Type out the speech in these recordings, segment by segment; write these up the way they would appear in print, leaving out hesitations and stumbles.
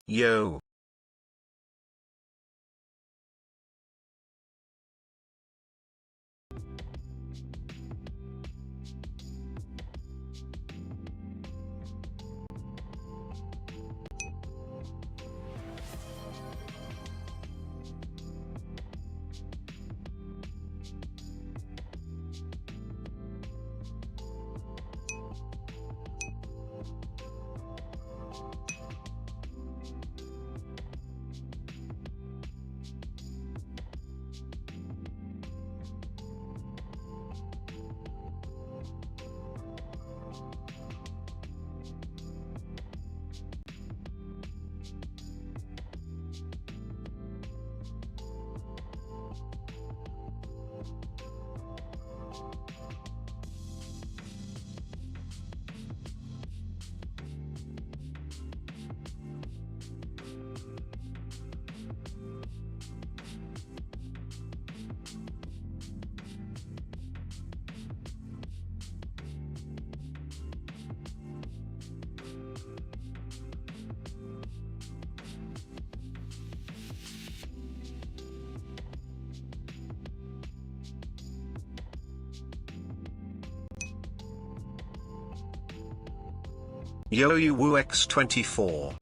Yo. Yo you woo X24.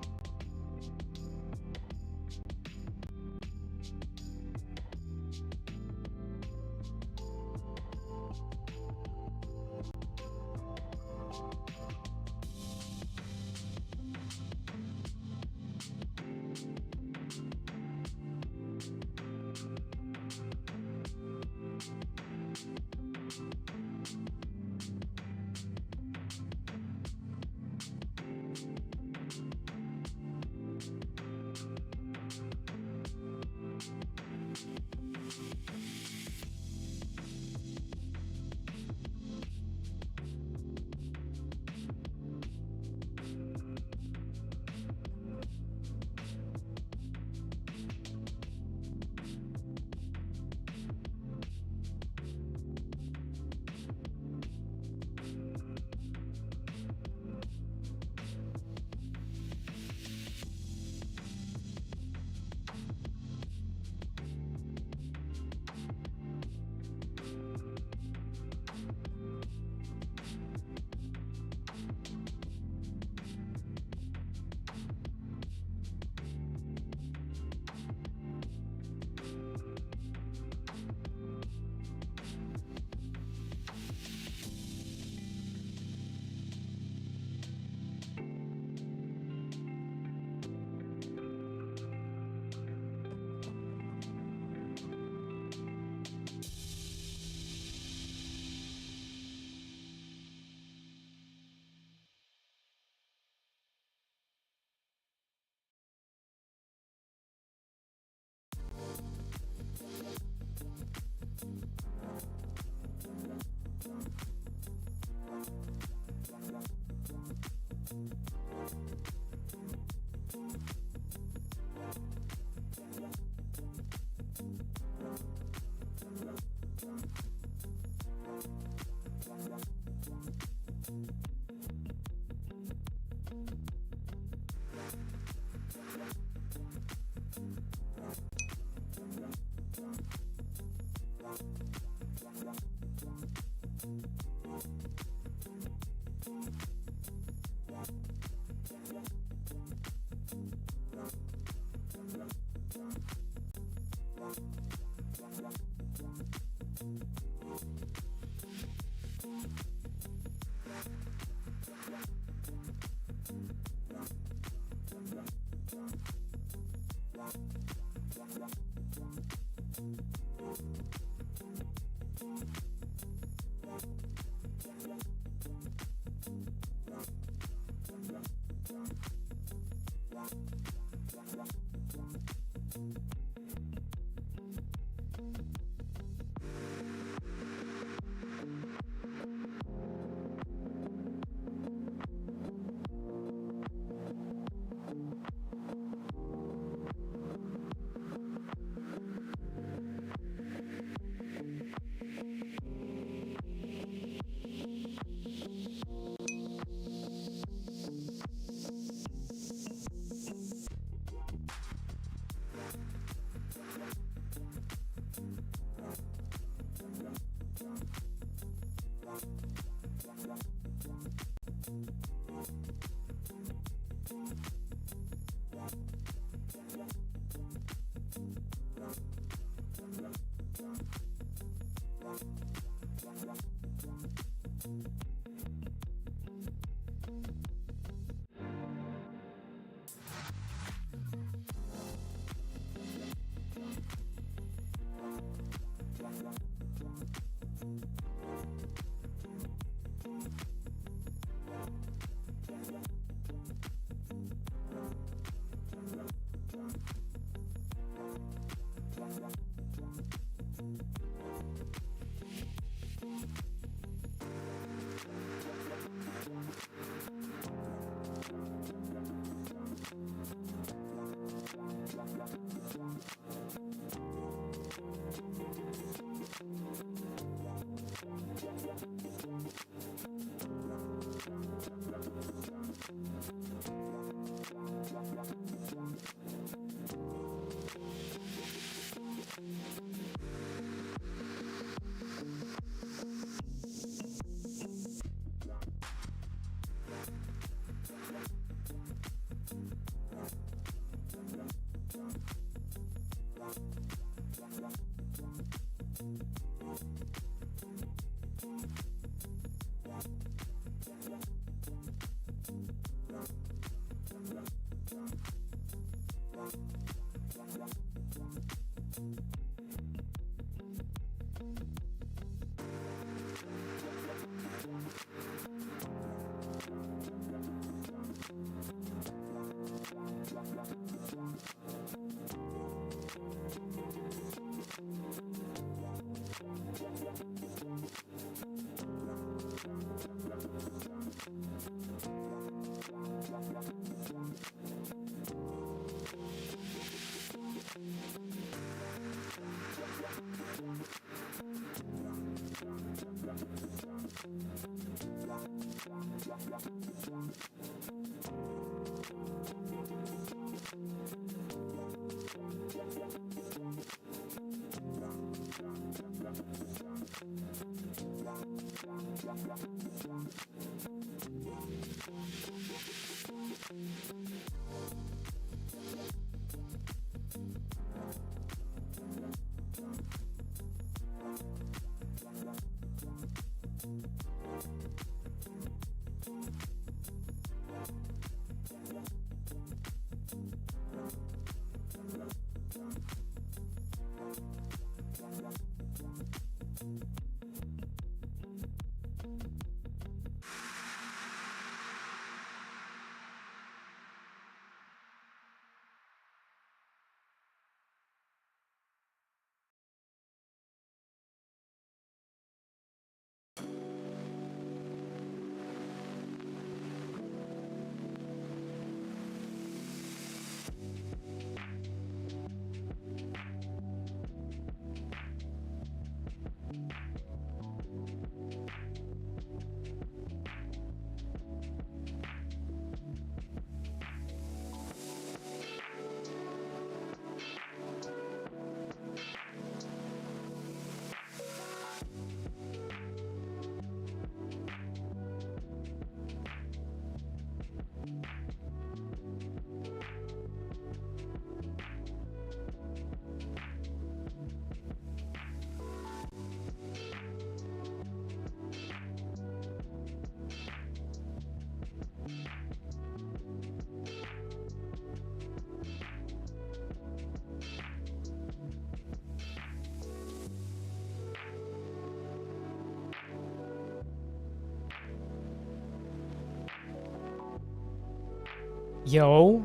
Yo.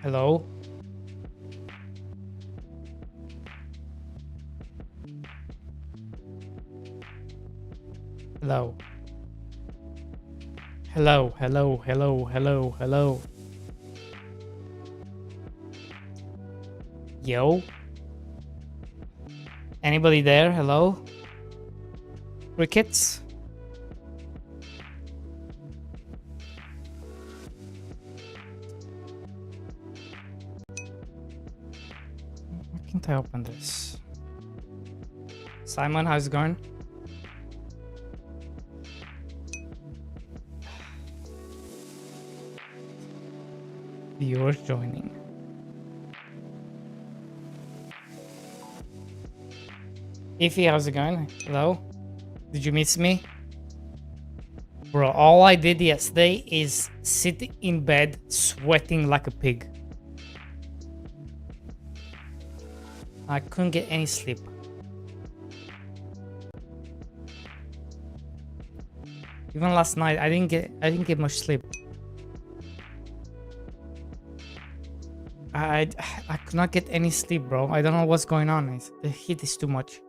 Hello. Hello. Hello, hello, hello, hello, hello. Yo. Anybody there? Hello? Crickets? Why can't I open this? Simon, how's it going? viewers joining. Ify, how's it going? Hello? Did you miss me? Bro, all I did yesterday is sit in bed sweating like a pig. I couldn't get any sleep. Even last night, I didn't get much sleep. I could not get any sleep, bro. I don't know what's going on. The heat is too much.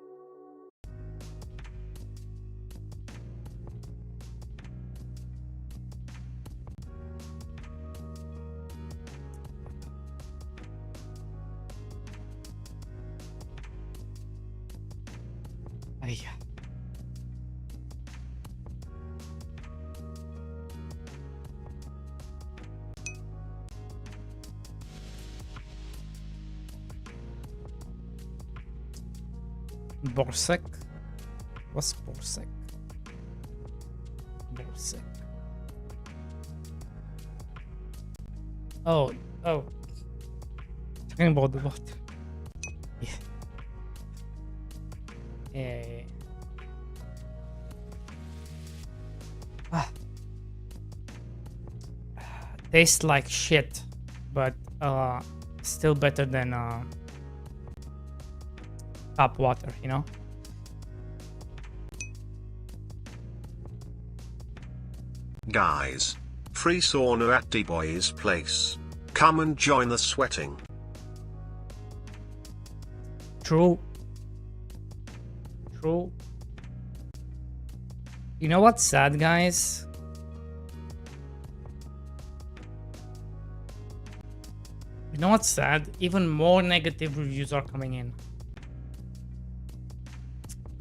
Ay. Borsec? What's Borsec? Borsec. Oh. Talking about the bot. Yeah. Yeah. Tastes like shit, but still better than tap water, you know? Guys, free sauna at D-Boy's place. Come and join the sweating. True. You know what's sad, guys? You know what's sad? Even more negative reviews are coming in.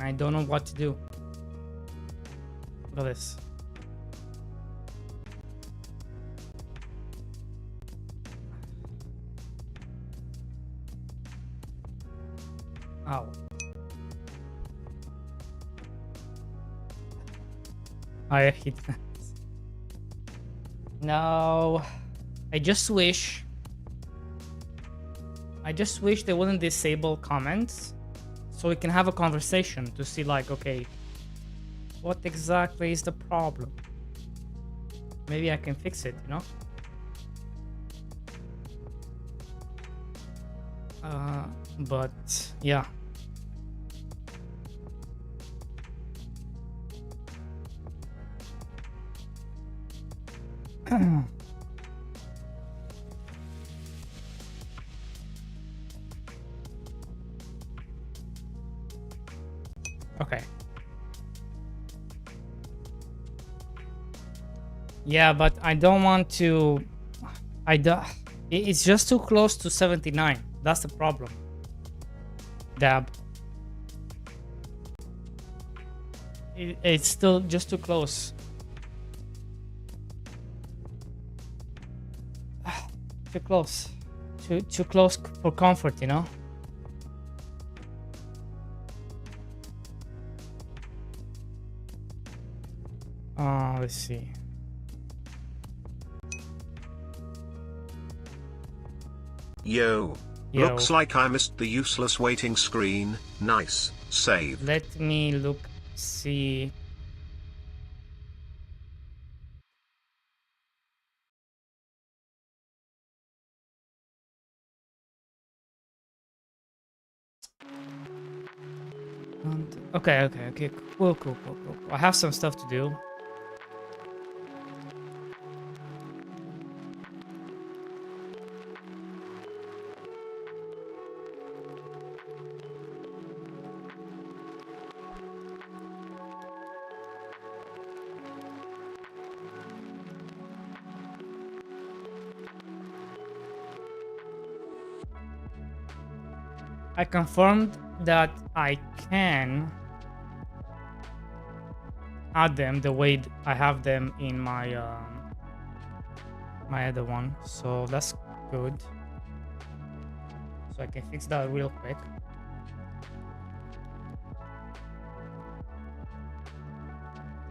I don't know what to do. Look at this. Ow. I hit that. No. I just wish they wouldn't disable comments so we can have a conversation to see, like, okay, what exactly is the problem? Maybe I can fix it, you know? But yeah. Okay. Yeah, but I don't want to. It's just too close to 79. That's the problem. Dab. It's still just too close. Too close. Too close for comfort, you know? Let's see. Yo. Looks like I missed the useless waiting screen. Nice. Save. Let me look. See. Okay. Cool. I have some stuff to do. I confirmed that I can add them the way I have them in my my other one, so that's good. So I can fix that real quick.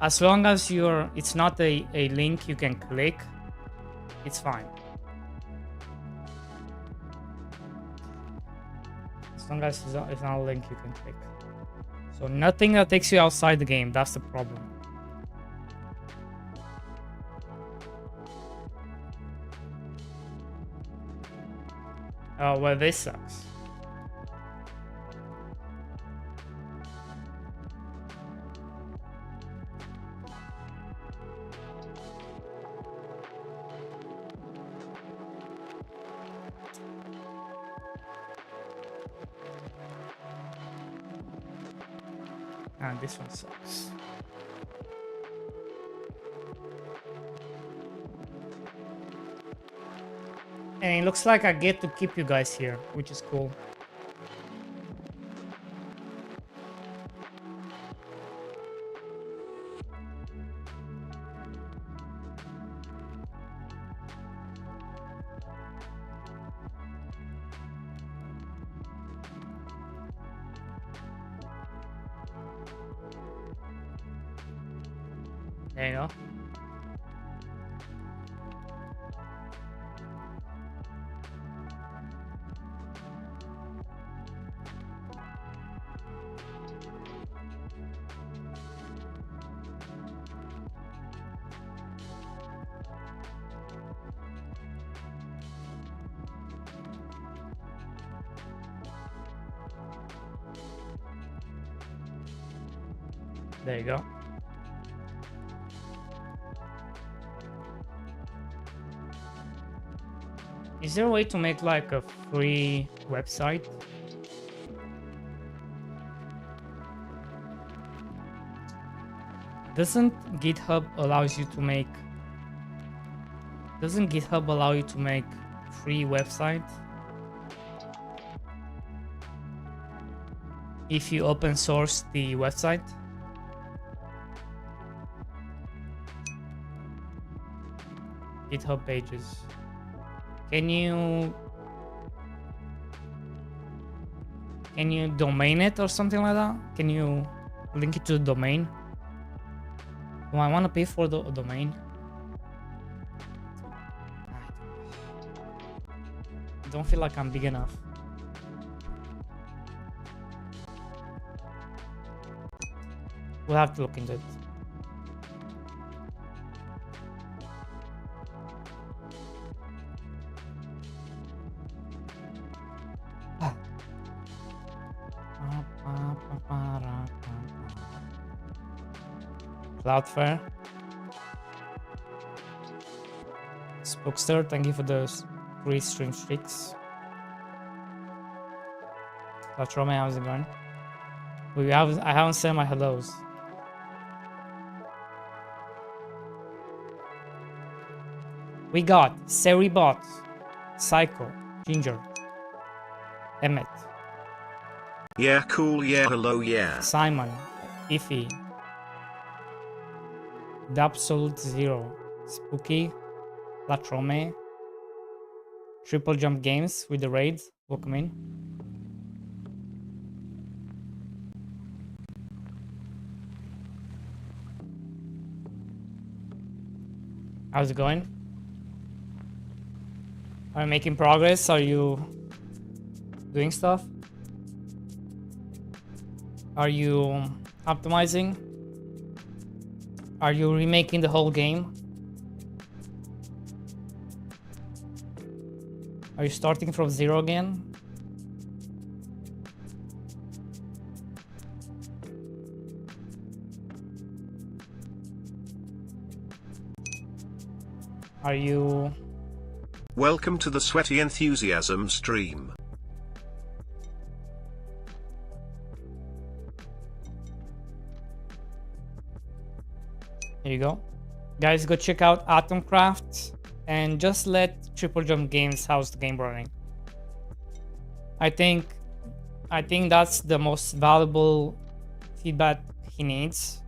As long as it's not a link you can click, it's fine. As long as it's not a link you can click. So nothing that takes you outside the game, that's the problem. Oh, well, this sucks. And this one sucks. And it looks like I get to keep you guys here, which is cool. There you go. There you go. Is there a way to make like a free website? Doesn't GitHub allows you to make? Doesn't GitHub allow you to make free website if you open source the website? GitHub pages. Can you domain it or something like that? Can you link it to the domain? Do I want to pay for the domain? I don't feel like I'm big enough. We'll have to look into it. Cloudflare. Spookster, thank you for the free stream streaks. Latrome, how's it going? I haven't said my hellos. We got Seribot, Psycho, Ginger, Emmett. Yeah, cool, yeah, hello, yeah. Simon, Iffy, Absolute Zero, Spooky, Latrome, Triple Jump Games with the raids. Welcome in. How's it going? Are you making progress? Are you doing stuff? Are you optimizing? Are you remaking the whole game? Are you starting from zero again? Are you... Welcome to the Sweaty Enthusiasm stream. Here you go. Guys, go check out Atomcraft and just let Triple Jump Games house the game running. I think that's the most valuable feedback he needs.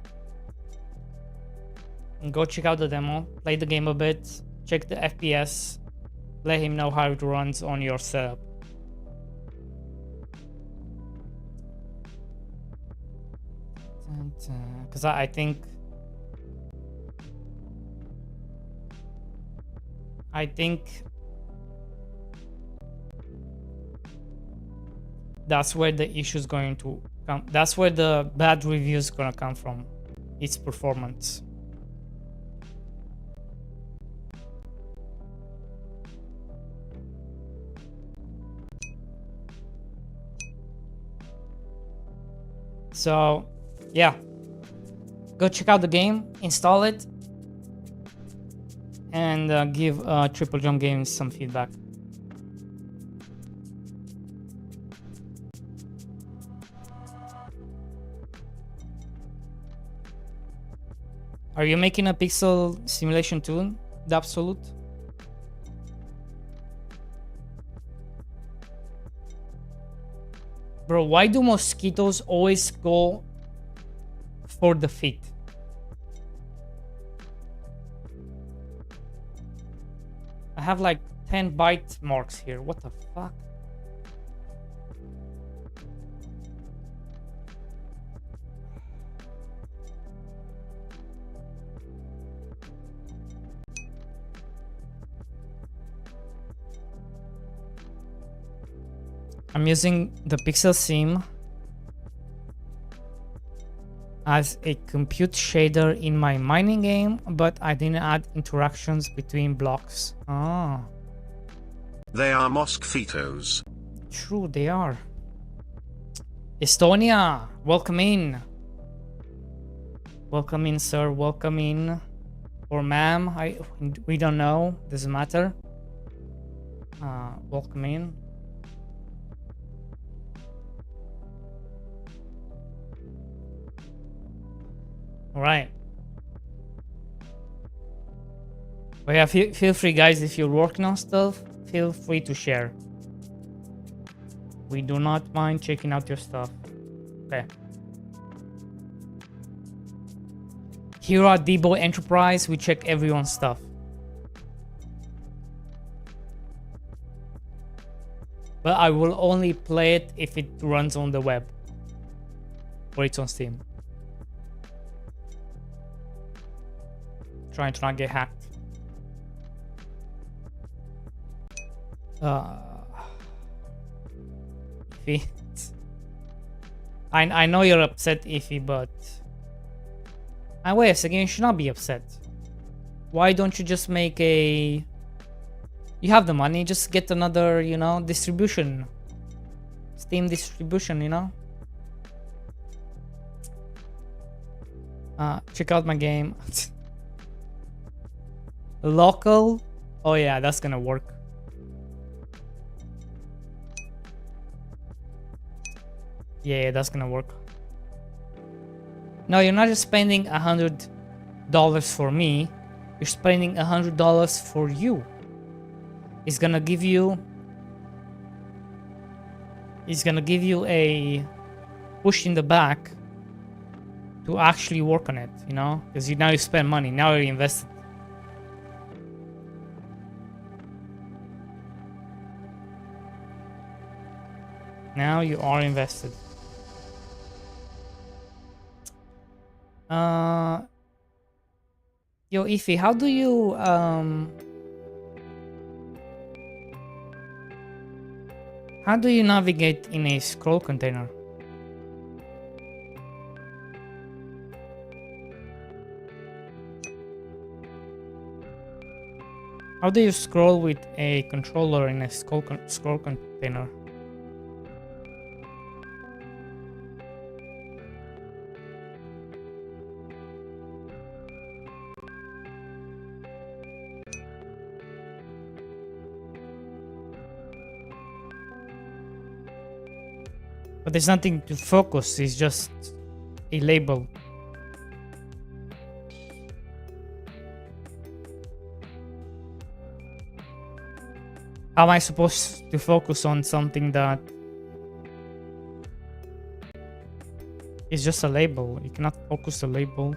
And go check out the demo, play the game a bit, check the FPS, let him know how it runs on your setup. Because I think that's where the issue is going to come. That's where the bad review is gonna come from. Its performance. So, yeah. Go check out the game, install it, and give Triple Jump Games some feedback. Are you making a pixel simulation too, the Absolute? Bro, why do mosquitoes always go for the feet? I have like 10 bite marks here. What the fuck? I'm using the Pixel Sim as a compute shader in my mining game, but I didn't add interactions between blocks. Ah. They are mosquitoes. True, they are. Estonia, welcome in. Welcome in, sir. Welcome in. Or ma'am, we don't know. Doesn't matter. Welcome in. All right. But yeah, feel free, guys. If you're working on stuff, feel free to share. We do not mind checking out your stuff. Okay. Here at Debo Enterprise, we check everyone's stuff. But I will only play it if it runs on the web or it's on Steam. Trying to not get hacked. Iffy. I know you're upset, Iffy, but wait a second, you should not be upset. Why don't you just make a... You have the money, just get another, you know, distribution. Steam distribution, you know? Check out my game. Local? Oh yeah, that's gonna work. Yeah, that's gonna work. No, you're not just spending $100 for me. You're spending $100 for you. It's gonna give you... It's gonna give you a push in the back to actually work on it, you know? Because now you spend money, now you're invested. Now you are invested. Yo, Iffy, how do you navigate in a scroll container? How do you scroll with a controller in a scroll container? But there's nothing to focus, it's just a label. How am I supposed to focus on something that is just a label? You cannot focus a label.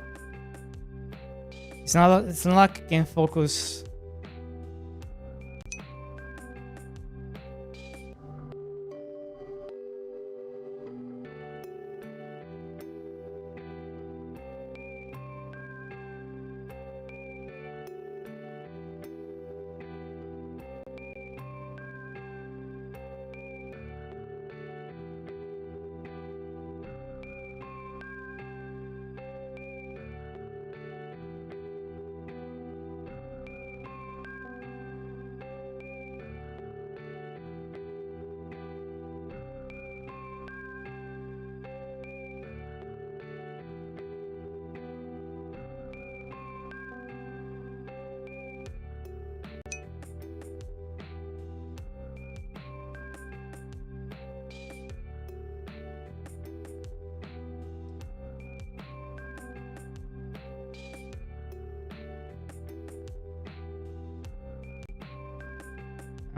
It's not like you can focus.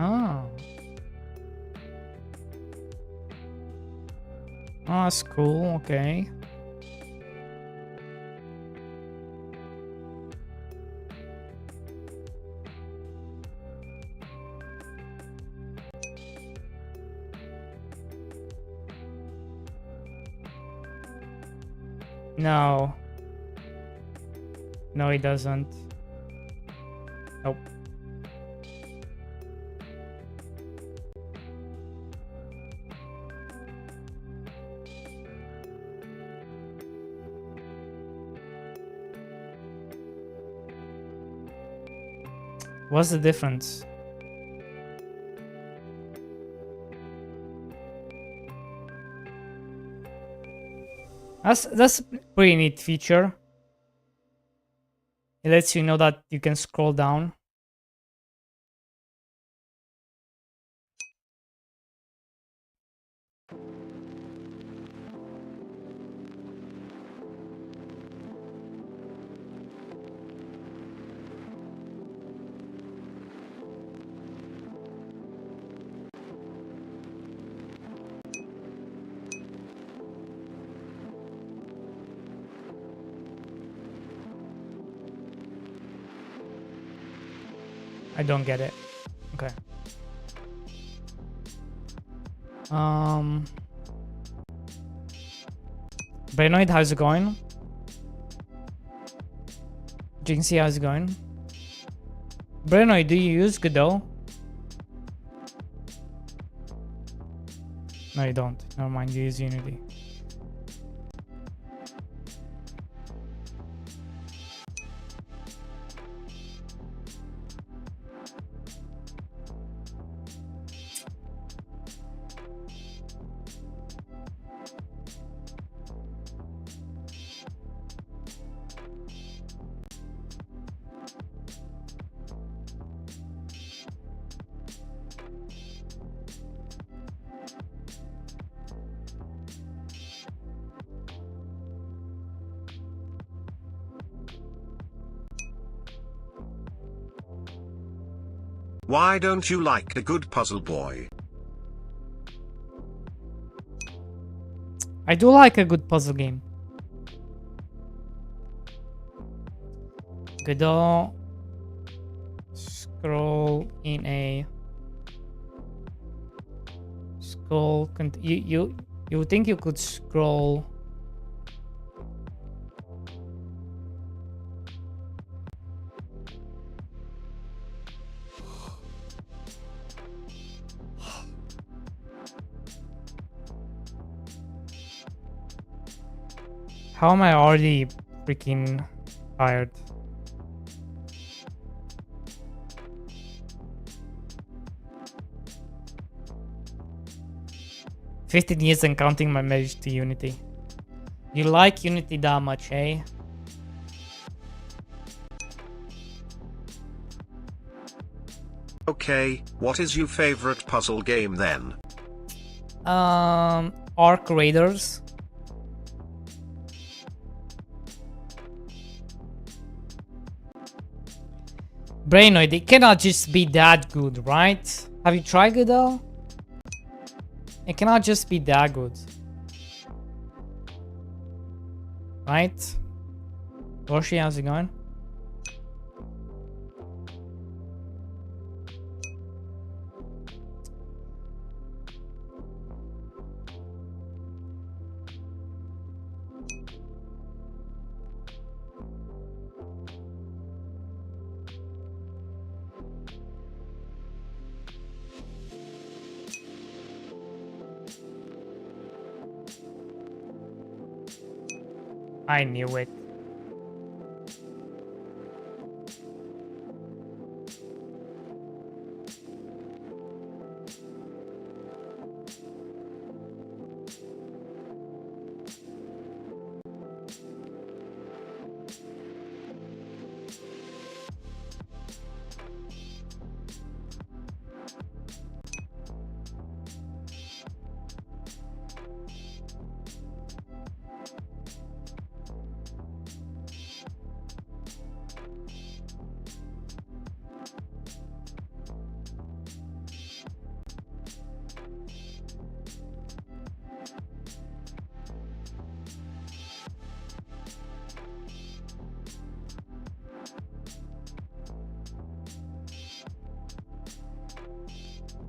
Oh. Oh, that's cool. Okay. No. No, he doesn't. Nope. What's the difference? That's a pretty neat feature. It lets you know that you can scroll down. I don't get it. Okay. Brainoid, how's it going? Jinxie, how's it going? Brainoid, do you use Godot? No, you don't. Never mind, you use Unity. Why don't you like a good puzzle boy? I do like a good puzzle game. Godot. Scroll in a scroll. You think you could scroll? How am I already freaking tired? $15 years and counting my marriage to Unity. You like Unity that much, eh? Okay, what is your favorite puzzle game then? Arc Raiders. Brainoid, it cannot just be that good, right? Have you tried it though? It cannot just be that good. Right? Roshi, how's it going? I knew it.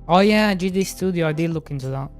Oh yeah, GD Studio, I did look into that.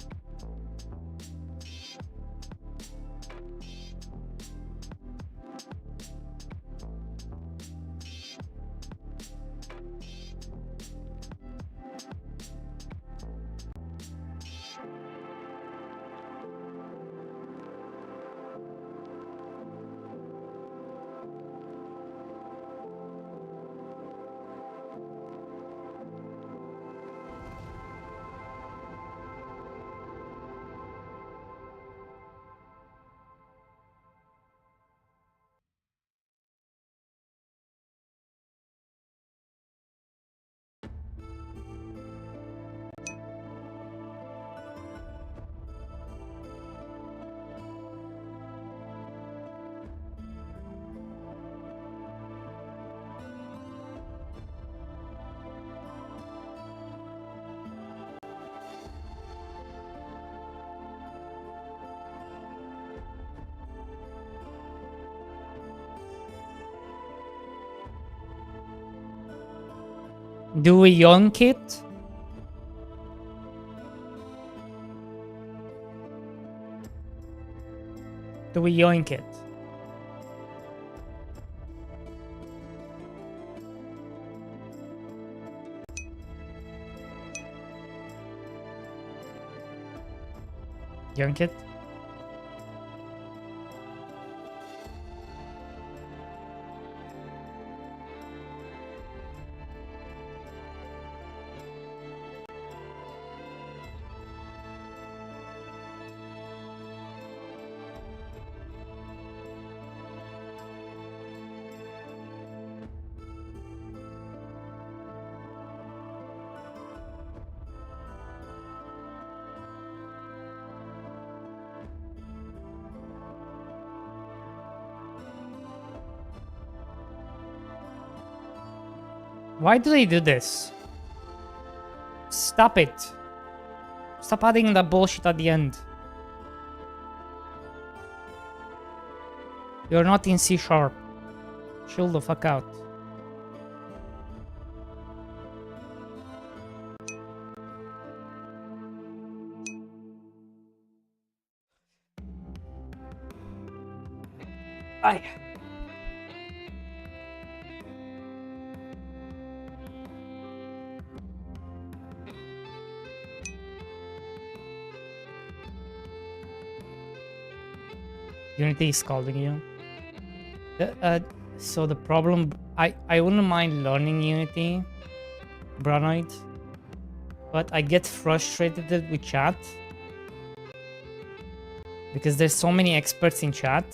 Do we yoink it? Do we yoink it? Yoink it? Why do they do this? Stop it. Stop adding that bullshit at the end. You're not in C#. Chill the fuck out. Aye. Unity is calling you. So the problem, I wouldn't mind learning Unity, Branoid, but I get frustrated with chat because there's so many experts in chat,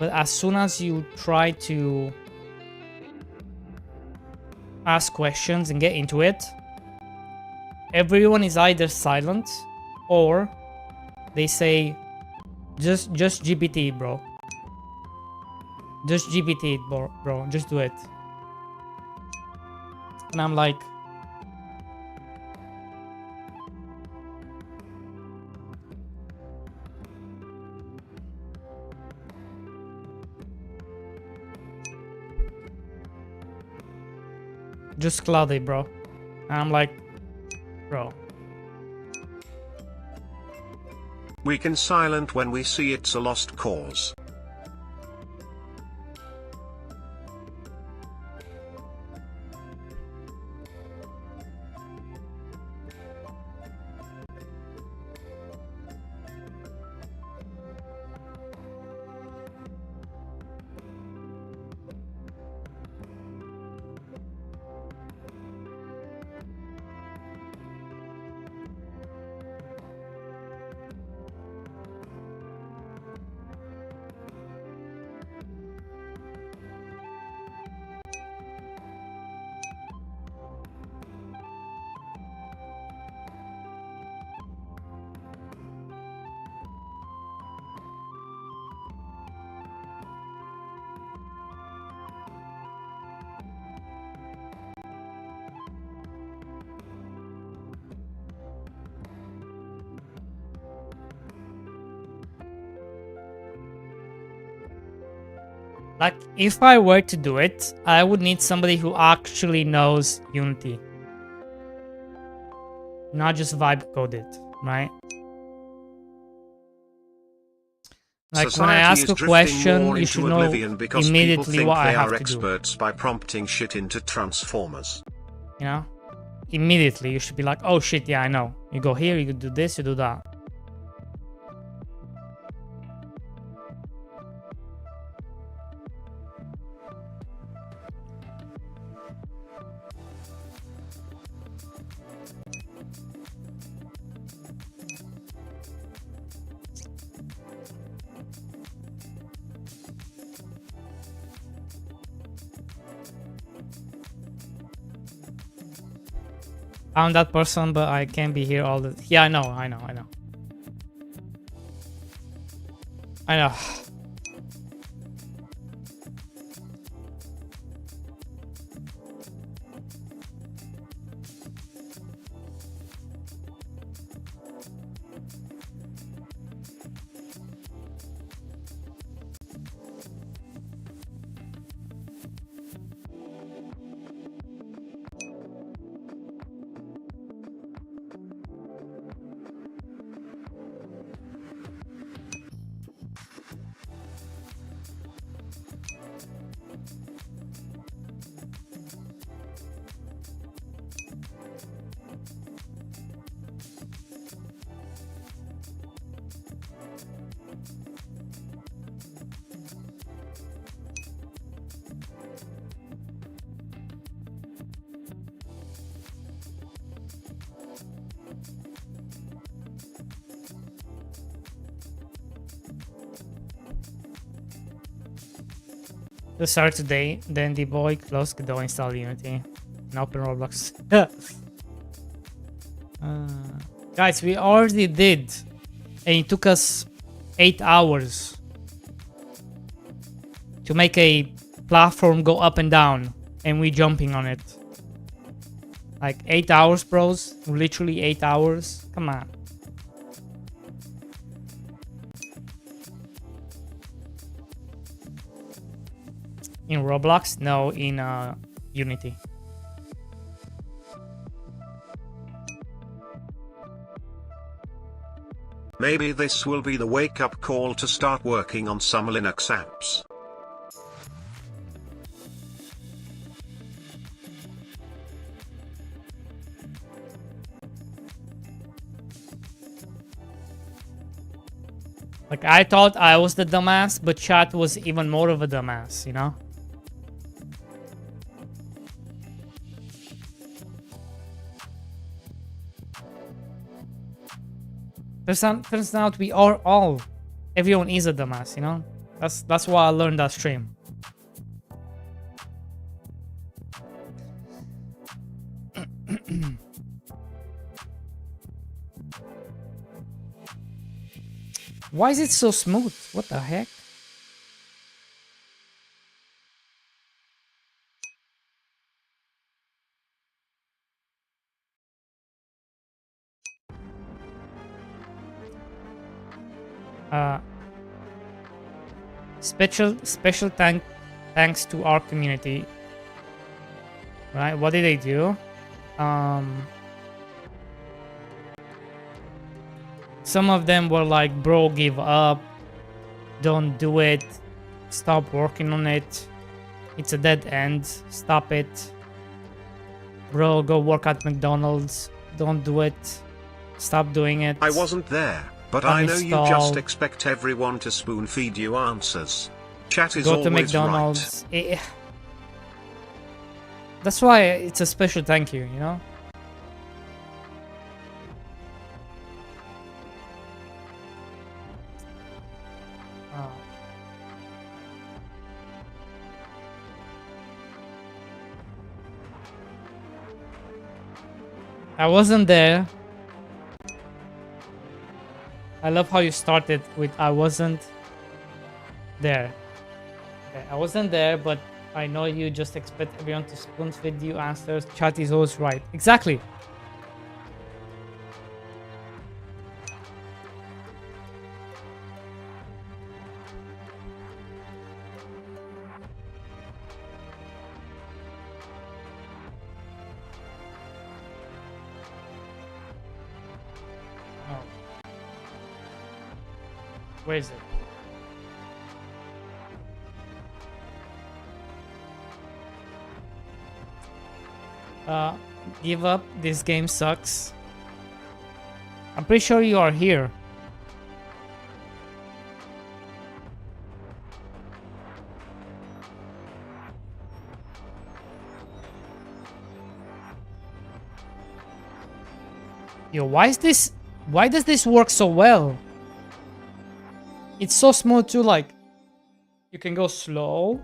but as soon as you try to ask questions and get into it, everyone is either silent or they say just GPT, bro. Just GPT, bro. Just do it. And I'm like, just cloudy, bro. And I'm like, bro. We can silent when we see it's a lost cause. Like, if I were to do it, I would need somebody who actually knows Unity. not just vibe code it, right? Like Society when I ask is a drifting question, more you into should know oblivion because immediately people think what I they have are to do. experts by prompting shit into transformers. You know? Immediately you should be like, oh shit, yeah, I know. You go here, you do this, you do that. I'm that person, but I can't be here all the... Yeah, I know. I know. To start today, then the boy close Godot install Unity and open Roblox. Guys, we already did, and it took us 8 hours to make a platform go up and down, and we jumping on it. Like 8 hours, bros. Literally 8 hours. Come on. In Roblox? No, in Unity. Maybe this will be the wake-up call to start working on some Linux apps. Like, I thought I was the dumbass, but chat was even more of a dumbass, you know? Turns out we are all, everyone is a dumbass, you know? That's why I learned that stream. Why is it so smooth? What the heck? Special thanks to our community. Right? What did they do? Some of them were like, bro, give up. Don't do it. Stop working on it. It's a dead end. Stop it. Bro, go work at McDonald's. Don't do it. Stop doing it. I wasn't there, but I know you just expect everyone to spoon feed you answers. Chat is always right. Go to McDonald's. That's why it's a special thank you, you know? I wasn't there. I love how you started with I wasn't there. Okay, I wasn't there, but I know you just expect everyone to spoon feed you answers. Chat is always right. Exactly. Where is it? Give up. This game sucks. I'm pretty sure you are here. Yo, why does this work so well? It's so smooth too, like, you can go slow,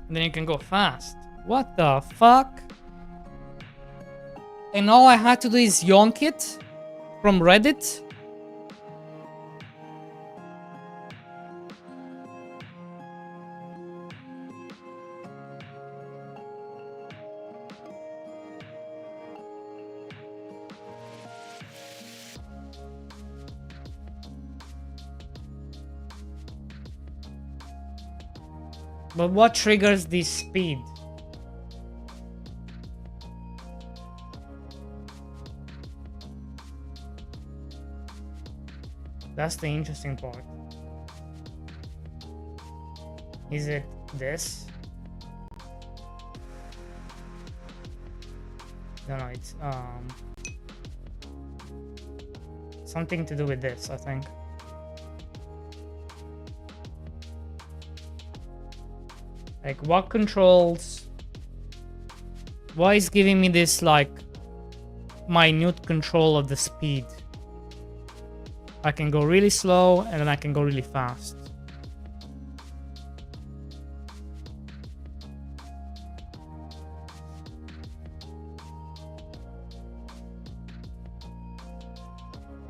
and then you can go fast. What the fuck? And all I had to do is yonk it from Reddit? But what triggers this speed? That's the interesting part. Is it this? No, it's something to do with this, I think. Like, what controls? Why is giving me this like minute control of the speed? I can go really slow and then I can go really fast.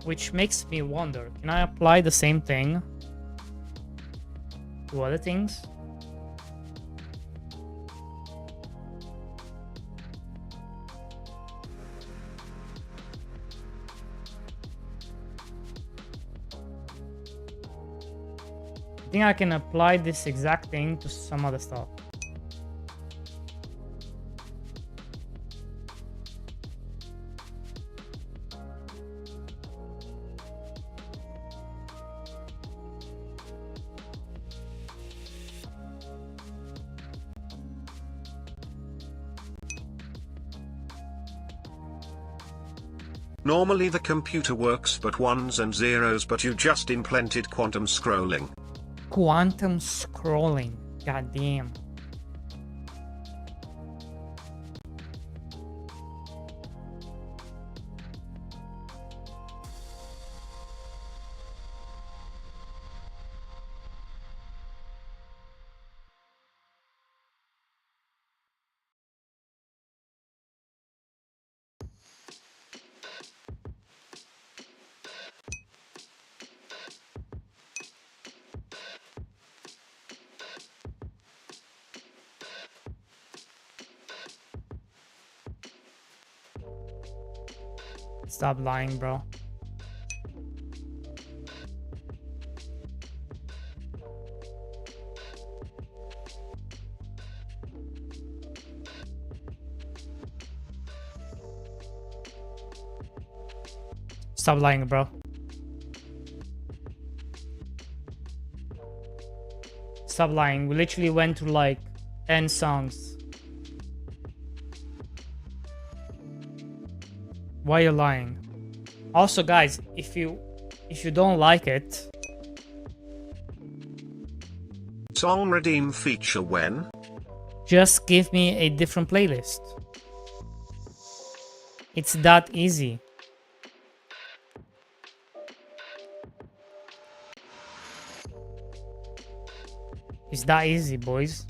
Which makes me wonder, can I apply the same thing to other things? I think I can apply this exact thing to some other stuff. Normally the computer works but ones and zeros, but you just implemented quantum scrolling. Quantum scrolling. God damn. Stop lying, bro. Stop lying, bro. Stop lying. We literally went to like 10 songs. Why are you lying? Also, guys, if you don't like it, Song redeem feature when? just give me a different playlist. It's that easy. It's that easy, boys.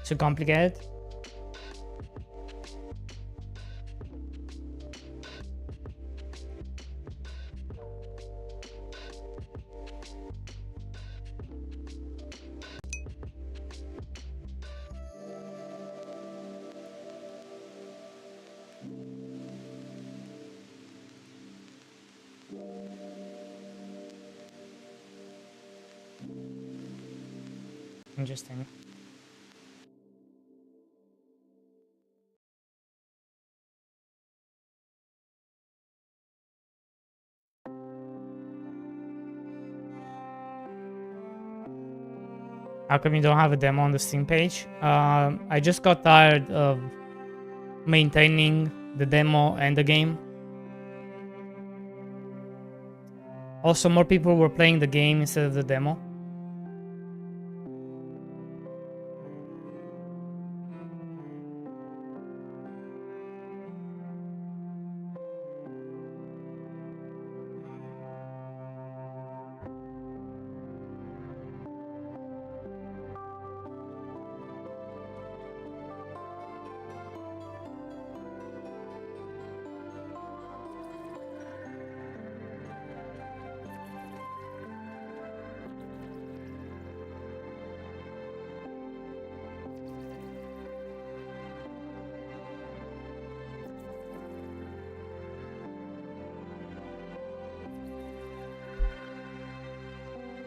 Too complicated? Interesting. How come you don't have a demo on the Steam page? I just got tired of maintaining the demo and the game. Also, more people were playing the game instead of the demo.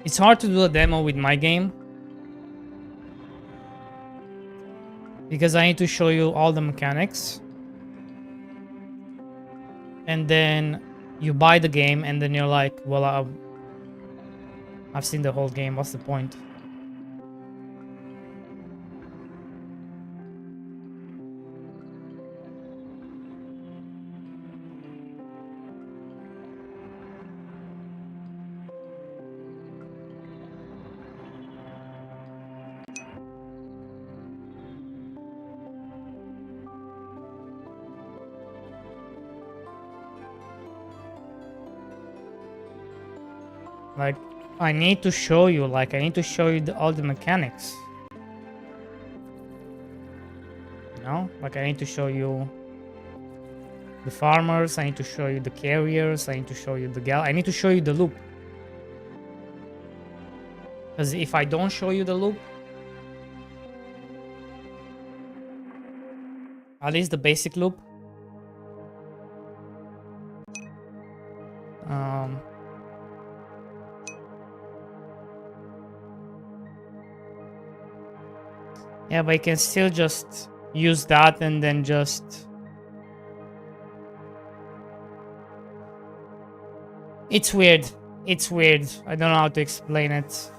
It's hard to do a demo with my game because I need to show you all the mechanics, and then you buy the game and then you're like, well, I've seen the whole game, what's the point? Like, I need to show you, all the mechanics. You know? Like, I need to show you the farmers, I need to show you the carriers, I need to show you the I need to show you the loop. Because if I don't show you the loop, at least the basic loop, yeah, but I can still just use that and then just... It's weird. It's weird. I don't know how to explain it.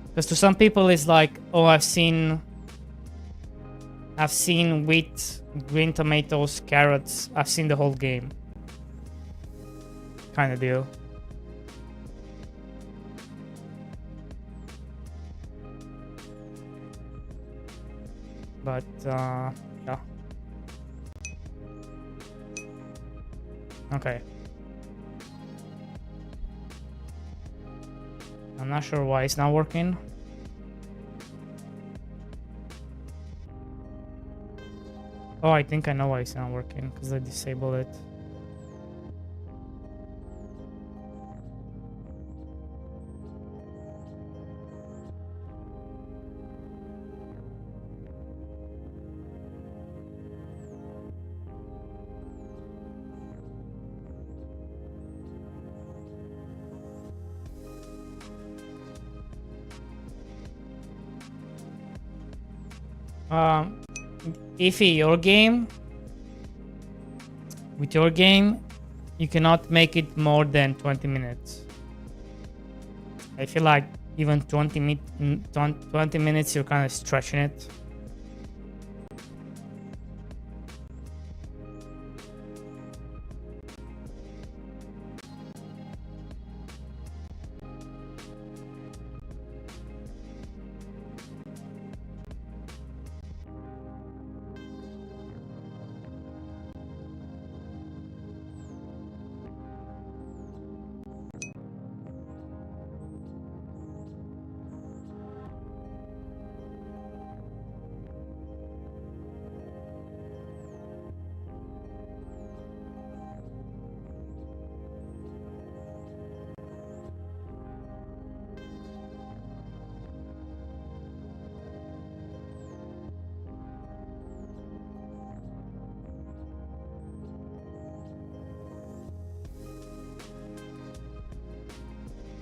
Because to some people it's like, oh, I've seen wheat, green tomatoes, carrots. I've seen the whole game. Kind of deal. But, yeah. Okay. I'm not sure why it's not working. Oh, I think I know why it's not working, because I disabled it. If your game, with your game, you cannot make it more than 20 minutes. I feel like even 20 minutes, you're kind of stretching it.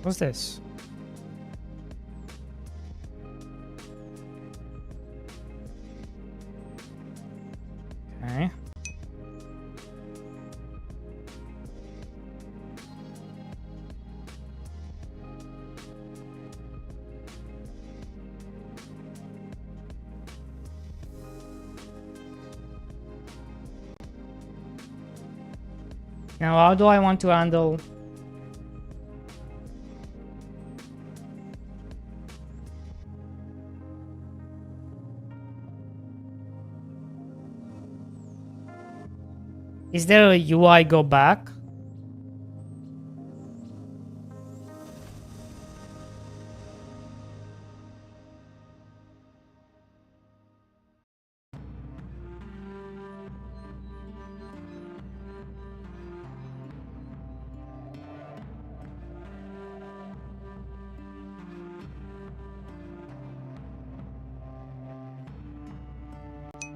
What's this? Okay. Now, how do I want to handle? Is there a UI go back?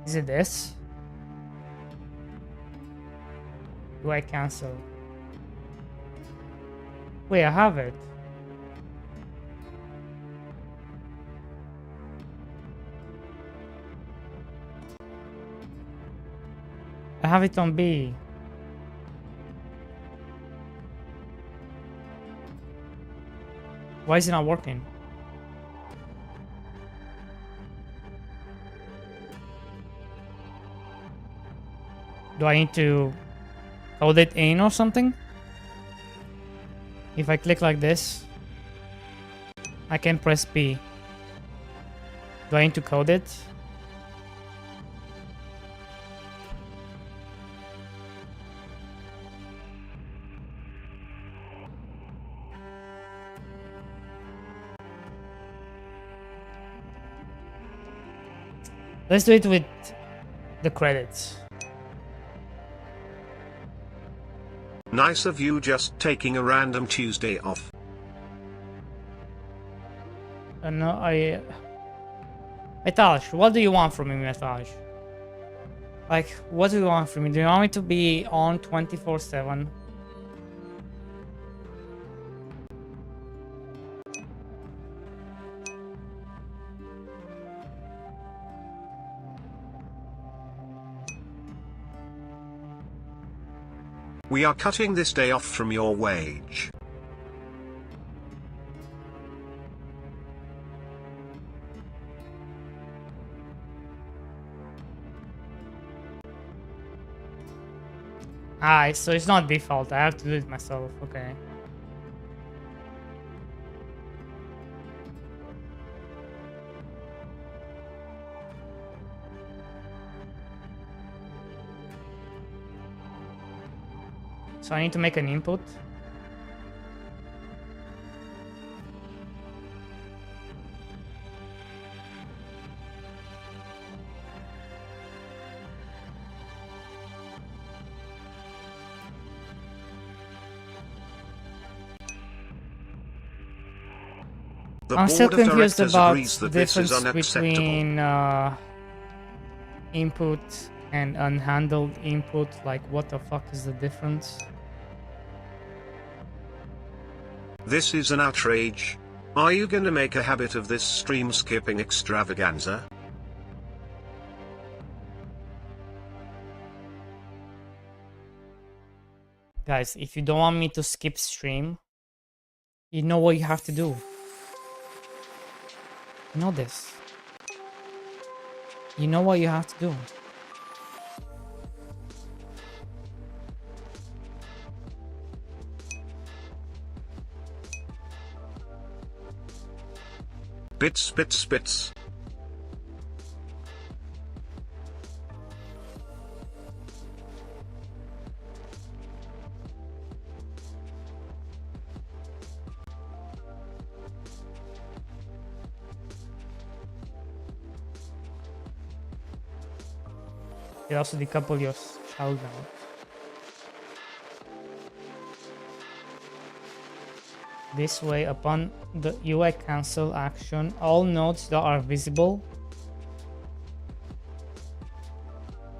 Is it this? Do I cancel? Wait, I have it. I have it on B. Why is it not working? Do I need to code it in or something? If I click like this, I can press B. Do I need to code it? Let's do it with the credits. Nice of you just taking a random Tuesday off. No, Metash, what do you want from me, Metash? Like, what do you want from me? Do you want me to be on 24/7? We are cutting this day off from your wage. Ah, so it's not default. I have to do it myself. Okay. So I need to make an input. I'm still confused about the difference between input and unhandled input. Like, what the fuck is the difference? This is an outrage. Are you gonna make a habit of this stream skipping extravaganza? Guys, if you don't want me to skip stream, you know what you have to do. You know this. You know what you have to do. Bits, bits, bits. You also decouple your child now. This way, upon the UI cancel action, all nodes that are visible.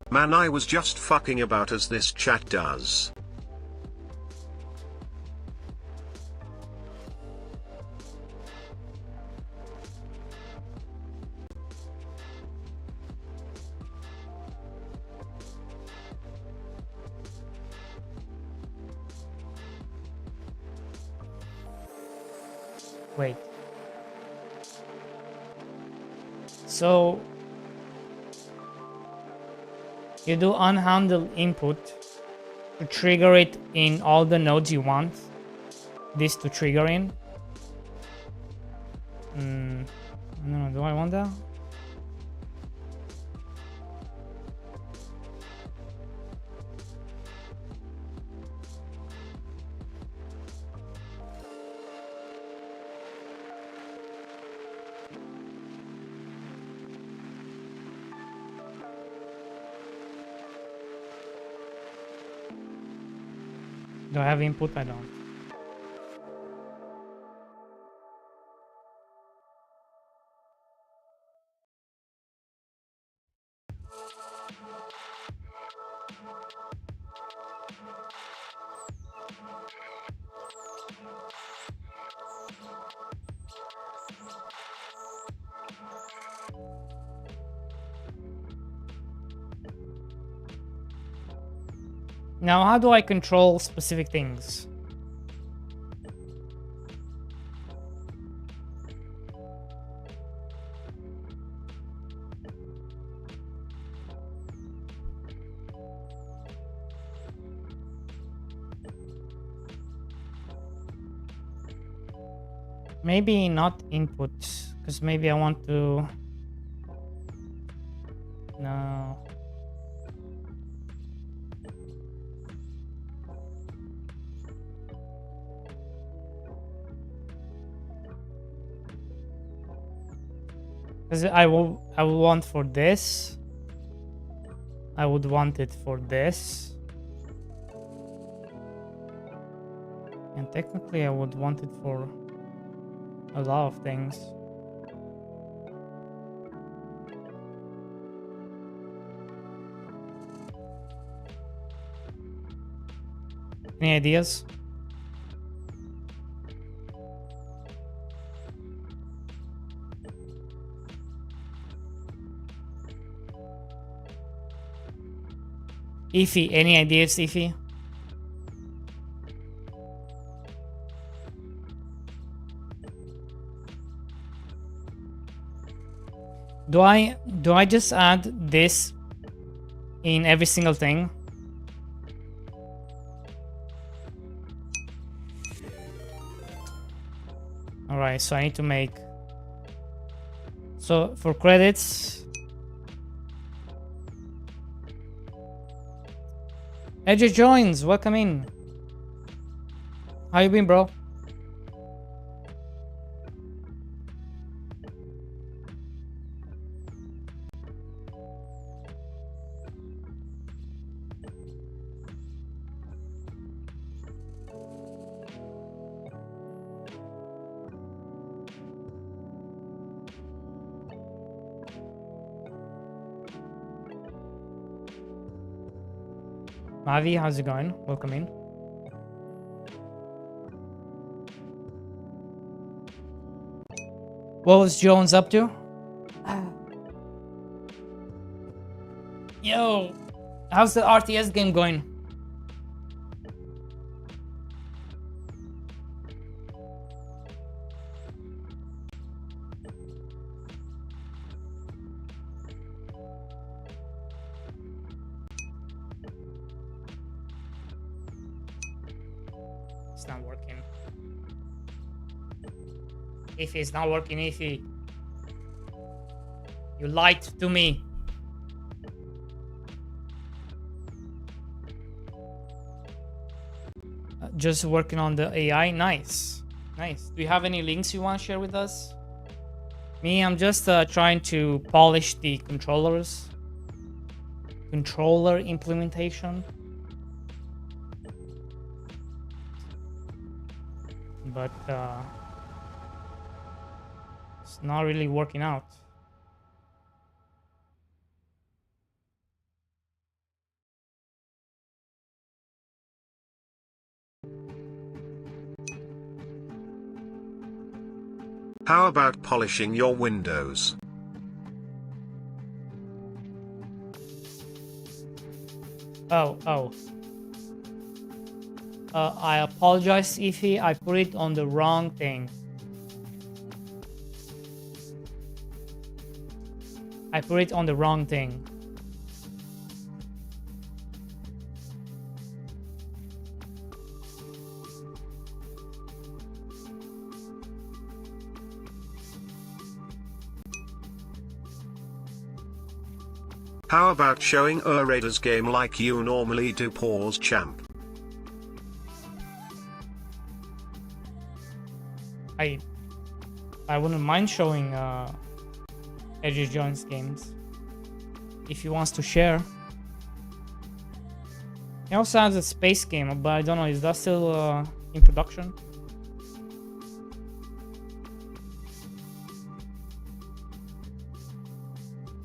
Man, I was just fucking about as this chat does. Wait. So you do unhandle input to trigger it in all the nodes you want this to trigger in. No, do I want that? Do I have input? I don't. Now, how do I control specific things? Maybe not input, because maybe I want to... No. Because I will want for this. I would want it for this. And technically I would want it for a lot of things. Any ideas? Ify, any ideas, Ify? Do I just add this in every single thing? Alright, so I need to make... So for credits... AJ joins, welcome in. How you been, bro? Mavi, how's it going? Welcome in. What was Jones up to? Yo, how's the RTS game going? It's not working. If it's not working, Ify, you lied to me. Just working on the AI. Nice. Nice. Do you have any links you want to share with us? Me, I'm just trying to polish the controller implementation. But it's not really working out. How about polishing your windows? Oh. I apologize, Ify. I put it on the wrong thing. I put it on the wrong thing. How about showing a Raiders game like you normally do, pause champ? I wouldn't mind showing Edgy Jones games if he wants to share. He also has a space game, but I don't know, is that still in production?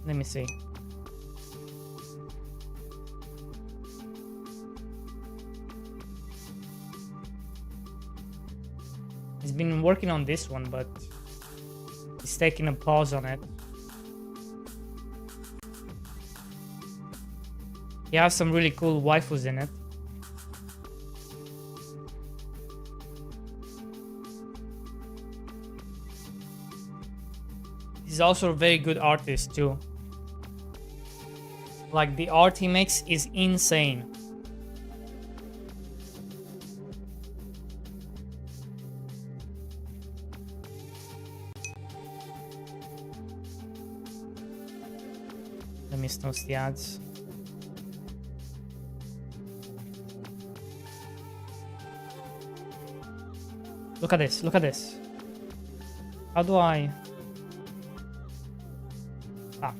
Let me see. He's been working on this one, but he's taking a pause on it. He has some really cool waifus in it. He's also a very good artist too. Like, the art he makes is insane. Let me snooze the ads. Look at this, look at this. How do I... Ah.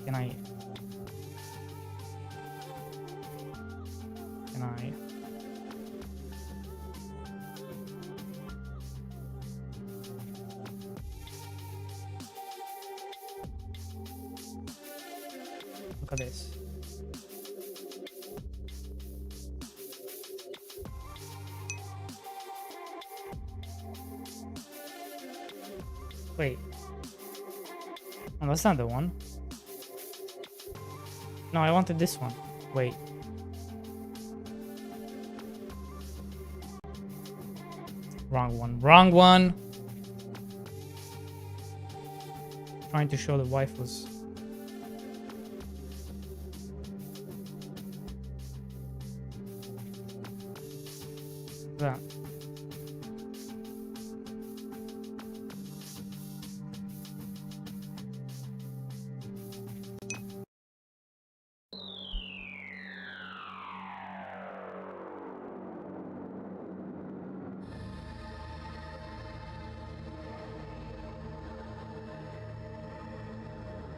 Can I... Look at this. Wait. Oh, that's not the one. No, I wanted this one. Wait. Wrong one. Wrong one! Trying to show the waifus. That.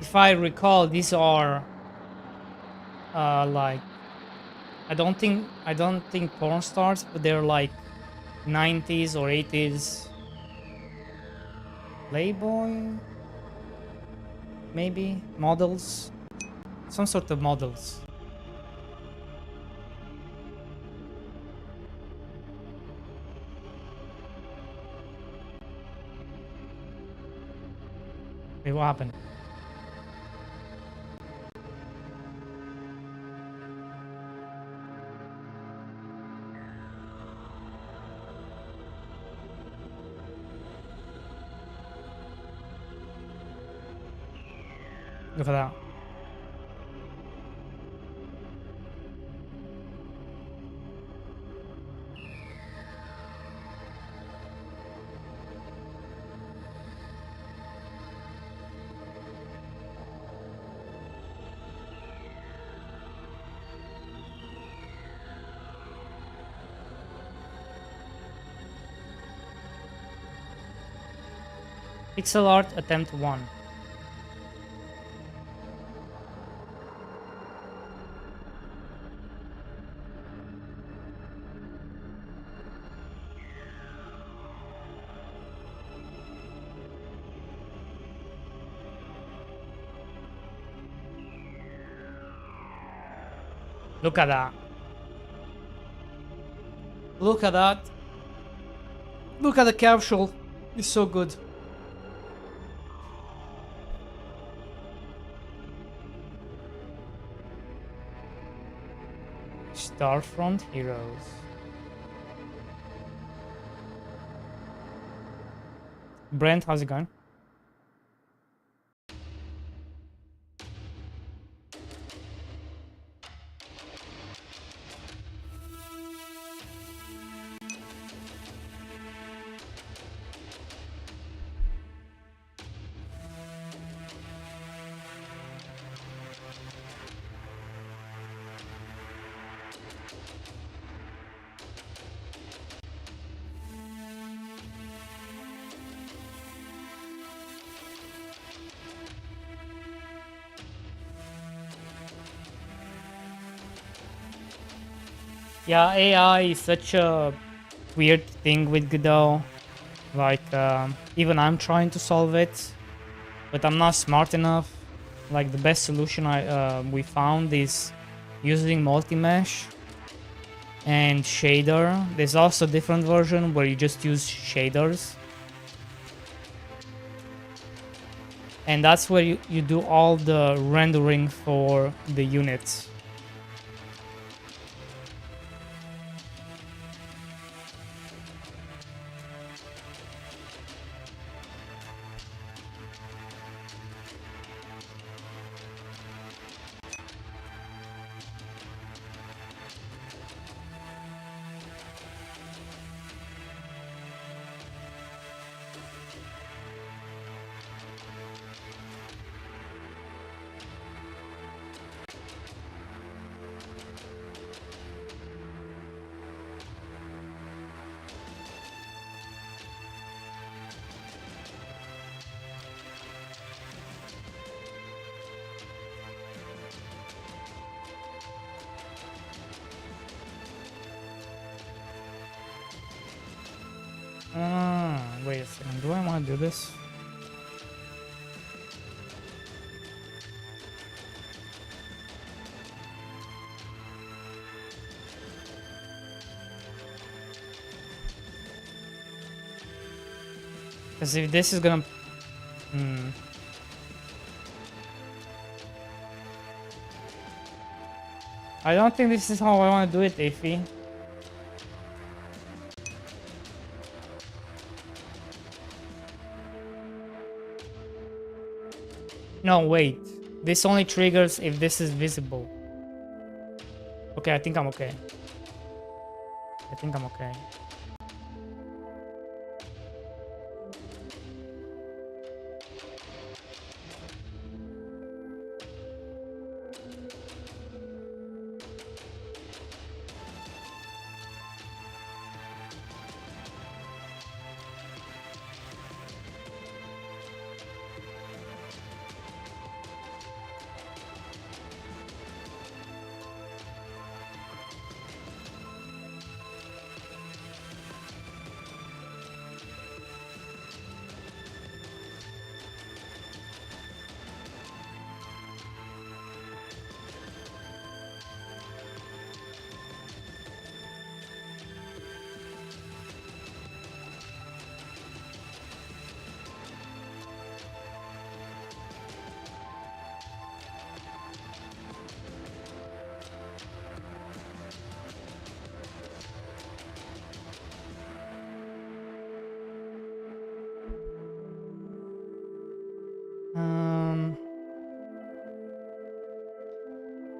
If I recall, these are like, I don't think porn stars, but they're like 90s or 80s Playboy, maybe models, some sort of models. Wait, what happened? Look at that. Pixel art attempt 1. Look at that. Look at that. Look at the capsule. It's so good. Starfront Heroes. Brent, how's it going? Yeah, AI is such a weird thing with Godot. Like, even I'm trying to solve it, but I'm not smart enough. Like, the best solution we found is using multi-mesh and shader. There's also a different version where you just use shaders. And that's where you do all the rendering for the units. Wait a second, do I want to do this? Because if this is gonna... I don't think this is how I want to do it, Afi. No, wait. This only triggers if this is visible. Okay, I think I'm okay. I think I'm okay.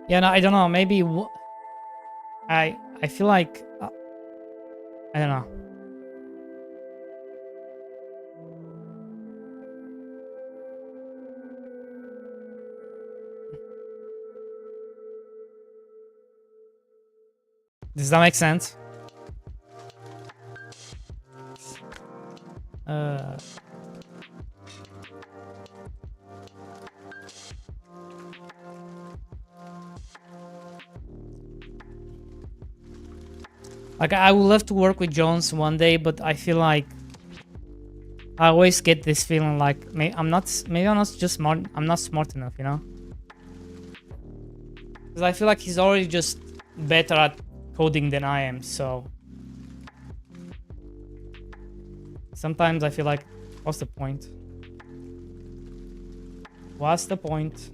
Yeah, no, I don't know. Maybe I feel like I don't know. Does that make sense? Like, I would love to work with Jones one day, but I feel like I always get this feeling like maybe I'm not just smart. I'm not smart enough, you know? Because I feel like he's already just better at coding than I am. So sometimes I feel like, what's the point? What's the point?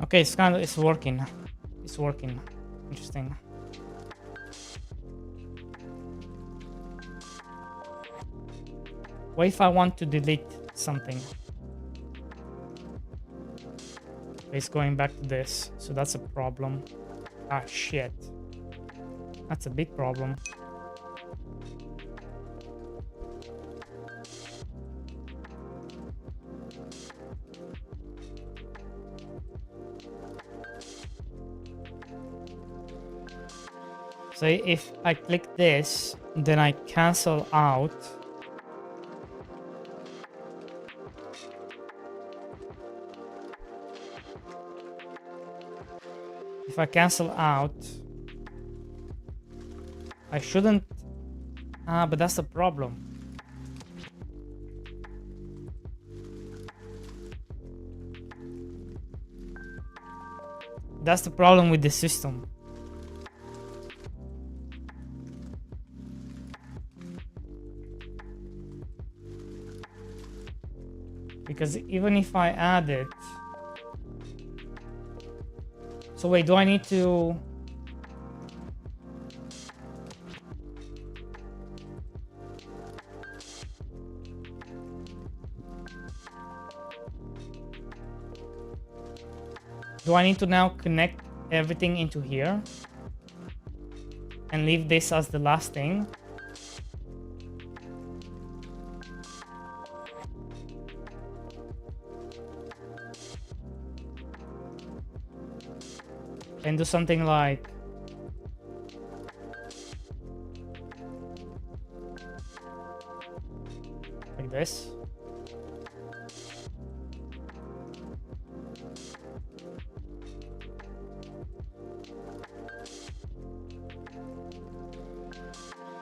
Okay, it's working. It's working. Interesting. What if I want to delete something? It's going back to this, so that's a problem. Ah, shit. That's a big problem. So if I click this, then I cancel out. If I cancel out, I shouldn't. Ah, but that's the problem. That's the problem with the system. Because even if I add it... So wait, do I need to... Do I need to now connect everything into here? And leave this as the last thing? And do something like this.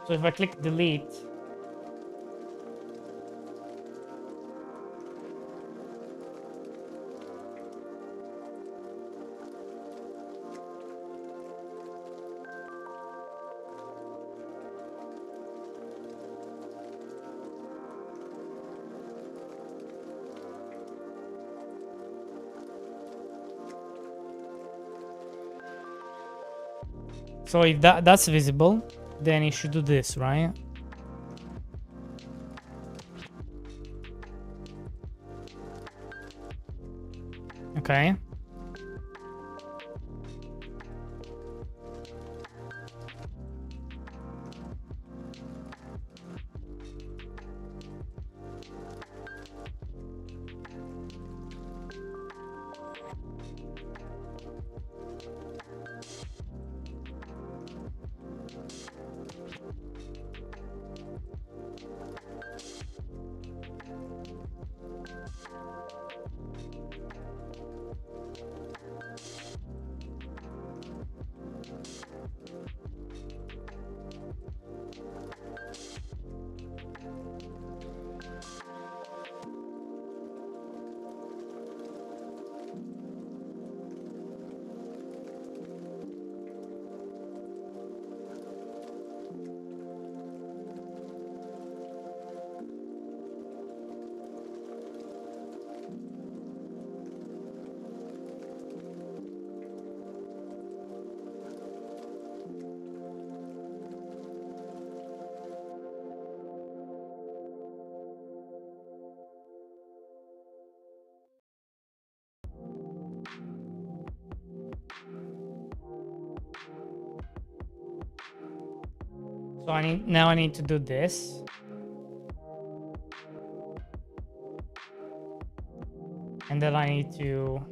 So if I click delete, so if that's visible, then it should do this, right? Okay. So I need to do this. And then I need to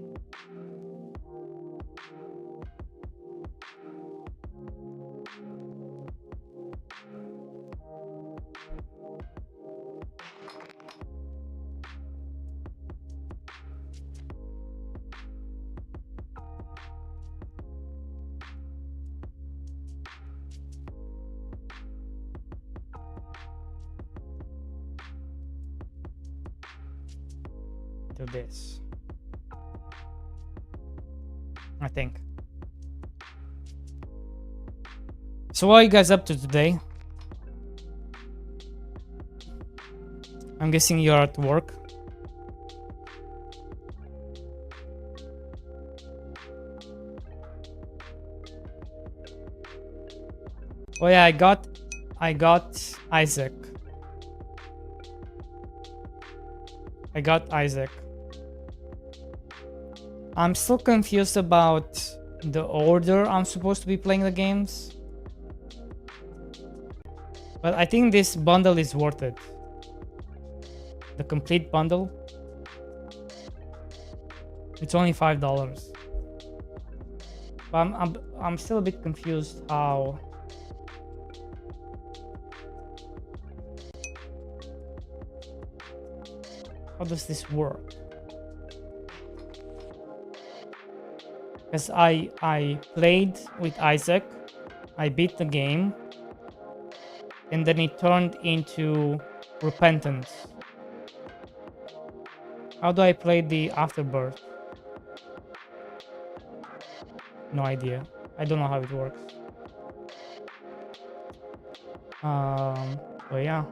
do this, I think. So what are you guys up to today? I'm guessing you're at work. Oh yeah, I got Isaac. I got Isaac. I'm still confused about the order I'm supposed to be playing the games. But I think this bundle is worth it. The complete bundle. It's only $5. But I'm still a bit confused how does this work? Because I played with Isaac, I beat the game, and then it turned into Repentance. How do I play the Afterbirth? No idea. I don't know how it works. But yeah.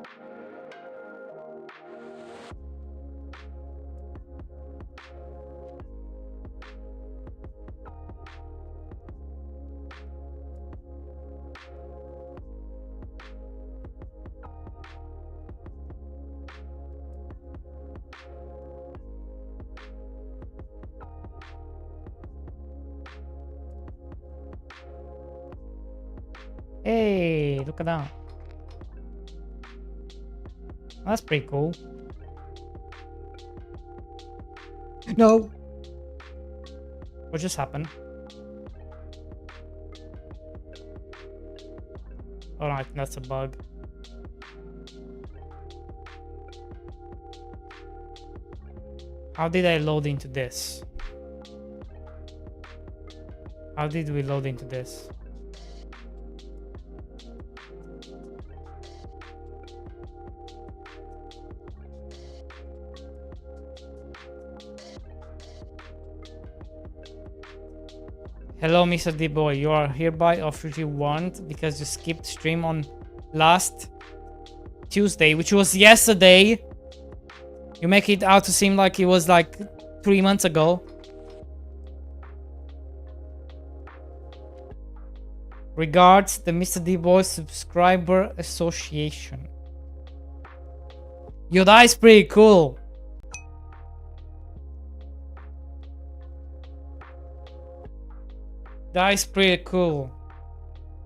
Hey, look at that. That's pretty cool. No. What just happened? Oh no, I think that's a bug. How did I load into this? How did we load into this? Hello, Mr. D-Boy. You are hereby officially warned because you skipped stream on last Tuesday, which was yesterday. You make it out to seem like it was like 3 months ago. Regards, the Mr. D-Boy Subscriber Association. Yo, that is pretty cool. That is pretty cool.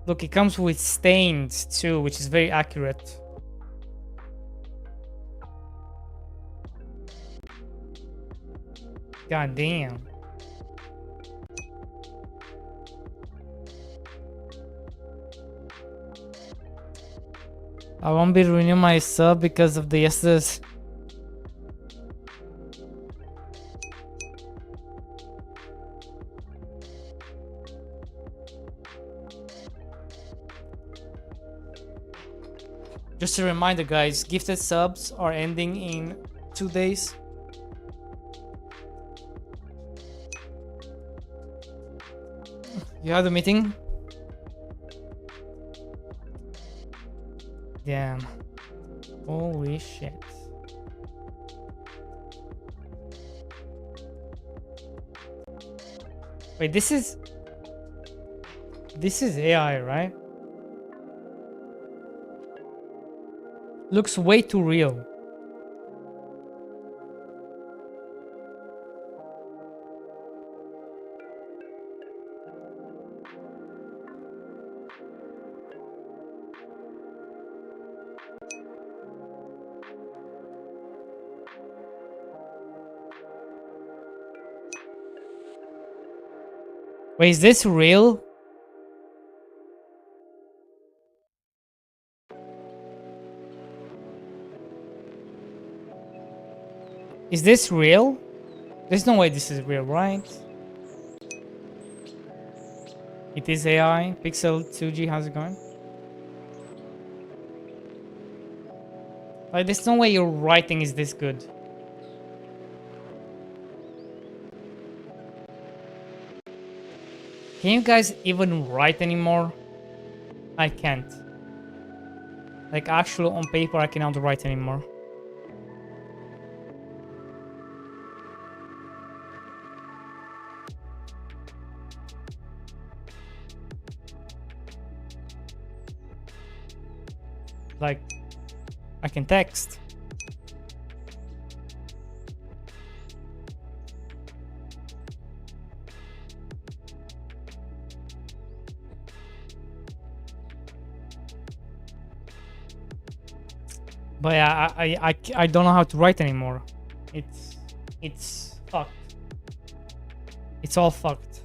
Look, it comes with stains too, which is very accurate. God damn. I won't be renewing my sub because of the yesterday's. Just a reminder, guys, gifted subs are ending in 2 days. You had a meeting? Damn. Holy shit. Wait, this is AI, right? Looks way too real. Wait, is this real? Is this real? There's no way this is real, right? It is AI. Pixel 2G, how's it going? Like, there's no way your writing is this good. Can you guys even write anymore? I can't. Like, actually on paper, I cannot write anymore. Like, I can text. But yeah, I don't know how to write anymore. It's fucked. It's all fucked.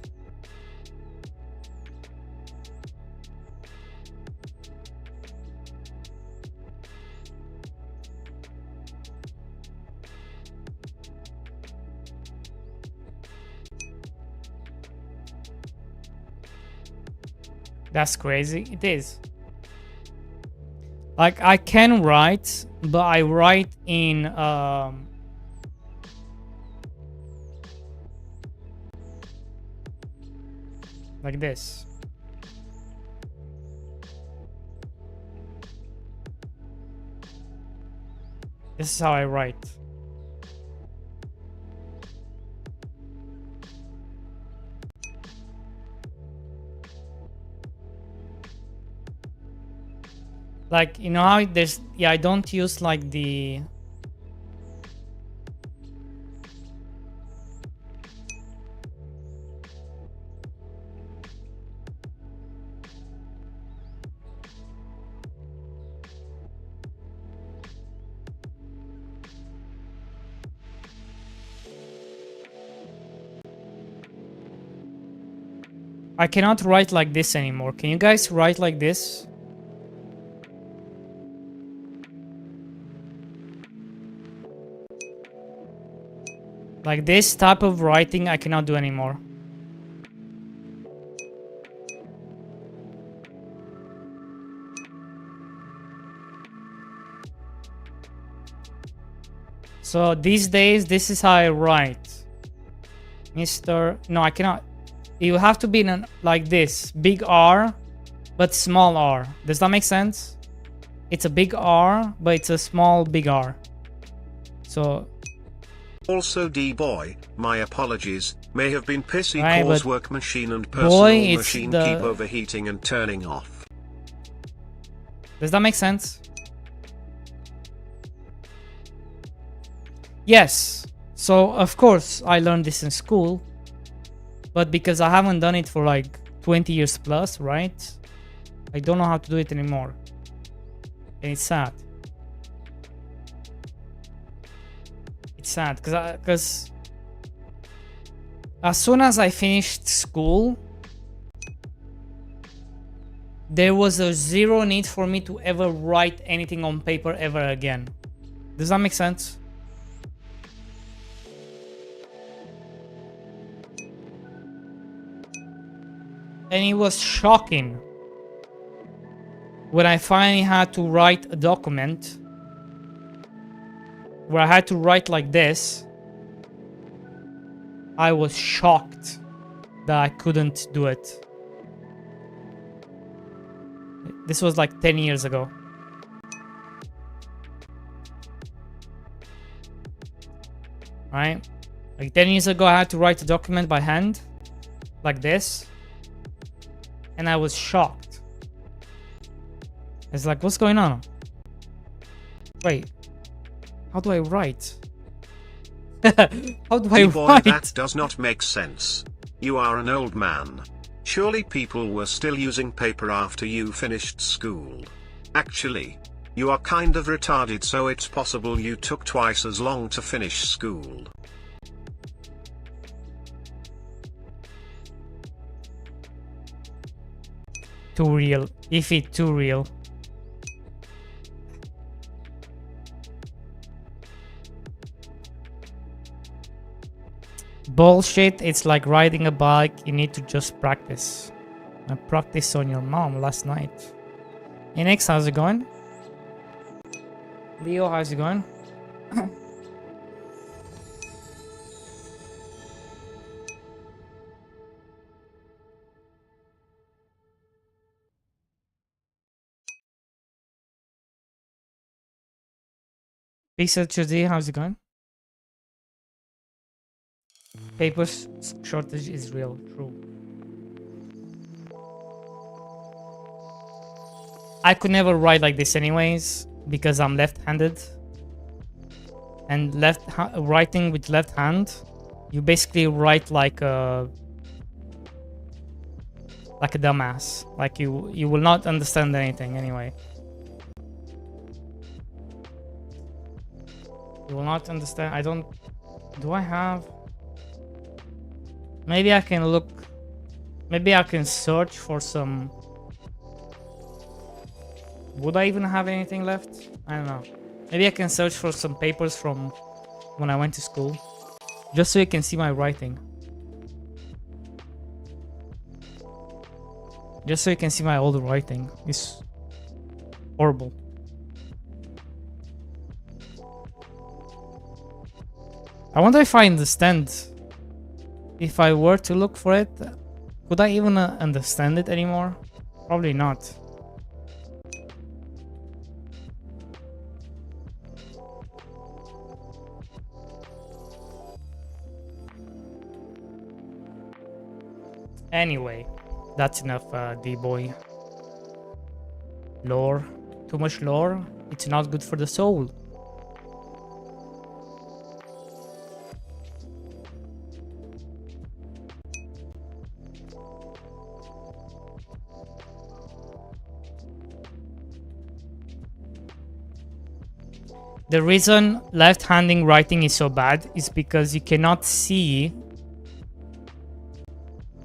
That's crazy. It is. Like, I can write, but I write in like this. This is how I write. Like, you know how there's, yeah, I don't use like the, I cannot write like this anymore. Can you guys write like this? Like this type of writing I cannot do anymore. So these days, this is how I write. Mr. No, I cannot. You have to be in like this. Big R, but small r. Does that make sense? It's a big R, but it's a small big R. So... Also D-boy, my apologies, may have been pissy right, cause work machine and personal boy, machine keep overheating and turning off. Does that make sense? Yes. So, of course, I learned this in school. But because I haven't done it for like 20 years plus, right? I don't know how to do it anymore. And it's sad. It's sad because as soon as I finished school, there was a zero need for me to ever write anything on paper ever again. Does that make sense? And it was shocking when I finally had to write a document where I had to write like this. I was shocked that I couldn't do it. This was like 10 years ago. Right? Like 10 years ago, I had to write a document by hand like this. And I was shocked. It's like, what's going on? Wait, how do I write? How do I write? That does not make sense. You are an old man. Surely people were still using paper after you finished school. Actually, you are kind of retarded, so it's possible you took twice as long to finish school. Too real. If it too real. Bullshit. It's like riding a bike. You need to just practice. I practiced on your mom last night. Inex, how's it going? Leo, how's it going? Pixel 2D, how's it going? Paper shortage is real, true. I could never write like this anyways because I'm left-handed. And writing with left hand, you basically write like a dumbass. Like you will not understand anything anyway. You will not understand. I don't. Do I have? Maybe I can look. Maybe I can search for some. Would I even have anything left? I don't know. Maybe I can search for some papers from when I went to school. Just so you can see my writing. Just so you can see my old writing. It's horrible. I wonder if I understand. If I were to look for it, could I even understand it anymore? Probably not. Anyway, that's enough, D-boy. Lore. Too much lore. It's not good for the soul. The reason left-handed writing is so bad is because you cannot see,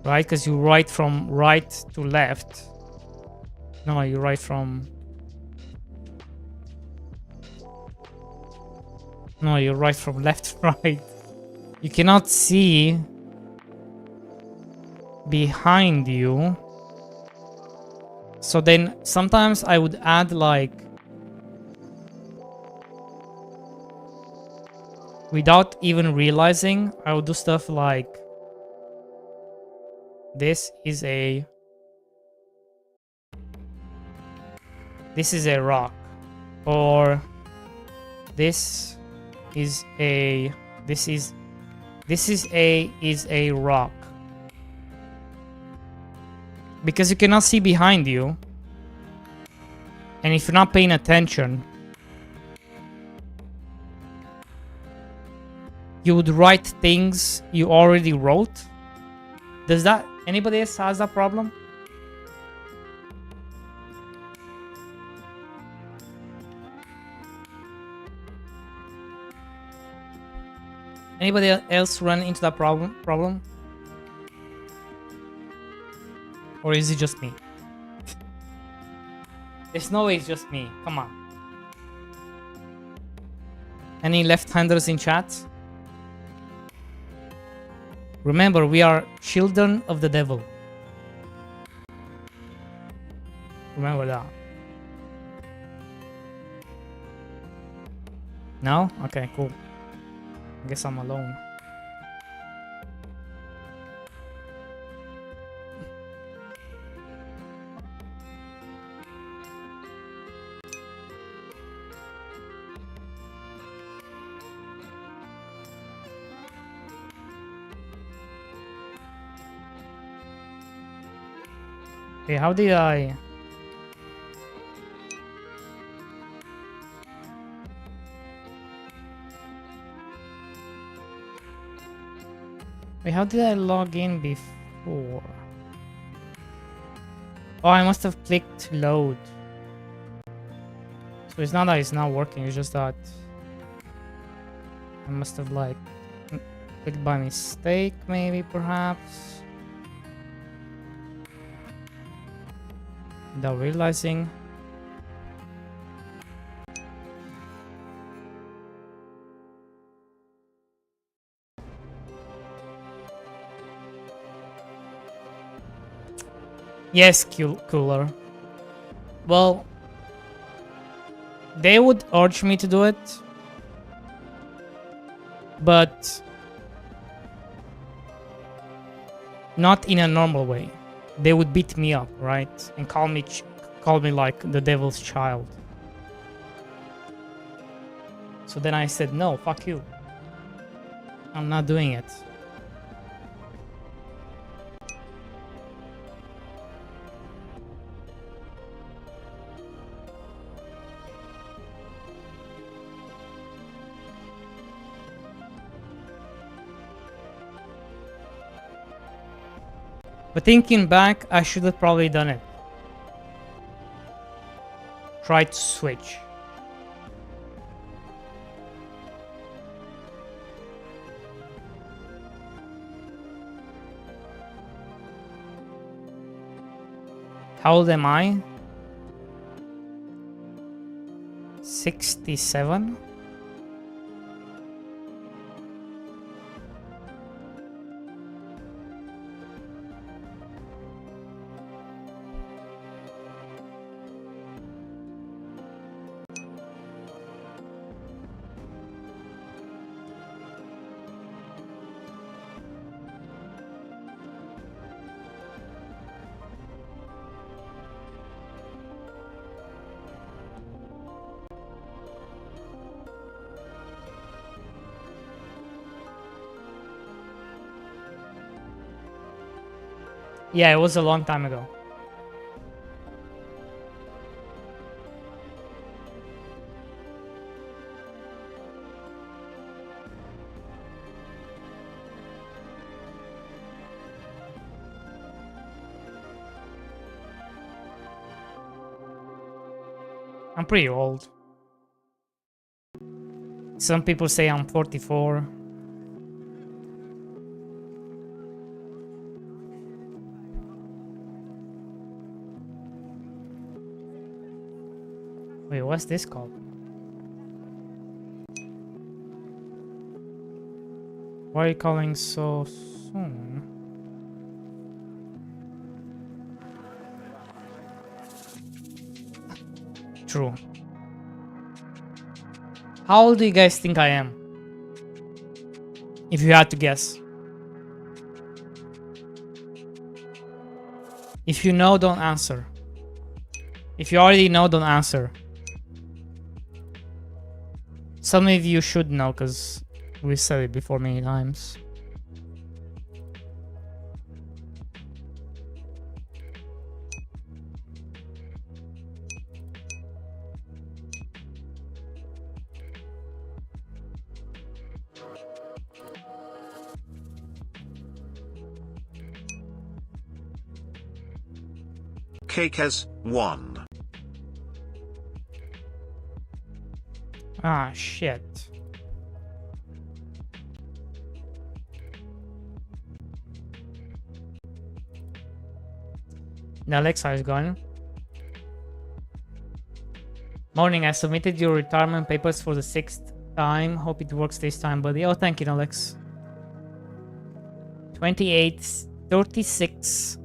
right? Because you write from right to left. No, you write from... No, you write from left to right. You cannot see behind you. So then sometimes I would add like... Without even realizing, I would do stuff like... This is a rock. Or this is a rock. Because you cannot see behind you. And if you're not paying attention, you would write things you already wrote. Does that... Anybody else has that problem? Anybody else run into that problem? Or is it just me? There's no way it's just me. Come on. Any left-handers in chat? Remember, we are children of the devil. Remember that. No? Okay, cool. I guess I'm alone. Okay, how did I... Wait, how did I log in before? Oh, I must have clicked load. So it's not that it's not working, it's just that I must have like clicked by mistake, maybe, perhaps. Without realizing. Yes, cooler. Well, they would urge me to do it, but not in a normal way. They would beat me up, right? And call me like the devil's child. So then I said, no, fuck you. I'm not doing it. But thinking back, I should have probably done it. Try to switch. How old am I? 67? Yeah, it was a long time ago. I'm pretty old. Some people say I'm 44. Wait, what's this called? Why are you calling so soon? True. How old do you guys think I am? If you had to guess. If you know, don't answer. If you already know, don't answer. Some of you should know, because we said it before many times. Cake has 1. Ah, shit. Now Alexa is gone. Morning, I submitted your retirement papers for the 6th time. Hope it works this time, buddy. Oh, thank you, Alex. 28, 36,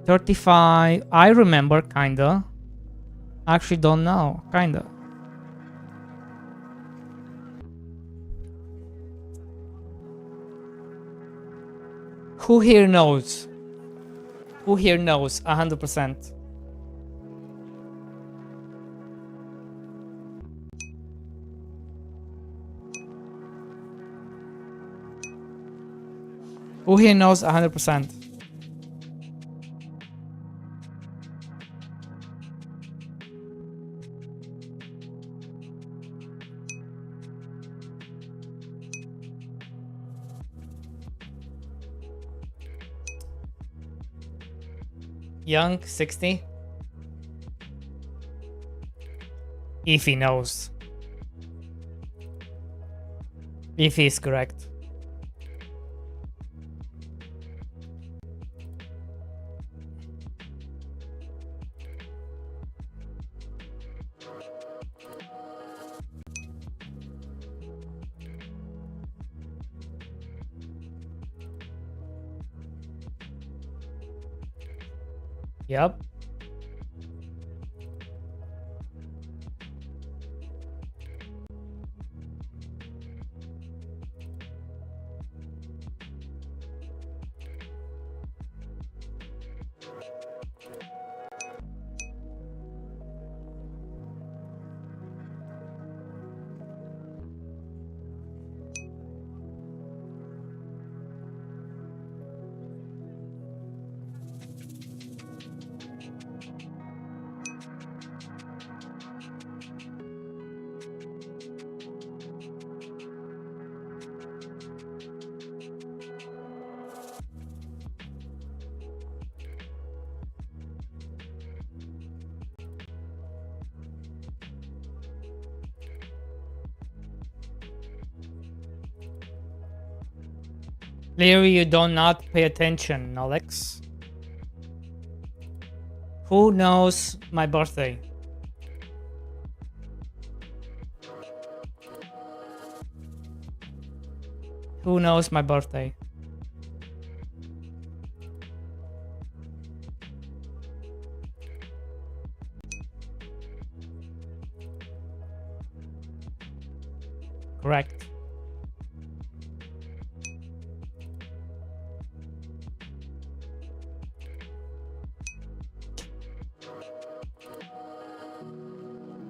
35. I remember, kinda. Actually, don't know, kinda. Who here knows? Who here knows? 100%. Who here knows 100%? Young, 60. If he knows. If he's correct. Yep. Clearly you do not pay attention, Alex. Who knows my birthday? Who knows my birthday? Correct.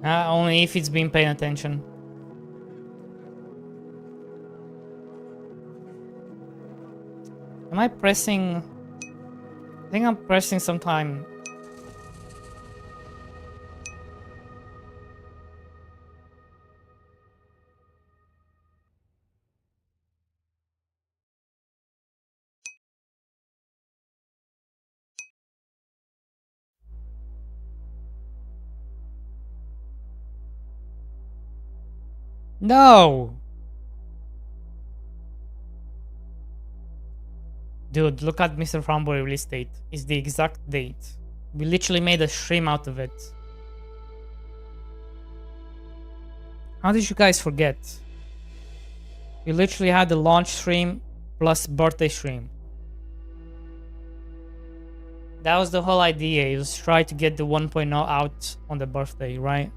Only if it's been paying attention. Am I pressing? I think I'm pressing sometime. No! Dude, look at Mr. Farmboy release date. It's the exact date. We literally made a stream out of it. How did you guys forget? We literally had the launch stream plus birthday stream. That was the whole idea. It was try to get the 1.0 out on the birthday, right?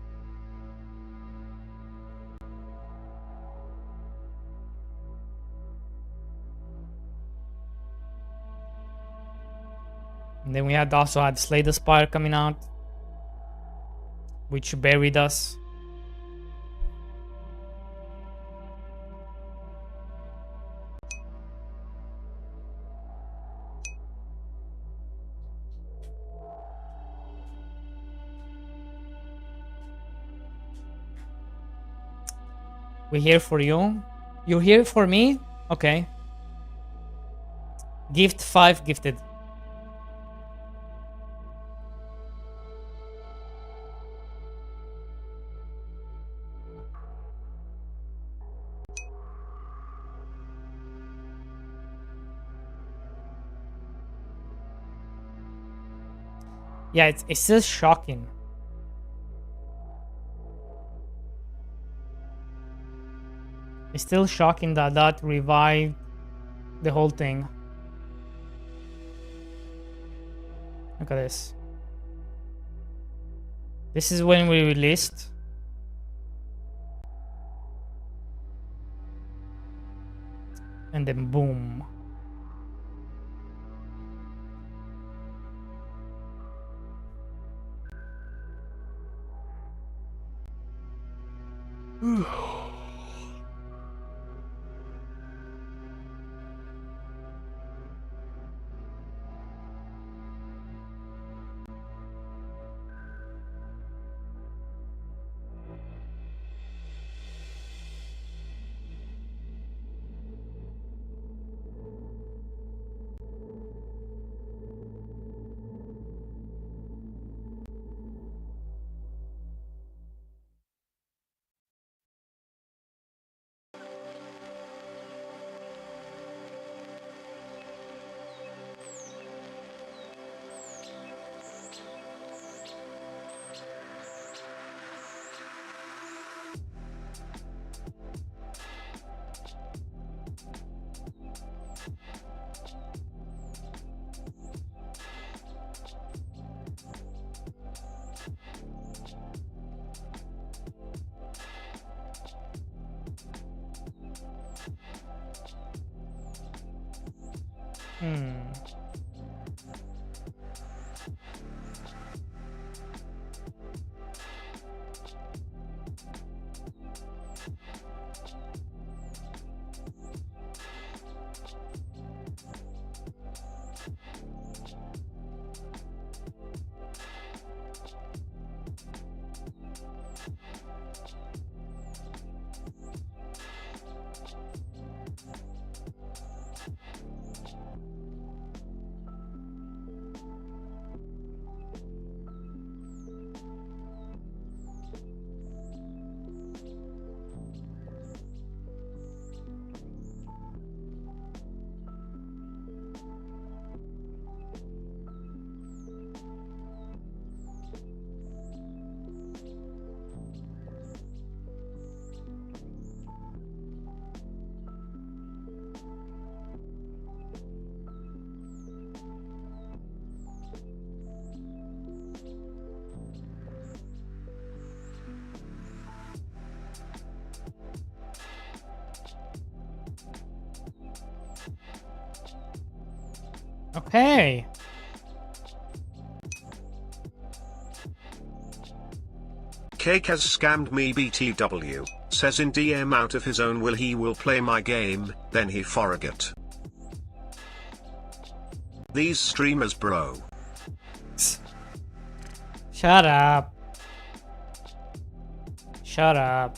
And then we had also had Slay the Spire coming out, which buried us. We're here for you. You're here for me? Okay. Gift 5 gifted. Yeah, it's still shocking. It's still shocking that that revived the whole thing. Look at this. This is when we released. And then boom. Okay. Cake has scammed me BTW, says in DM out of his own will he will play my game, then he forget. These streamers bro. Shut up. Shut up.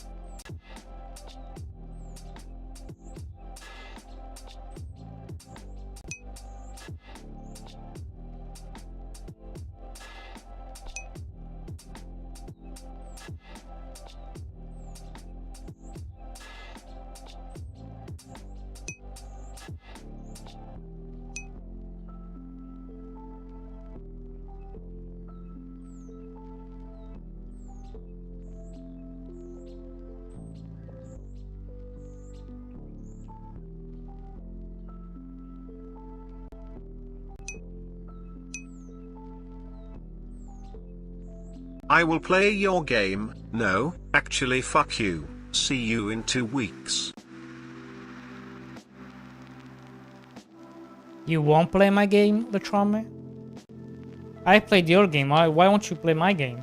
I will play your game. No, actually fuck you. See you in 2 weeks. You won't play my game, the trauma? I played your game. Why won't you play my game?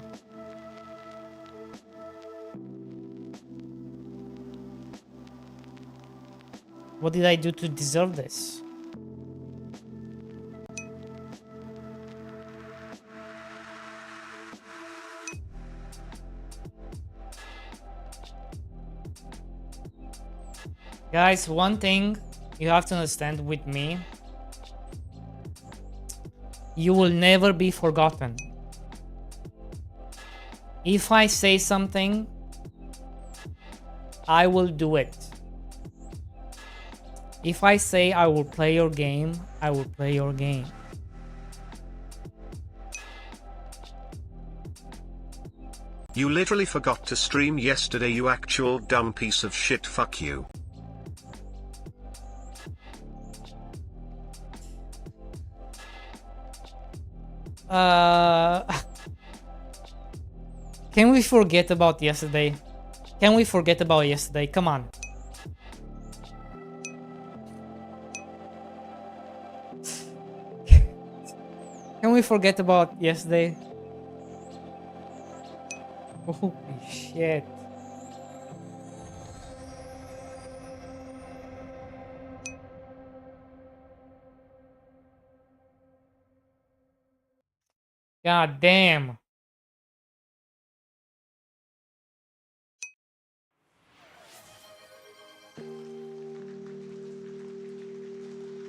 What did I do to deserve this? Guys, one thing you have to understand with me, you will never be forgotten. If I say something, I will do it. If I say I will play your game, I will play your game. You literally forgot to stream yesterday, you actual dumb piece of shit, fuck you. Can we forget about yesterday? Can we forget about yesterday? Come on. Can we forget about yesterday? Holy shit. God damn.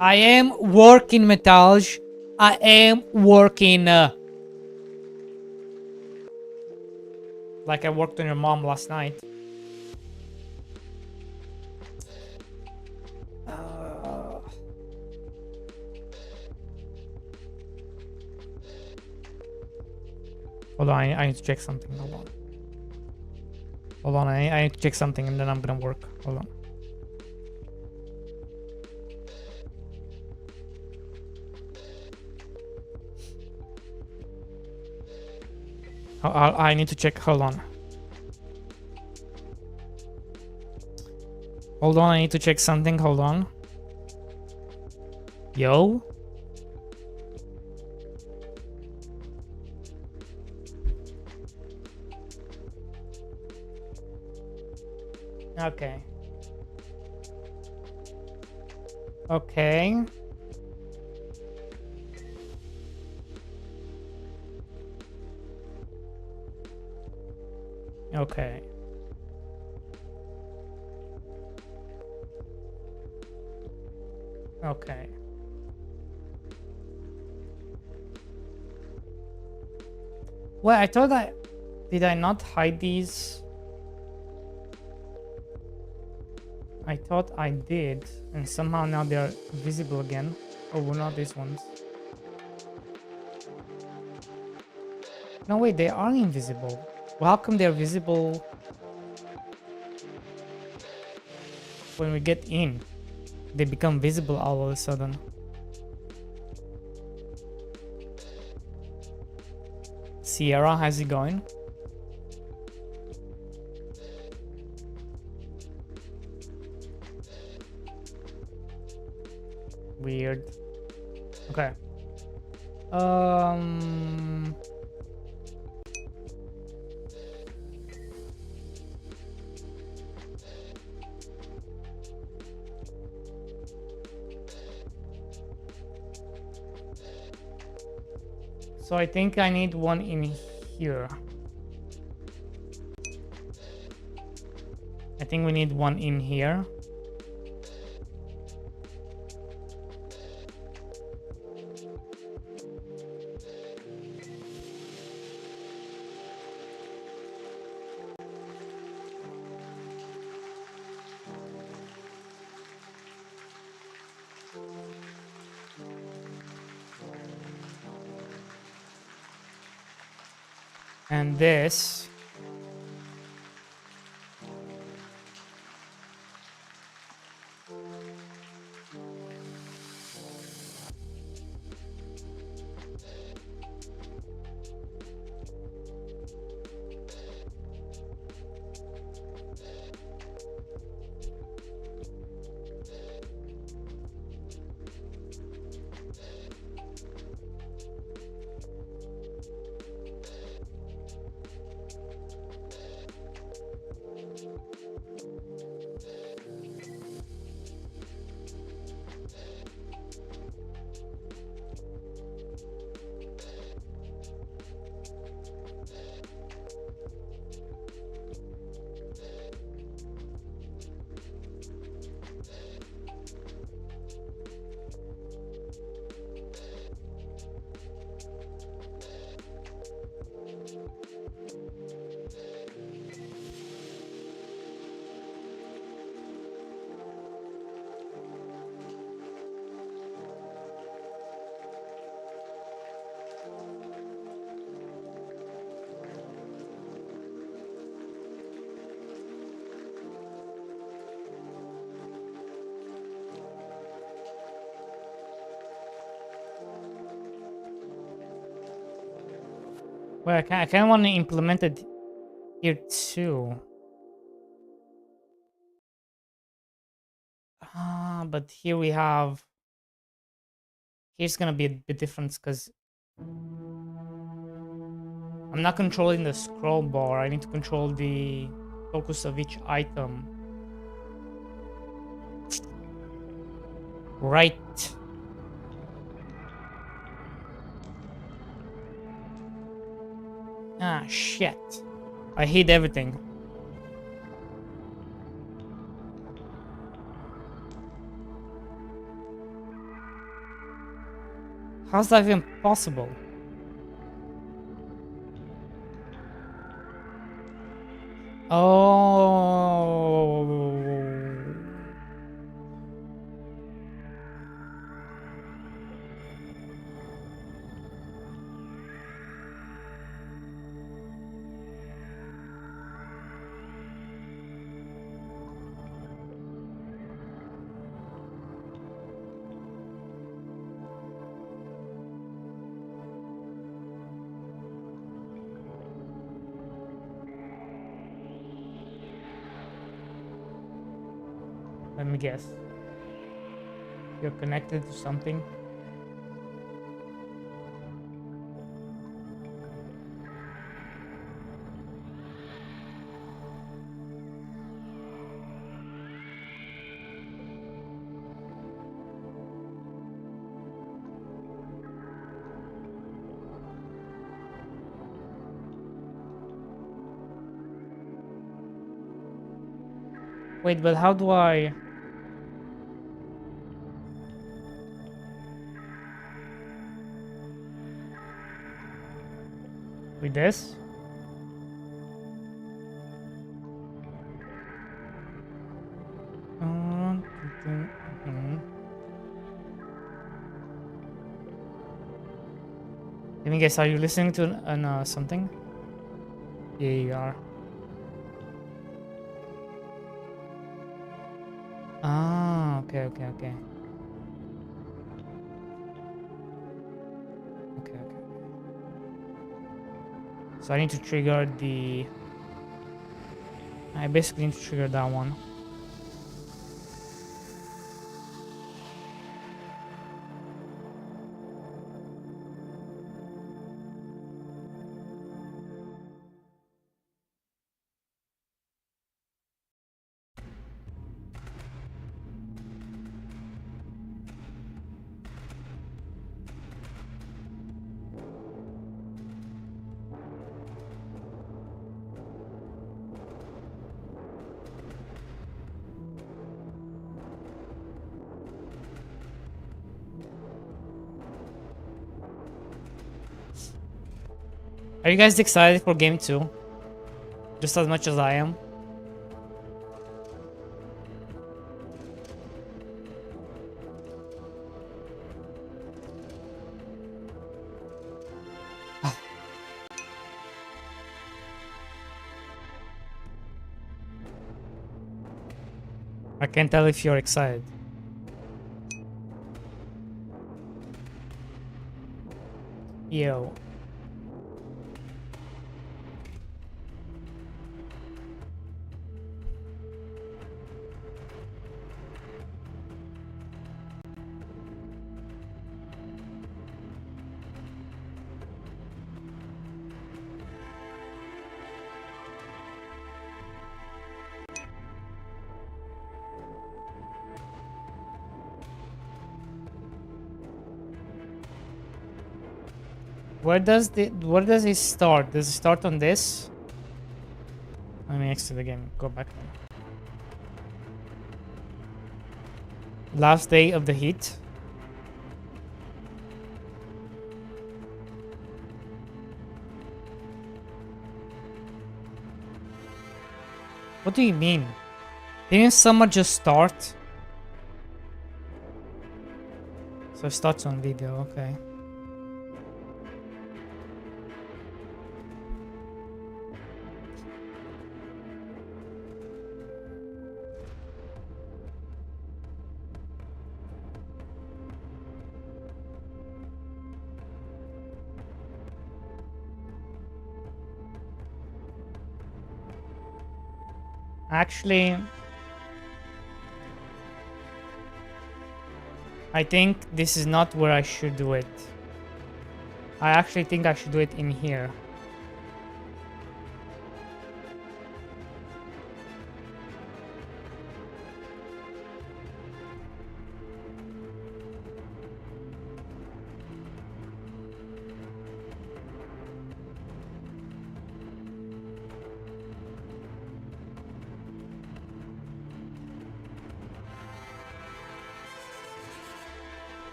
I am working, Metalj. I am working. Like I worked on your mom last night. Hold on, I need to check something. Hold on. Hold on, I need to check something and then I'm gonna work. Hold on. I need to check. Hold on. Hold on, I need to check something. Hold on. Yo. Okay. Okay. Okay. Okay. Well, I thought I... Did I not hide these? I thought I did, and somehow now they're visible again. Oh, well, not these ones. No, wait, they are invisible. Well, how come they're visible when we get in? They become visible all of a sudden. Sierra, how's it going? Weird. Okay. So I think I need one in here. I think we need one in here. And this. Well, I kind of want to implement it here too. But here we have. Here's gonna be a bit different because I'm not controlling the scroll bar. I need to control the focus of each item. Right. Ah, shit. I hate everything. How's that even possible? Oh. Let me guess. You're connected to something? Wait, but how do I... With this? Let me guess, are you listening to something? Yeah, you are. Ah, okay. Okay. So I need to trigger the... I basically need to trigger that one. Are you guys excited for game 2? Just as much as I am? I can't tell if you're excited. Yo. Where does it start? Does it start on this? Let me exit the game. Go back. Last day of the heat. What do you mean? Didn't summer just start? So it starts on video, okay. Actually, I think this is not where I should do it. I actually think I should do it in here.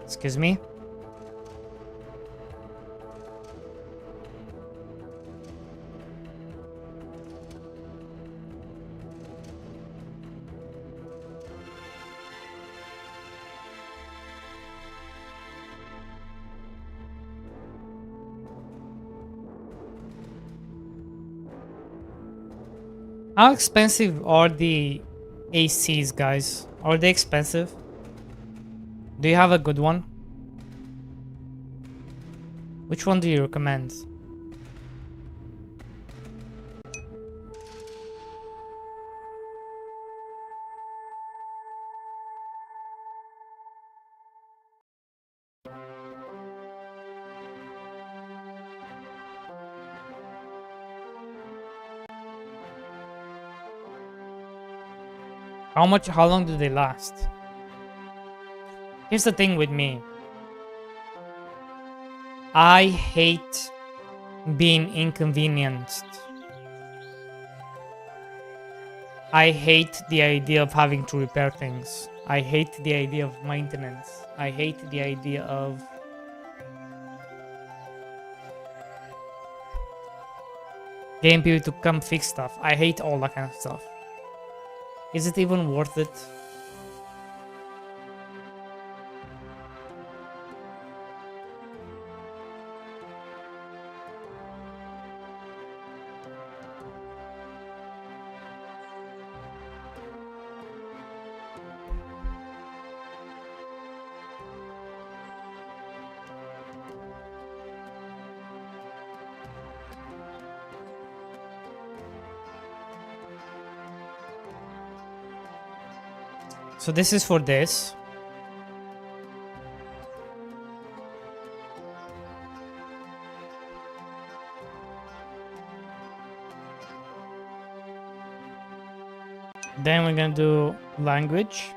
Excuse me. How expensive are the ACs, guys? Are they expensive? Do you have a good one? Which one do you recommend? How long do they last? Here's the thing with me. I hate being inconvenienced. I hate the idea of having to repair things. I hate the idea of maintenance. I hate the idea of getting people to come fix stuff. I hate all that kind of stuff. Is it even worth it? So this is for this. Then we're gonna do language.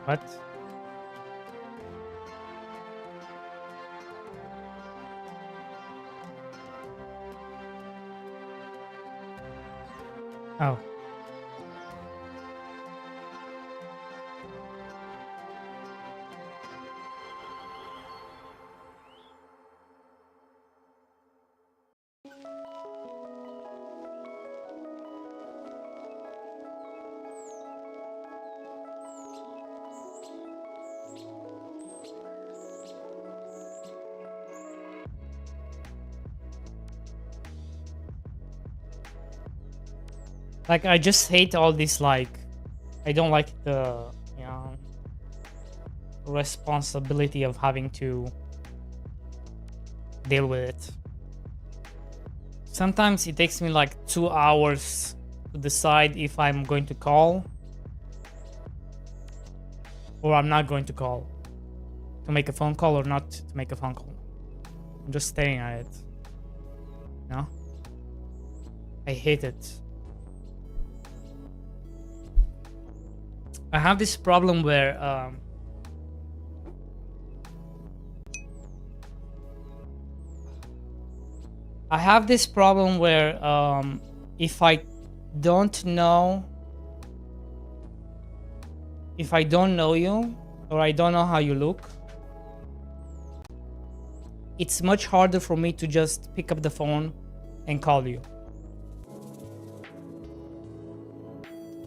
What? Oh. Like, I just hate all this, like, I don't like the, you know, responsibility of having to deal with it. Sometimes it takes me like 2 hours to decide if I'm going to call or I'm not going to call. To make a phone call or not to make a phone call. I'm just staring at it. No? I hate it. I have this problem where if I don't know you or I don't know how you look, it's much harder for me to just pick up the phone and call you.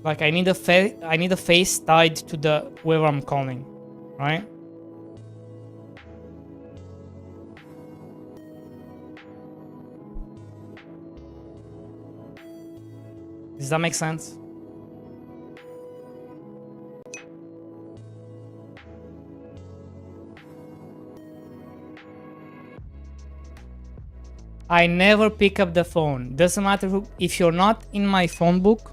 Like, I need a face tied to the whoever I'm calling, right? Does that make sense? I never pick up the phone. Doesn't matter who, if you're not in my phone book.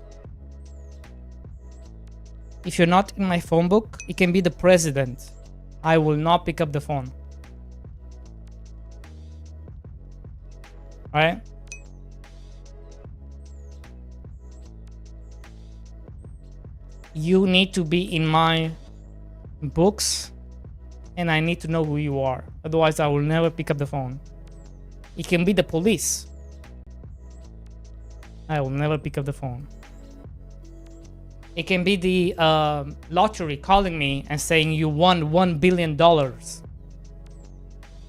If you're not in my phone book, it can be the president. I will not pick up the phone. Alright? You need to be in my books and I need to know who you are. Otherwise, I will never pick up the phone. It can be the police. I will never pick up the phone. It can be the lottery calling me and saying you won $1 billion.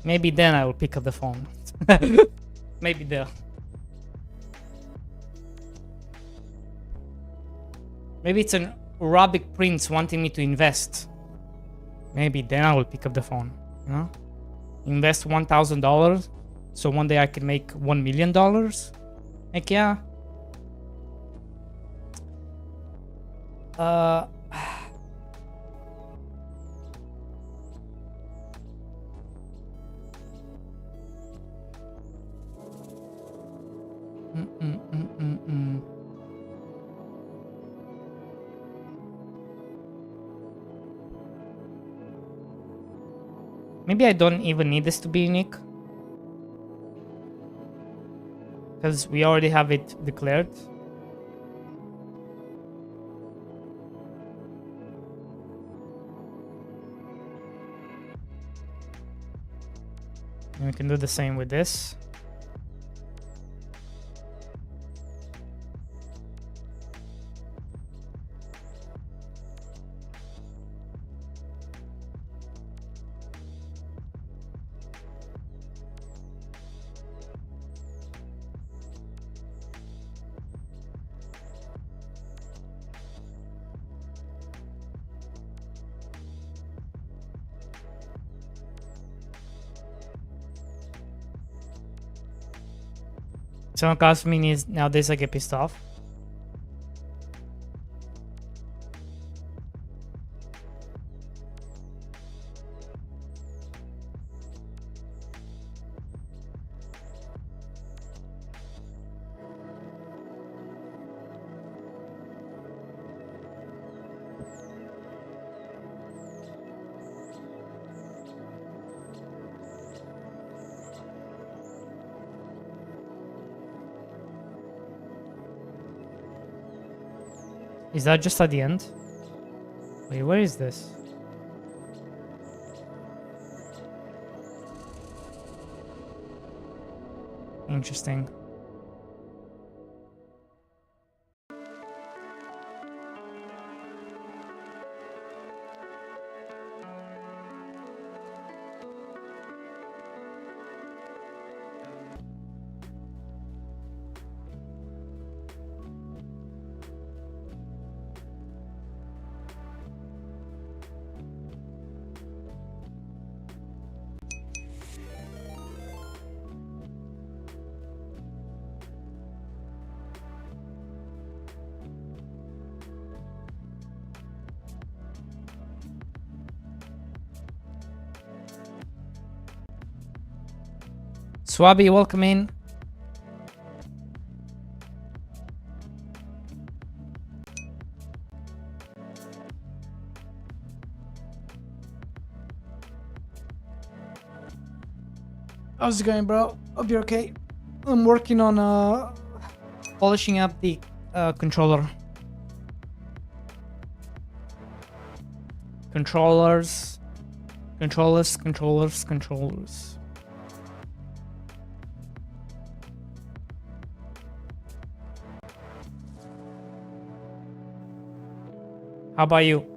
Maybe then I will pick up the phone. Maybe then. Maybe it's an Arabic prince wanting me to invest. Maybe then I will pick up the phone. You know? Invest $1,000 so one day I can make $1 million. Heck yeah. Maybe I don't even need this to be unique, because we already have it declared. And we can do the same with this. Someone calls me needs nowadays I get pissed off. Is that just at the end? Wait, where is this? Interesting. Swabby, welcome in. How's it going, bro? Hope you're okay. I'm working on polishing up the controller. Controllers. How about you?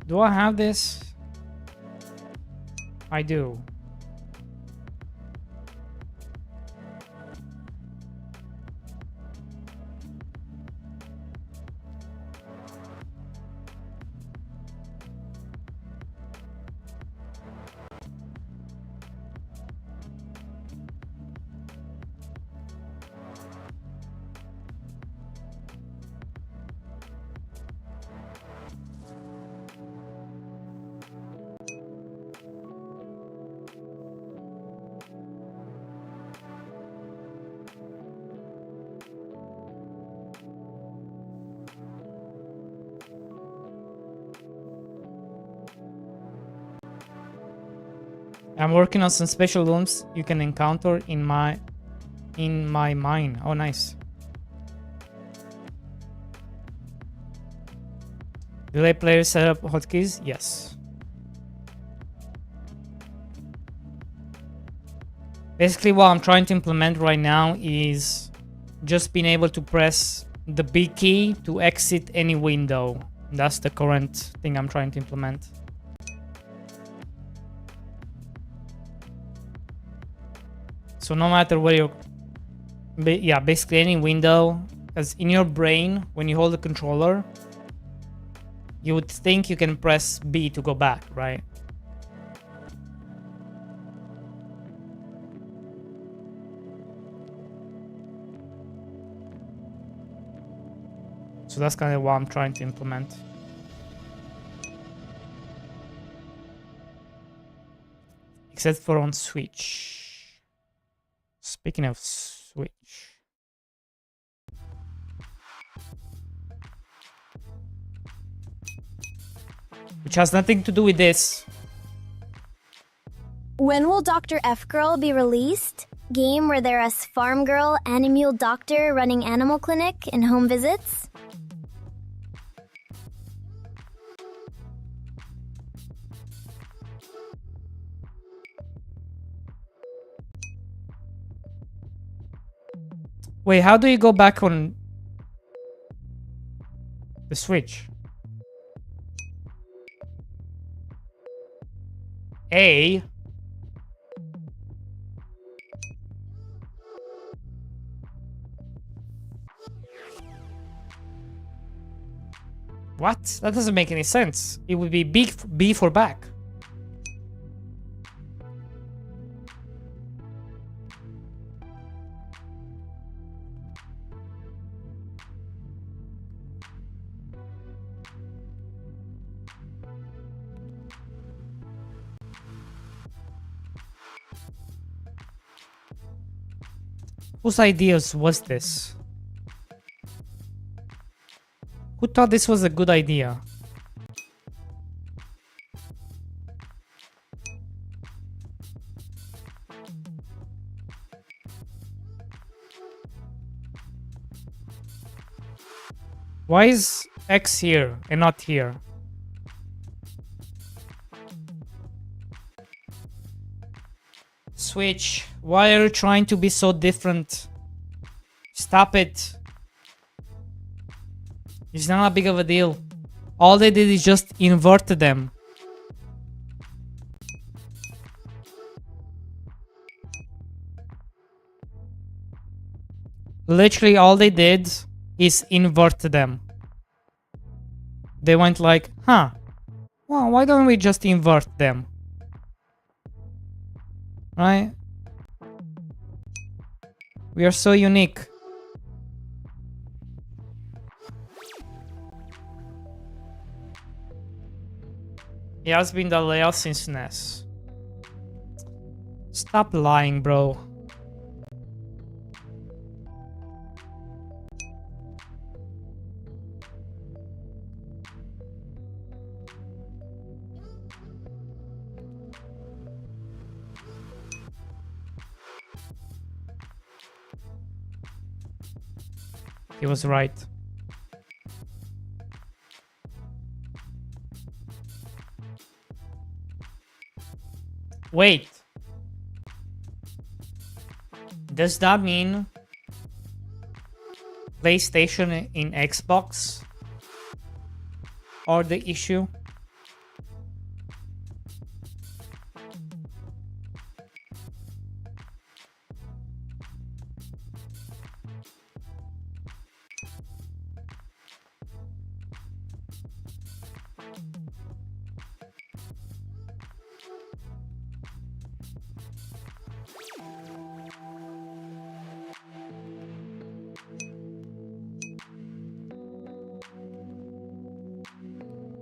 Do I have this? I do. I'm working on some special rooms you can encounter in my mine. Oh, nice. Do they players set up hotkeys? Yes. Basically, what I'm trying to implement right now is just being able to press the B key to exit any window. That's the current thing I'm trying to implement. So no matter where you're, yeah, basically any window, because in your brain, when you hold the controller, you would think you can press B to go back, right? So that's kind of what I'm trying to implement. except for on Switch. Speaking of Switch. Which has nothing to do with this. When will Dr. F Girl be released? Game where there is farm girl, animal doctor running animal clinic and home visits? Wait, how do you go back on the Switch? A. What? That doesn't make any sense. It would be B for back. Whose ideas was this? Who thought this was a good idea? Why is X here and not here? Switch, why are you trying to be so different? Stop it. It's not a big of a deal. All they did is just invert them. Literally all they did is invert them. They went like, huh, well, why don't we just invert them? Right? We are so unique. It has been the layout since NES. Stop lying, bro. He was right. Wait. Does that mean PlayStation in Xbox are the issue?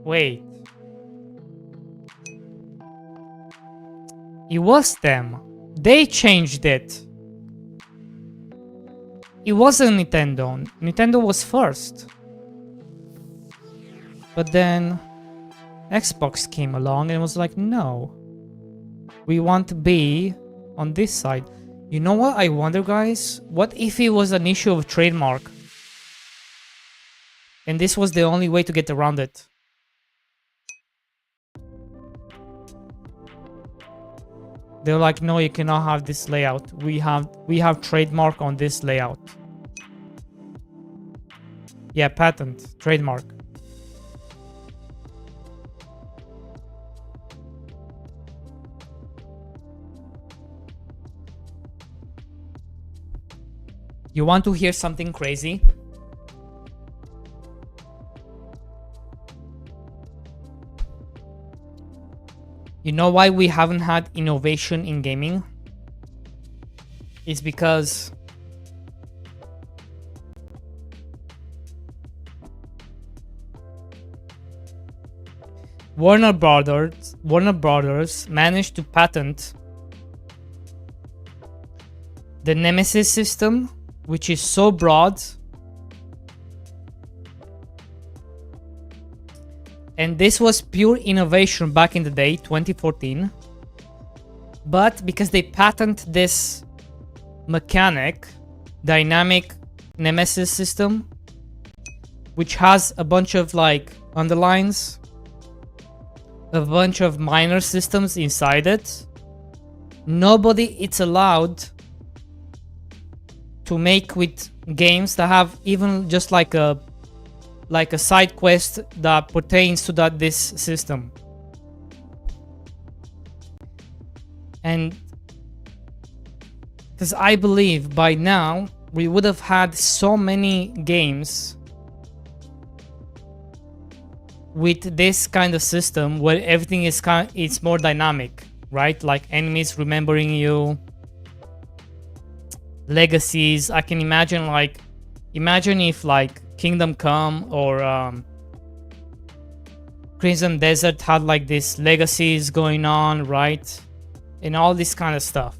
Wait. It was them. They changed it. It wasn't Nintendo. Nintendo was first. But then Xbox came along and was like, no. We want to be on this side. You know what I wonder, guys? What if it was an issue of trademark? And this was the only way to get around it. They're like, no, you cannot have this layout. We have trademark on this layout. Yeah, patent, trademark. You want to hear something crazy? You know why we haven't had innovation in gaming? It's because Warner Brothers managed to patent the Nemesis system, which is so broad. And this was pure innovation back in the day, 2014. But because they patent this mechanic, dynamic Nemesis system, which has a bunch of like underlines, a bunch of minor systems inside it, nobody is allowed to make with games that have even just like a side quest that pertains to this system. And because I believe by now we would have had so many games with this kind of system where everything is it's more dynamic, right? Like enemies remembering you, legacies. I can imagine imagine if like Kingdom Come or Crimson Desert had like this legacies going on, right? And all this kind of stuff.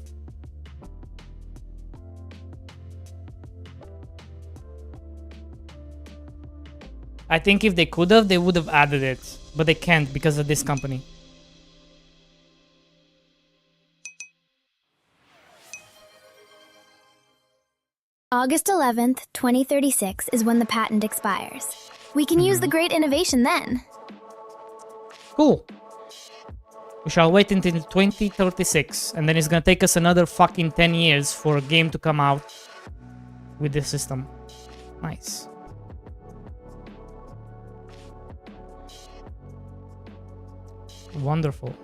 I think if they could have, they would have added it, but they can't because of this company. August 11th, 2036 is when the patent expires. We can use the great innovation then. Cool. We shall wait until 2036, and then it's gonna take us another fucking 10 years for a game to come out with this system. Nice. Wonderful.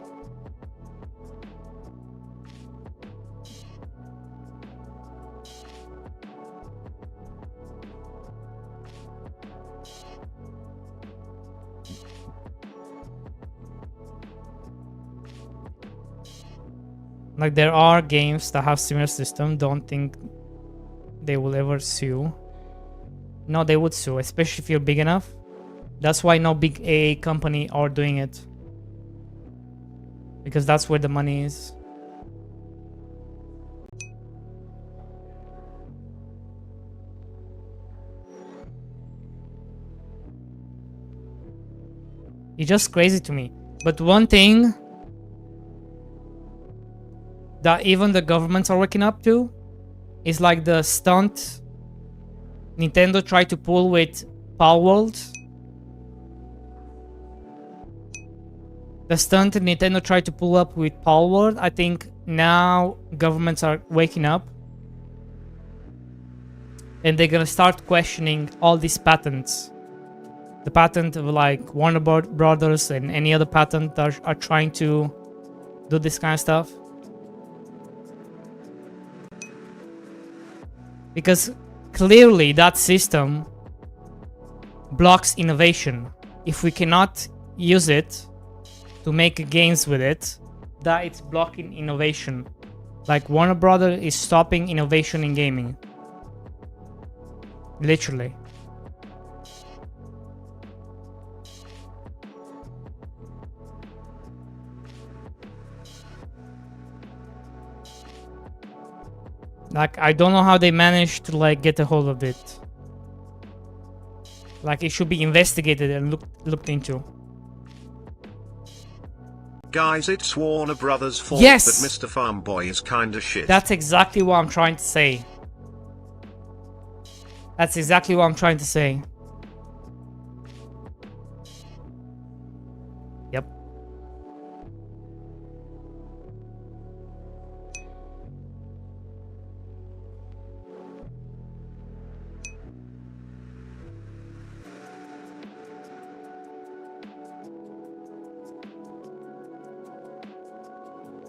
Like there are games that have similar system. Don't think they will ever sue. No, they would sue, especially if you're big enough. That's why no big AA company are doing it. Because that's where the money is. It's just crazy to me. But one thing that even the governments are waking up to is like the stunt Nintendo tried to pull with Palworld. The stunt Nintendo tried to pull up with Palworld, I think now governments are waking up. And they're gonna start questioning all these patents. The patent of like Warner Brothers and any other patent that are trying to do this kind of stuff. Because clearly that system blocks innovation. If we cannot use it to make games with it, that it's blocking innovation. Like Warner Brothers is stopping innovation in gaming. Literally. Like, I don't know how they managed to like get a hold of it. Like, it should be investigated and looked into. Guys, it's Warner Brothers' fault Yes! that Mr. Farmboy is kinda shit. That's exactly what I'm trying to say. That's exactly what I'm trying to say. Yep.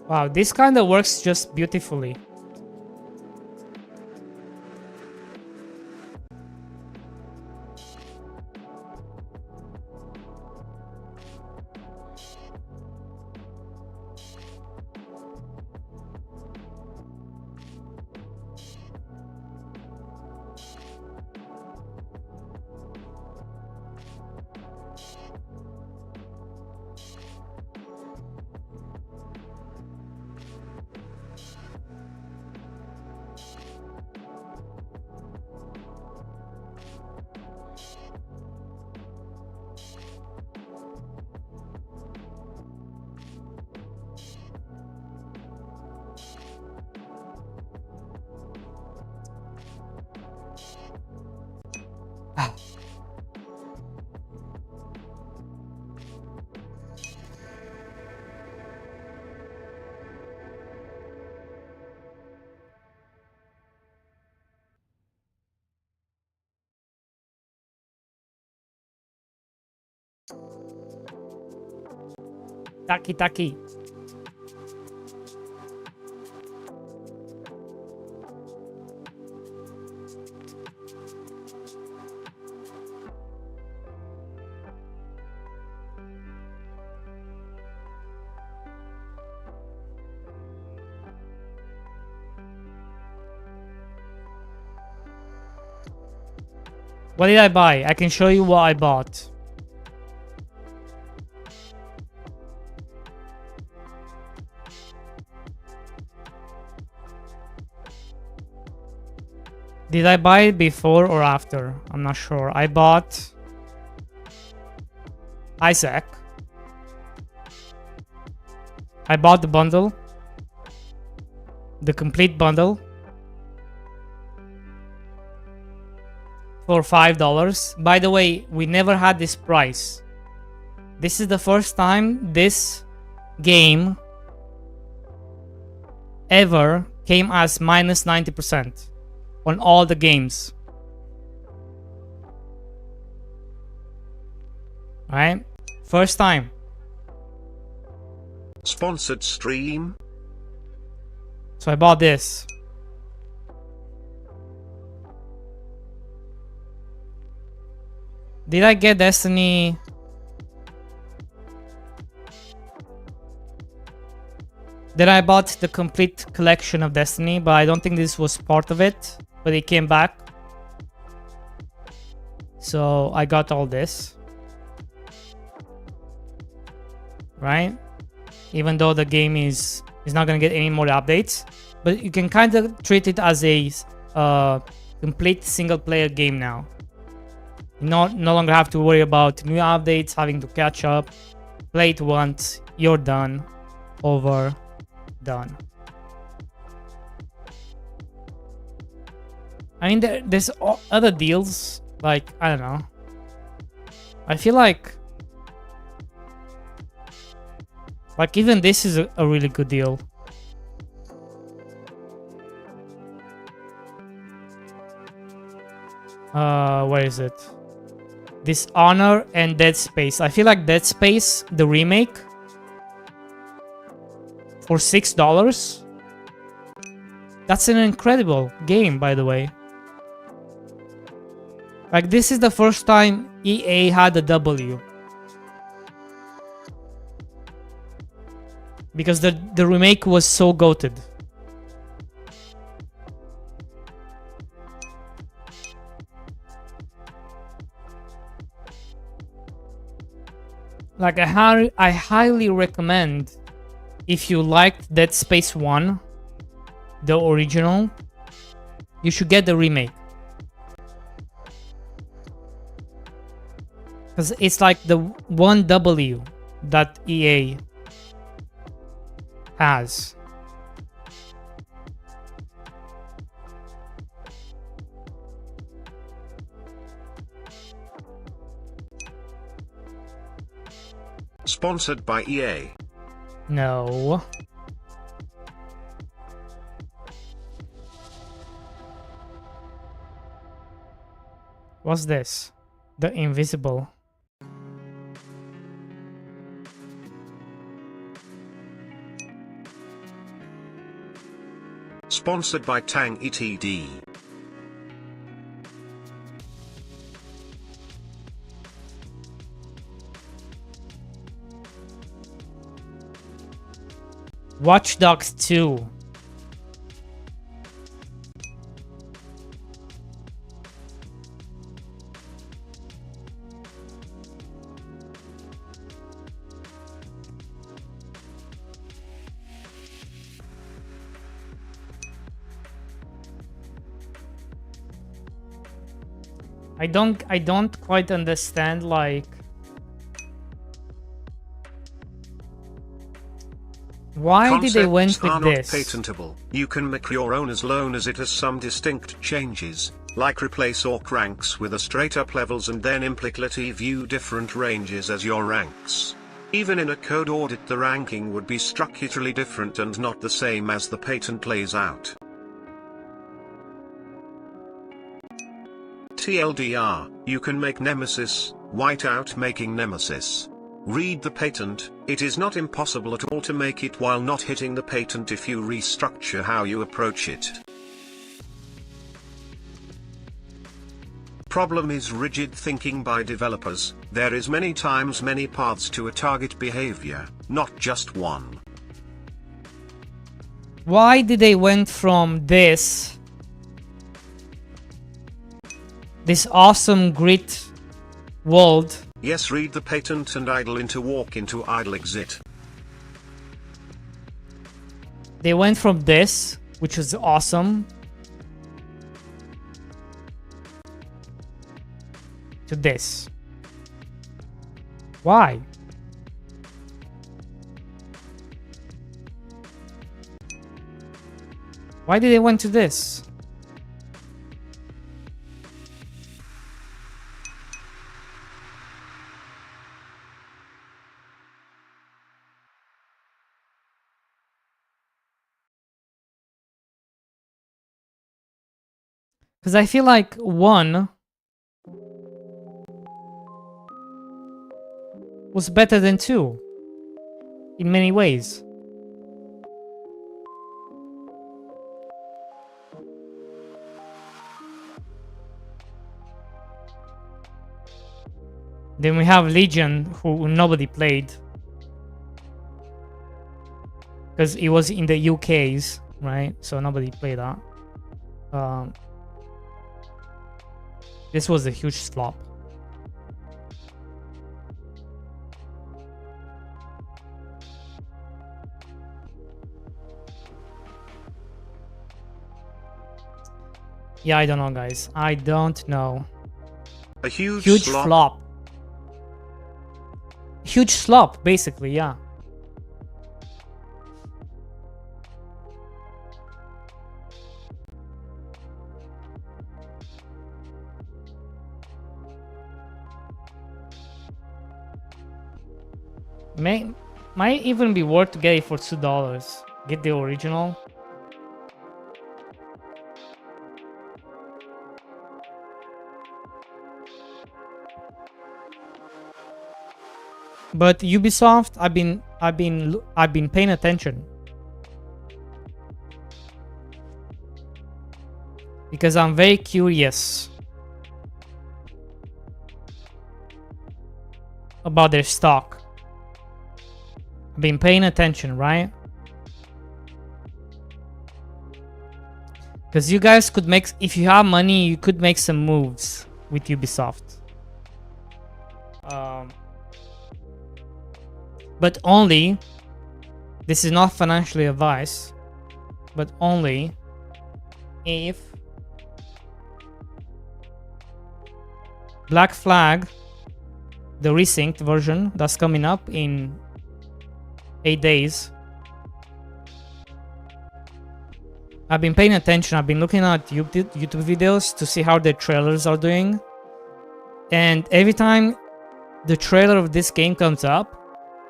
Wow, this kind of works just beautifully. Taki taki. What did I buy? I can show you what I bought. Did I buy it before or after? I'm not sure. I bought Isaac. I bought the bundle. The complete bundle. For $5. By the way, we never had this price. This is the first time this game ever came as minus 90% on all the games. Right? First time. Sponsored stream. So I bought this. Did I get Destiny? Then I bought the complete collection of Destiny, but I don't think this was part of it. But it came back. So I got all this. Right? Even though the game is not gonna get any more updates. But you can kind of treat it as a complete single player game now. You no longer have to worry about new updates, having to catch up. Play it once, you're done. Over, done. I mean, there's other deals, like, I don't know. I feel like even this is a really good deal. Where is it? Dishonor and Dead Space. I feel like Dead Space, the remake, for $6. That's an incredible game, by the way. Like, this is the first time EA had a W. Because the remake was so goated. Like, I highly recommend, if you liked Dead Space 1, the original, you should get the remake. Because it's like the one W that EA has. Sponsored by EA. No. What's this? The Invisible. Sponsored by Tang ETD. Watch Dogs 2. I don't quite understand, like, why did they went with this? Not patentable. You can make your own as long as it has some distinct changes, like replace orc ranks with a straight up levels and then implicitly view different ranges as your ranks. Even in a code audit, the ranking would be structurally different and not the same as the patent lays out. TLDR, you can make Nemesis, Whiteout making Nemesis. Read the patent. It is not impossible at all to make it while not hitting the patent if you restructure how you approach it. Problem is rigid thinking by developers. There is many times many paths to a target behavior, not just one. Why did they went from this awesome grid world? Yes, read the patent and idle into walk into idle exit. They went from this, which was awesome, to this. Why? Why did they went to this? Because I feel like one was better than two in many ways. Then we have Legion, who nobody played because it was in the UKs, right? So nobody played that. This was a huge flop. Yeah, I don't know, guys. I don't know. A huge flop. Huge slop, basically, yeah. Might even be worth to get it for $2. Get the original. But Ubisoft, I've been paying attention because I'm very curious about their stock. I've been paying attention, right? Because you guys could make, if you have money, you could make some moves with Ubisoft. But only, this is not financial advice, but only if Black Flag, the resynced version that's coming up in 8 days. I've been paying attention. I've been looking at YouTube videos to see how the trailers are doing. And every time the trailer of this game comes up,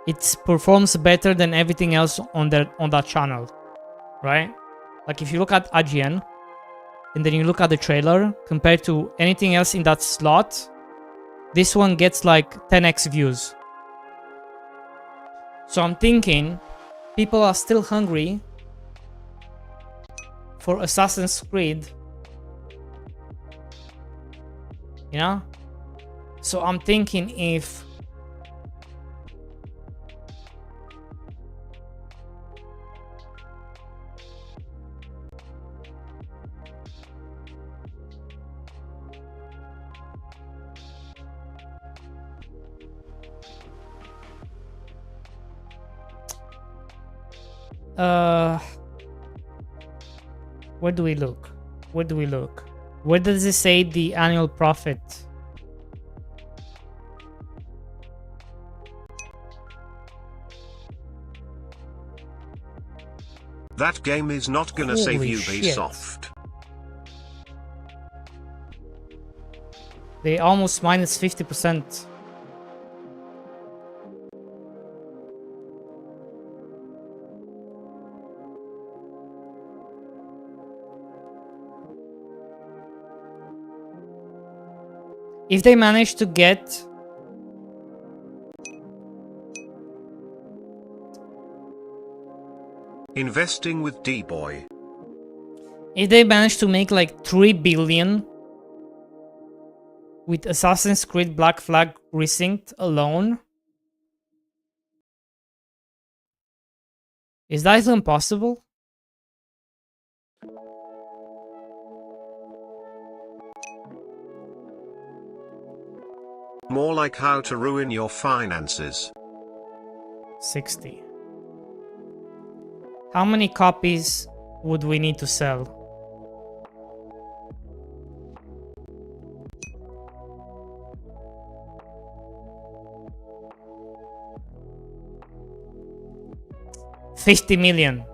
it performs better than everything else on that channel, right? Like if you look at IGN and then you look at the trailer compared to anything else in that slot, this one gets like 10x views. So I'm thinking people are still hungry for Assassin's Creed, you know? So I'm thinking if where do we look? Where do we look? Where does it say the annual profit? That game is not gonna save Ubisoft. They almost minus 50%. If they manage to get Investing with D-Boy. If they manage to make like 3 billion with Assassin's Creed Black Flag Resynced alone, is that even possible? More like how to ruin your finances. 60. How many copies would we need to sell? $50 million.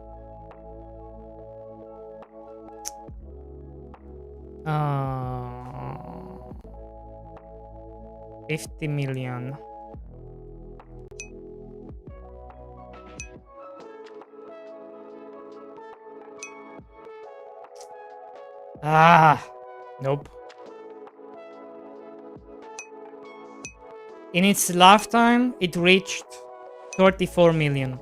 50 million. Nope. In its lifetime, it reached 34 million.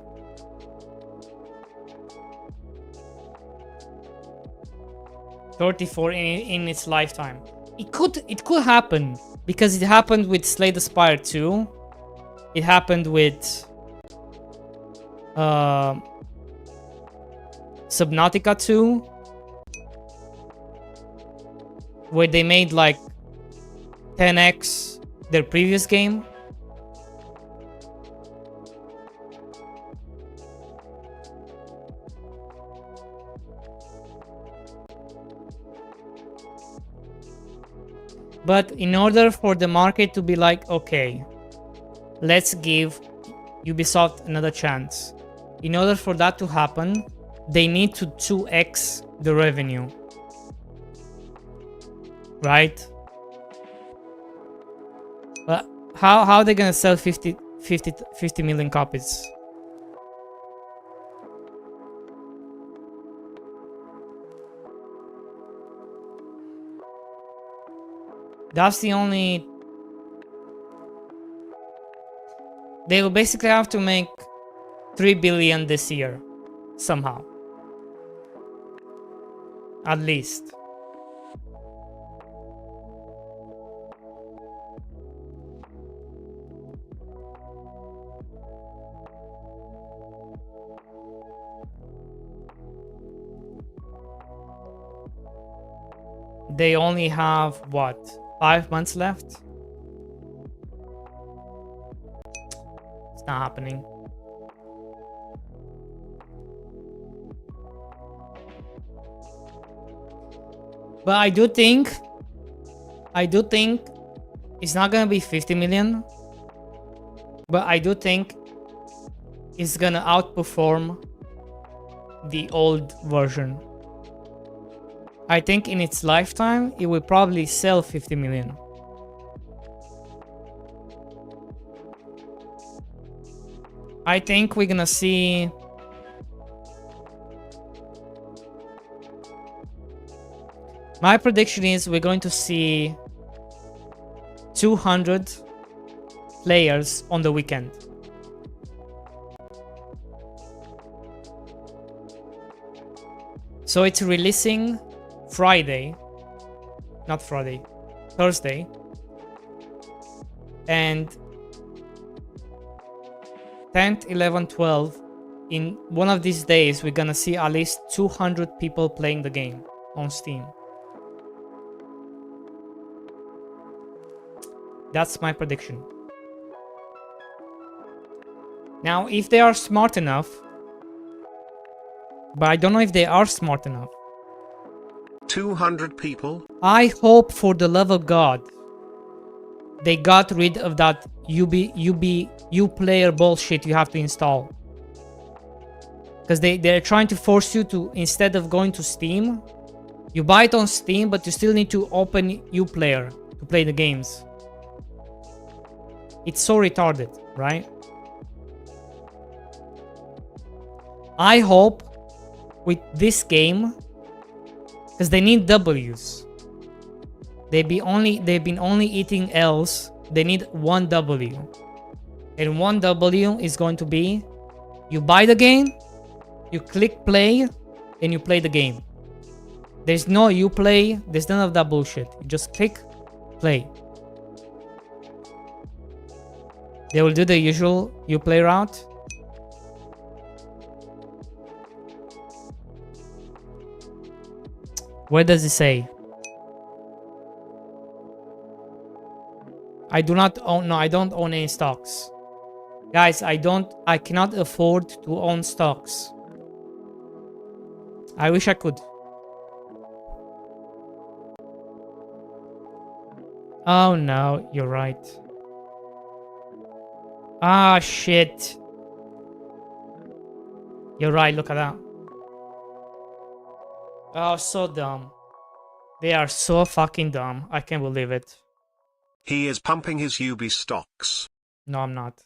In its lifetime. It could happen because it happened with Slay the Spire 2. It happened with Subnautica 2, where they made like 10x their previous game. But in order for the market to be like, okay, let's give Ubisoft another chance. In order for that to happen, they need to 2x the revenue. Right? But how are they gonna sell 50 million copies? That's the only... They will basically have to make 3 billion this year. Somehow. At least. They only have, what, 5 months left? It's not happening. But I do think it's not gonna be 50 million. But I do think it's gonna outperform the old version. I think in its lifetime, it will probably sell 50 million. I think we're gonna see... My prediction is we're going to see 200 players on the weekend. So it's releasing Thursday. And 10th, 11th, 12th, in one of these days, we're gonna see at least 200 people playing the game on Steam. That's my prediction. Now, if they are smart enough, but I don't know if they are smart enough. 200 people? I hope for the love of God they got rid of that Uplayer bullshit you have to install. Because they're trying to force you to, instead of going to Steam, you buy it on Steam, but you still need to open Uplayer to play the games. It's so retarded, right? I hope with this game, because they need W's. They've been only eating L's. They need one W. And one W is going to be, you buy the game, You click play and you play the game. There's no you play, there's none of that bullshit. You just click play. They will do the usual you play route. Where does it say? I do not own, no, I don't own any stocks. Guys, I cannot afford to own stocks. I wish I could. Oh no, you're right. Ah, shit. You're right, look at that. Oh, so dumb. They are so fucking dumb. I can't believe it. He is pumping his UB stocks. No, I'm not.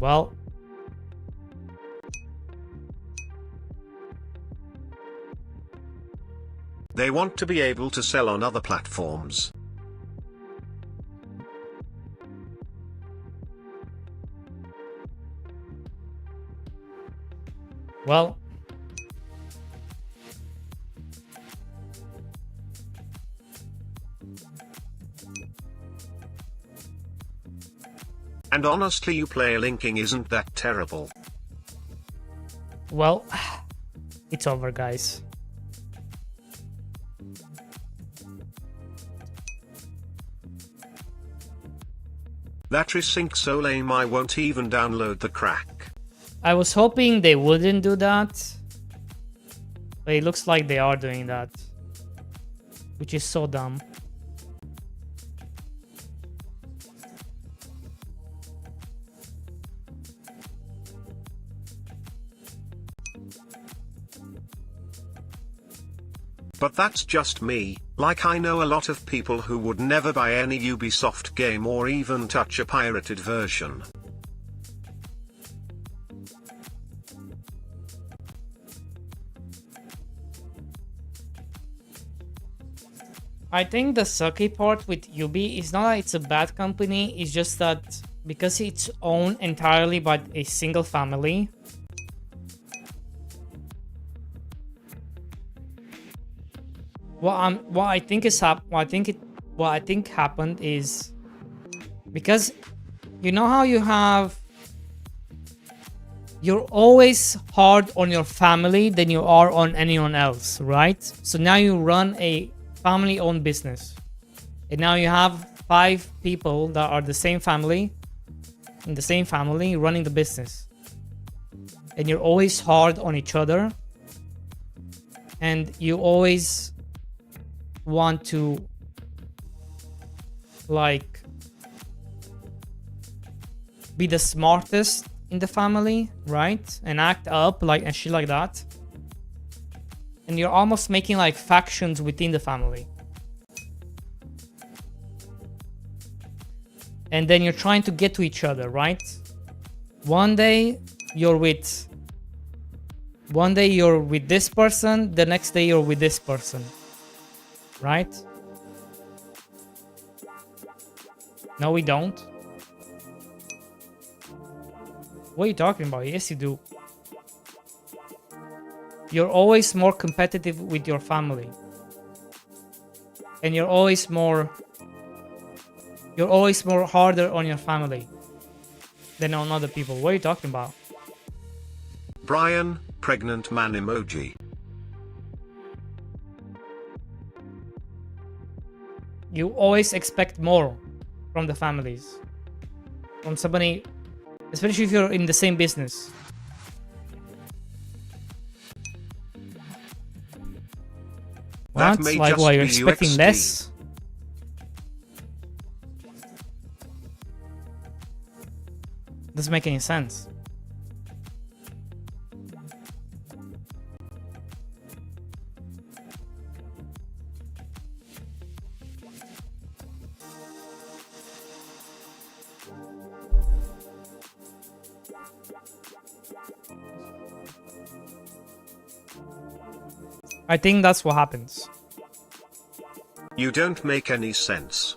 Well. They want to be able to sell on other platforms. Well. And honestly, Uplay linking isn't that terrible. Well, it's over, guys. That resync so lame I won't even download the crack. I was hoping they wouldn't do that. But it looks like they are doing that. Which is so dumb. But that's just me, like I know a lot of people who would never buy any Ubisoft game or even touch a pirated version. I think the sucky part with Ubi is not that it's a bad company, it's just that because it's owned entirely by a single family. What I think happened is because you know how you're always hard on your family than you are on anyone else, right? So now you run a family-owned business, and now you have 5 people that are the same family, in the same family running the business, and you're always hard on each other, and you always want to like be the smartest in the family, right? And act up like and shit like that. And you're almost making like factions within the family. And then you're trying to get to each other, right? One day you're with this person, the next day you're with this person. Right? No, we don't. What are you talking about? Yes, you do. You're always more competitive with your family. And you're always more harder on your family than on other people. What are you talking about? Brian, pregnant man emoji. You always expect more from the families. From somebody, especially if you're in the same business. That What? may Like just what, you're be expecting UXD. less? Doesn't make any sense. I think that's what happens. You don't make any sense.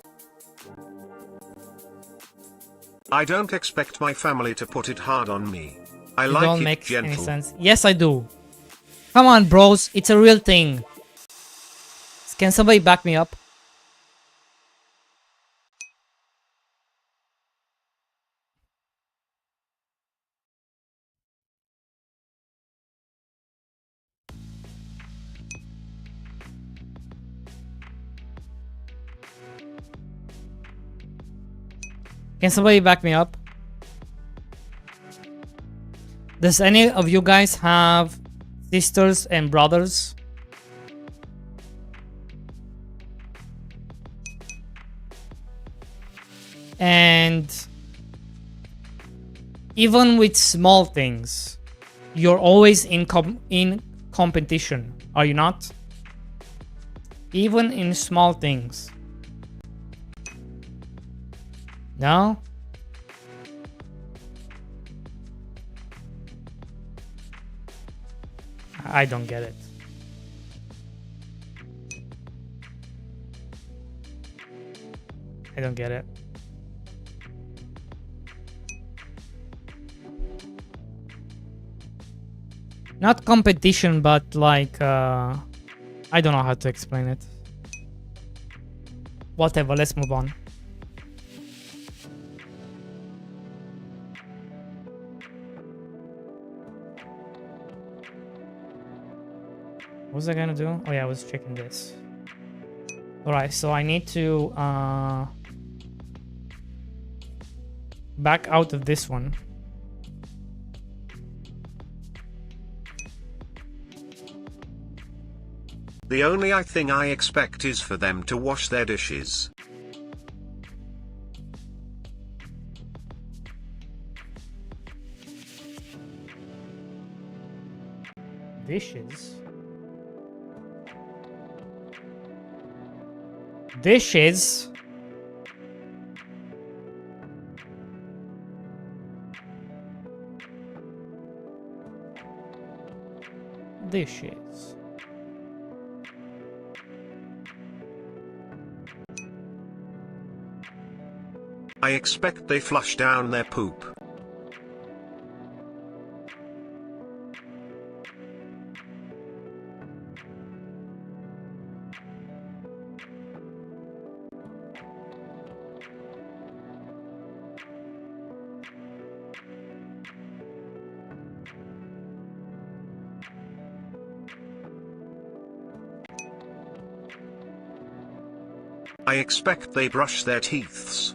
I don't expect my family to put it hard on me. I You like don't it make gentle. any sense. Yes, I do. Come on, bros. It's a real thing. Can somebody back me up? Can somebody back me up? Does any of you guys have sisters and brothers? And even with small things, you're always in competition, are you not? Even in small things. No? I don't get it. I don't get it. Not competition, but like, I don't know how to explain it. Whatever, let's move on. What was I gonna do? Oh yeah, I was checking this. Alright, so I need to back out of this one. The only thing I expect is for them to wash their dishes. Dishes? Dishes? Dishes. I expect they flush down their poop. I expect they brush their teeths.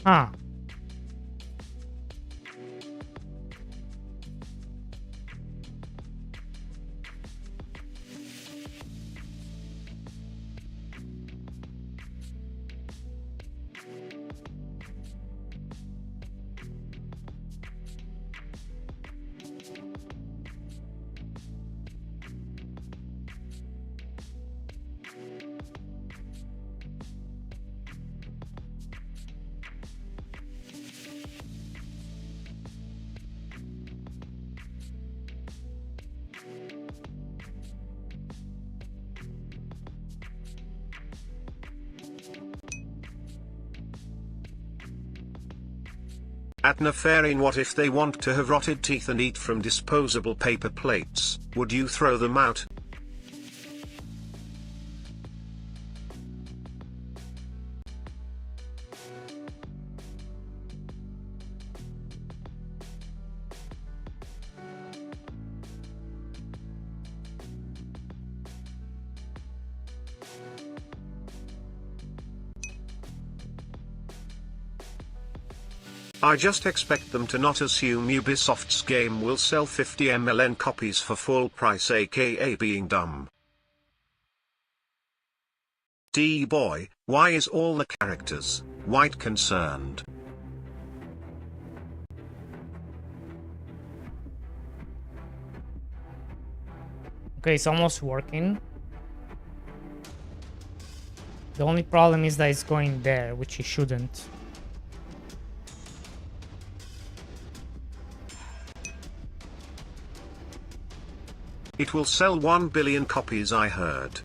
Huh. At Nefarin, what if they want to have rotted teeth and eat from disposable paper plates? Would you throw them out? I just expect them to not assume Ubisoft's game will sell 50 MLN copies for full price, aka being dumb. D-boy, why is all the characters white concerned? Okay, it's almost working. The only problem is that it's going there, which it shouldn't. It will sell 1 billion copies, I heard.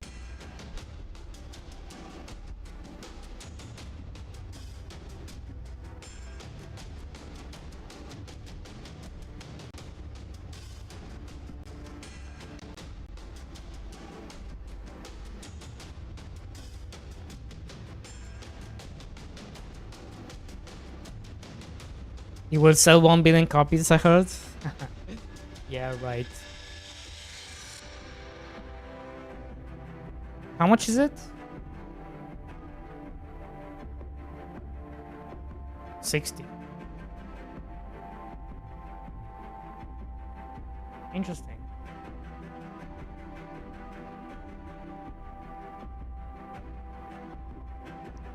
You will sell 1 billion copies, I heard. Yeah, right. How much is it? 60. Interesting.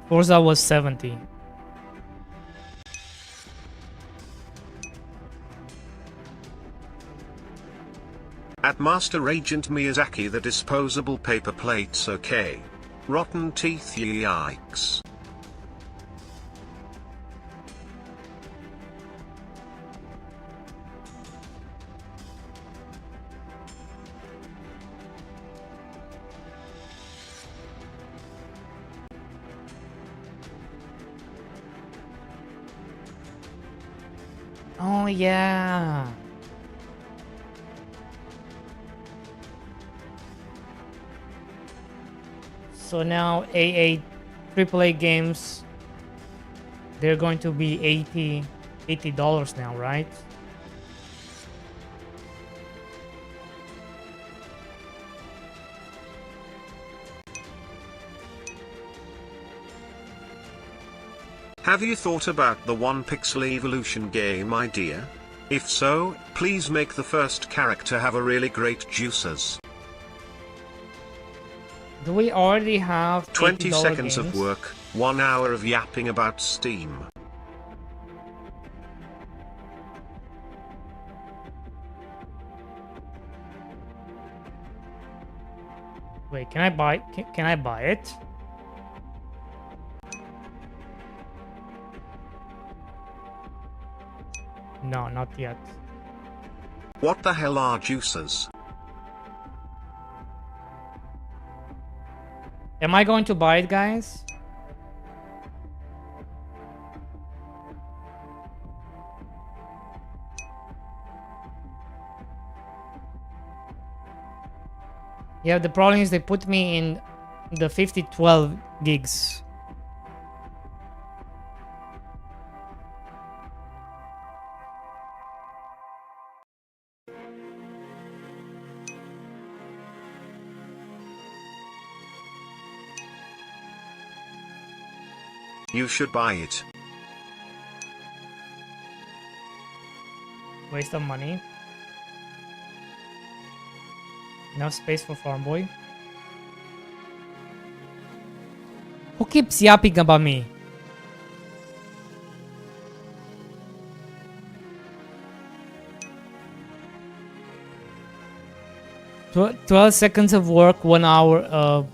Forza was 70. At Master Agent Miyazaki, the disposable paper plates okay. Rotten teeth, yikes. Oh yeah. So now AAA games, they're going to be $80 now, right? Have you thought about the One Pixel Evolution game idea? If so, please make the first character have a really great juices. Do we already have 20 seconds games? of work, 1 hour of yapping about Steam. Wait, can I buy? Can I buy it? No, not yet. What the hell are juices? Am I going to buy it, guys? Yeah, the problem is they put me in the 5012 gigs. You should buy it. Waste of money. Enough space for Farmboy. Who keeps yapping about me? Tw 12 seconds of work, 1 hour of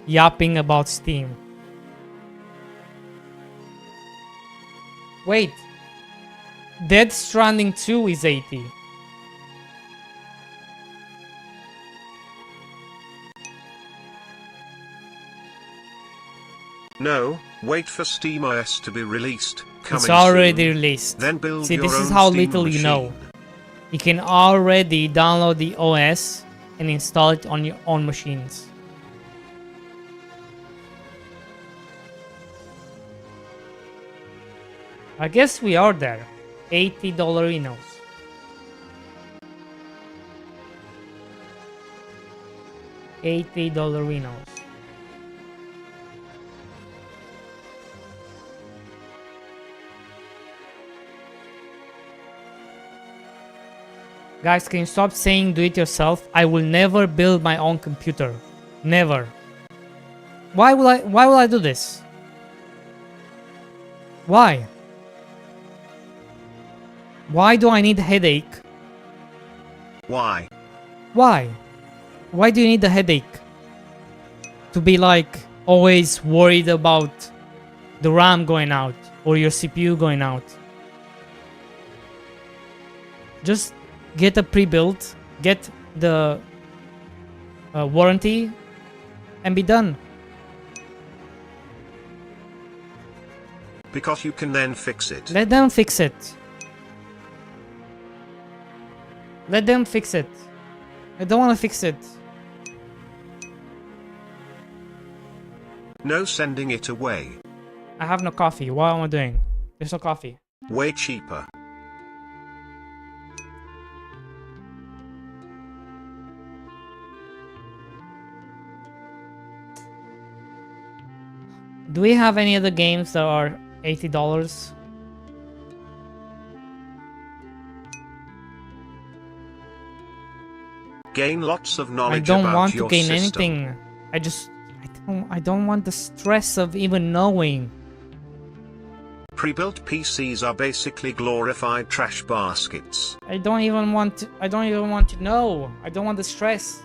yapping about Steam. Wait. Dead Stranding 2 is 80. No, wait for SteamOS to be released. It's already soon. released. Then build See, your this is own how Steam little you know. machine. You can already download the OS and install it on your own machines. I guess we are there. $80 $80. $80. Guys, can you stop saying do it yourself? I will never build my own computer. Never. Why will I do this? Why? Why do I need a headache? Why? Why? Why do you need a headache? To be like always worried about the RAM going out or your CPU going out. Just get a pre-built, get the warranty, and be done. Because you can then fix it. Let them fix it. Let them fix it. I don't want to fix it. No sending it away. I have no coffee. What am I doing? There's no coffee. Way cheaper. Do we have any other games that are $80? Gain lots of I knowledge don't about want to your gain system. anything. I don't want the stress of even knowing. Pre-built PCs are basically glorified trash baskets. I don't even want to know. I don't want the stress.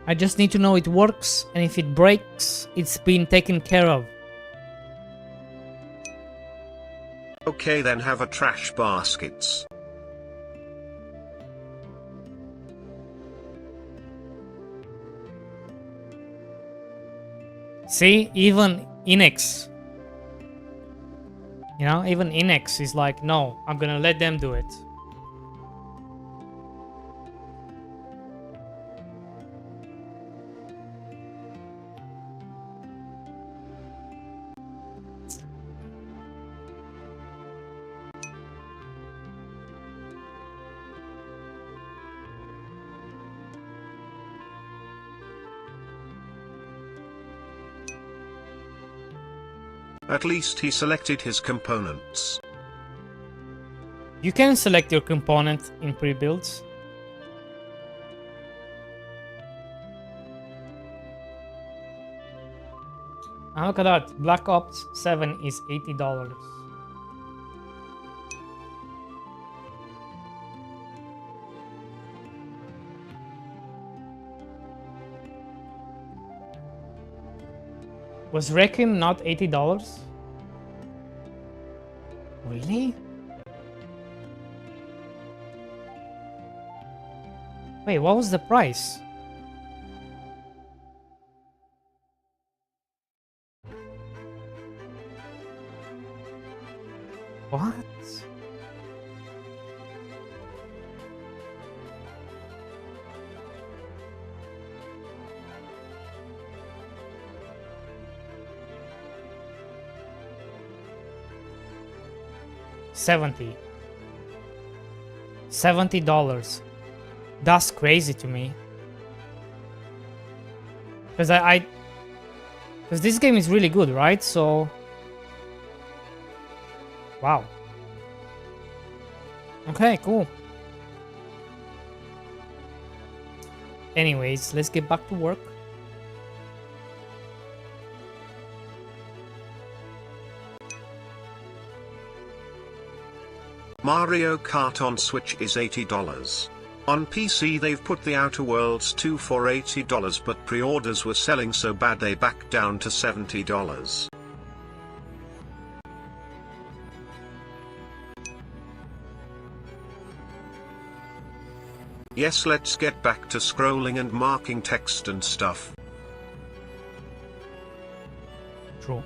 I just need to know it works, and if it breaks, it's been taken care of. Okay, then have a trash baskets. See, even Inex. You know, even Inex is like, no, I'm gonna let them do it. At least he selected his components. You can select your component in pre-builds. And look at that, Black Ops 7 is $80. Was Requiem not $80? Really? Wait, what was the price? What? $70. That's crazy to me. Because because this game is really good, right? So wow. Okay, cool. Anyways, let's get back to work. Mario Kart on Switch is $80. On PC they've put the Outer Worlds 2 for $80, but pre-orders were selling so bad they backed down to $70. Yes, let's get back to scrolling and marking text and stuff. True.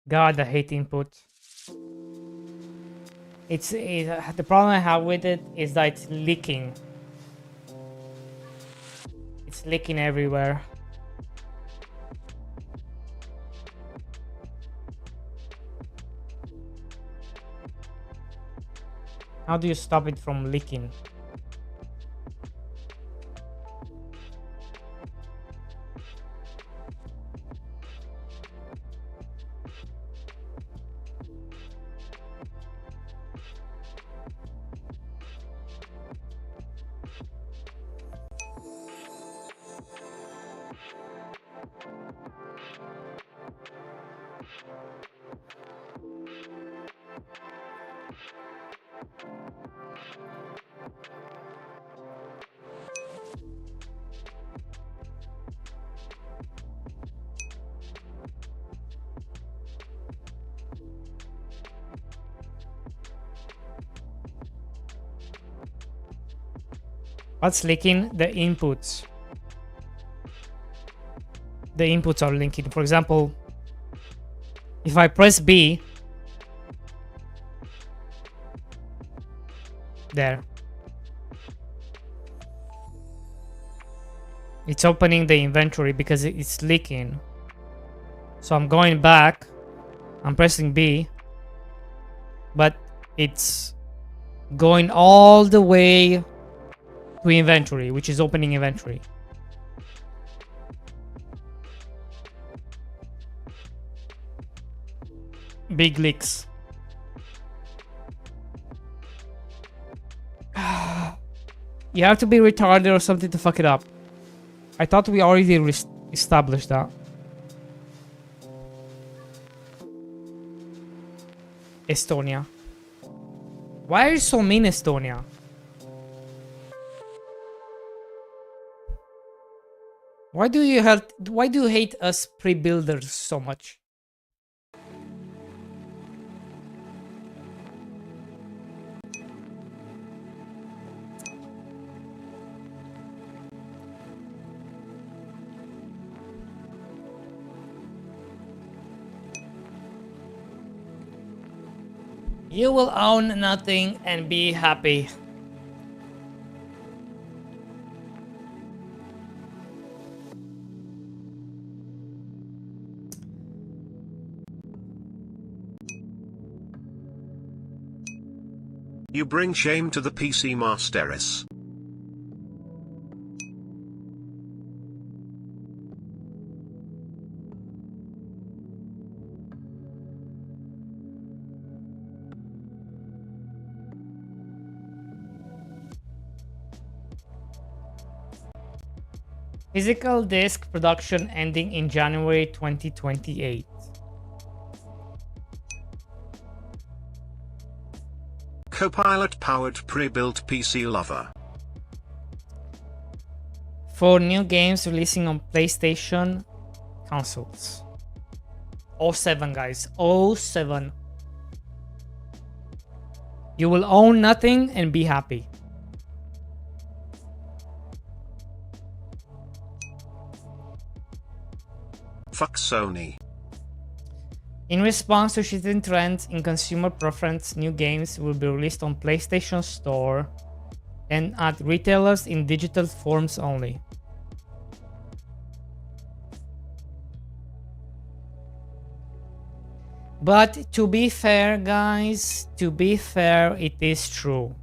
God, I hate input. The problem I have with it is that it's leaking. It's leaking everywhere. How do you stop it from leaking? What's leaking? The inputs. The inputs are leaking. For example, if I press B, there, it's opening the inventory because it's leaking. So I'm going back, I'm pressing B, but it's going all the way to inventory, which is opening inventory. Big leaks. You have to be retarded or something to fuck it up. I thought we already established that. Estonia. Why are you so mean, Estonia? Why do you hate us pre-builders so much? You will own nothing and be happy. You bring shame to the PC Masteris. Physical disc production ending in January 2028. Copilot powered pre-built PC lover. For new games releasing on PlayStation consoles. 07 guys, 07. You will own nothing and be happy. Fuck Sony. In response to shifting trends in consumer preference, new games will be released on PlayStation Store and at retailers in digital forms only. But to be fair, guys, to be fair, it is true.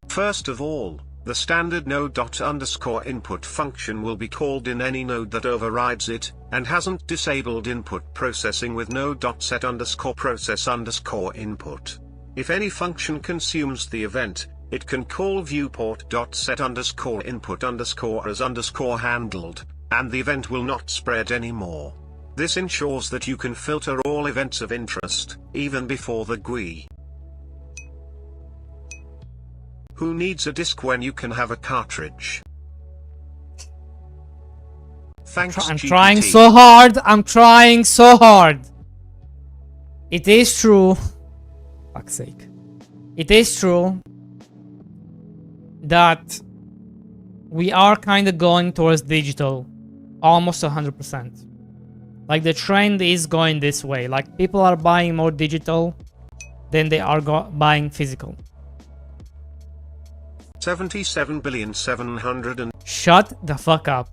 First of all, the standard node._input function will be called in any node that overrides it, and hasn't disabled input processing with node.set_process_input. If any function consumes the event, it can call viewport.set_input_ as _handled, and the event will not spread anymore. This ensures that you can filter all events of interest, even before the GUI. Who needs a disk when you can have a cartridge? Thanks, I'm GPT. trying so hard. I'm trying so hard. It is true. Fuck's sake. It is true that we are kind of going towards digital almost 100%. Like the trend is going this way. Like people are buying more digital than they are buying physical. 77,700 and... Shut the fuck up.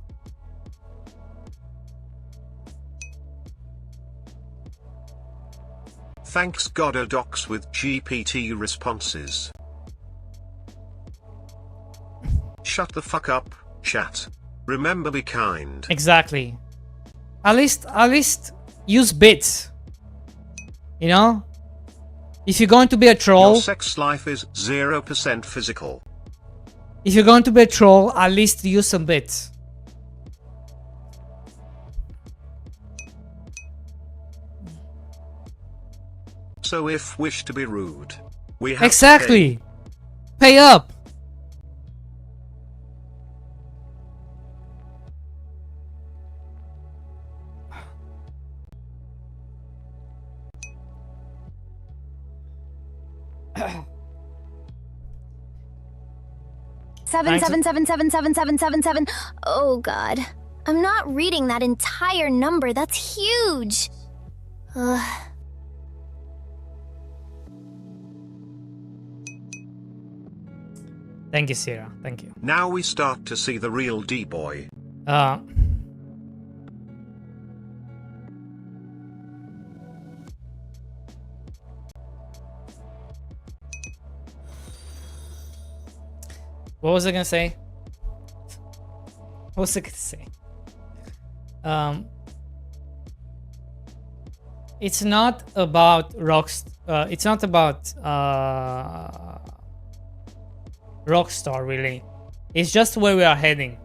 Thanks God docs with GPT responses. Shut the fuck up, chat. Remember, be kind. Exactly. At least use bits. You know? If you're going to be a troll... Your sex life is 0% physical. If you're going to be a troll, at least use some bits. So if wish to be rude, we have exactly. to pay up. Seven, seven, seven, seven, seven, seven, seven, seven. Oh God, I'm not reading that entire number. That's huge. Thank you, Sierra. Thank you. Now we start to see the real D-boy. What was I gonna say? What was I gonna say? It's not about it's not about Rockstar really. It's just where we are heading.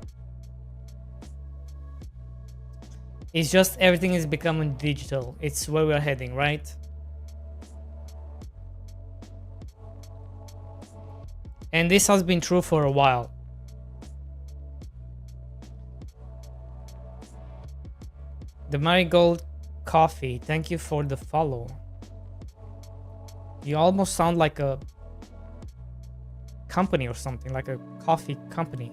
It's just everything is becoming digital. It's where we are heading, right? And this has been true for a while. The Marigold Coffee, thank you for the follow. You almost sound like a company or something, like a coffee company.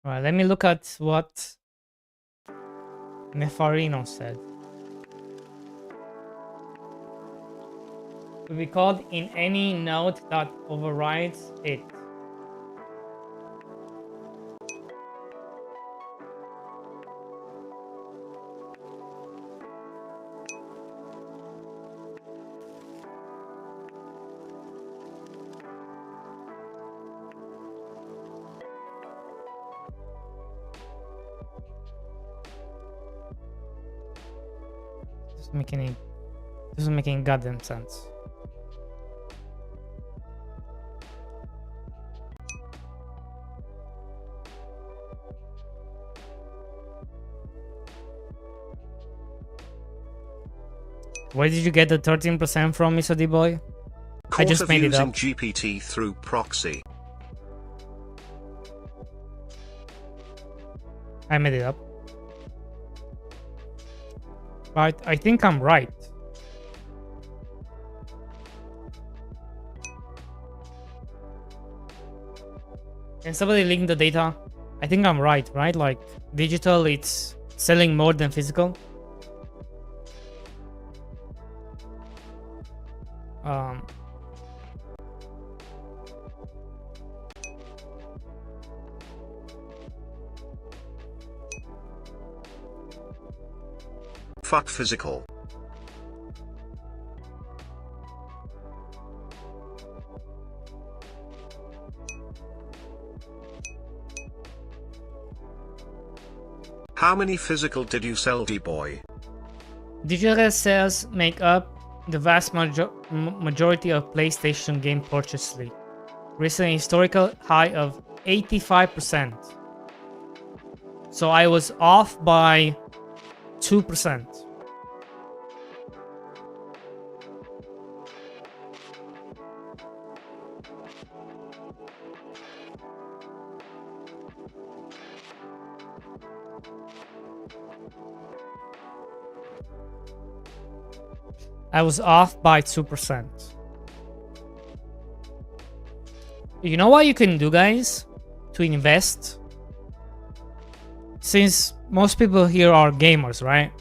Alright, let me look at what Nefarino said. To be called in any node that overrides it. Doesn't make any goddamn sense. Where did you get the 13% from, Mr. D-Boy? I just made it up. Using GPT through proxy. I made it up. But I think I'm right. Can somebody link the data? I think I'm right? Like digital, it's selling more than physical. Fuck physical. How many physical did you sell, D-Boy? Digital sales make up the vast majority of PlayStation game purchases, reaching a historical high of 85%. So I was off by 2%. I was off by 2%. You know what you can do, guys, to invest? Since most people here are gamers, right?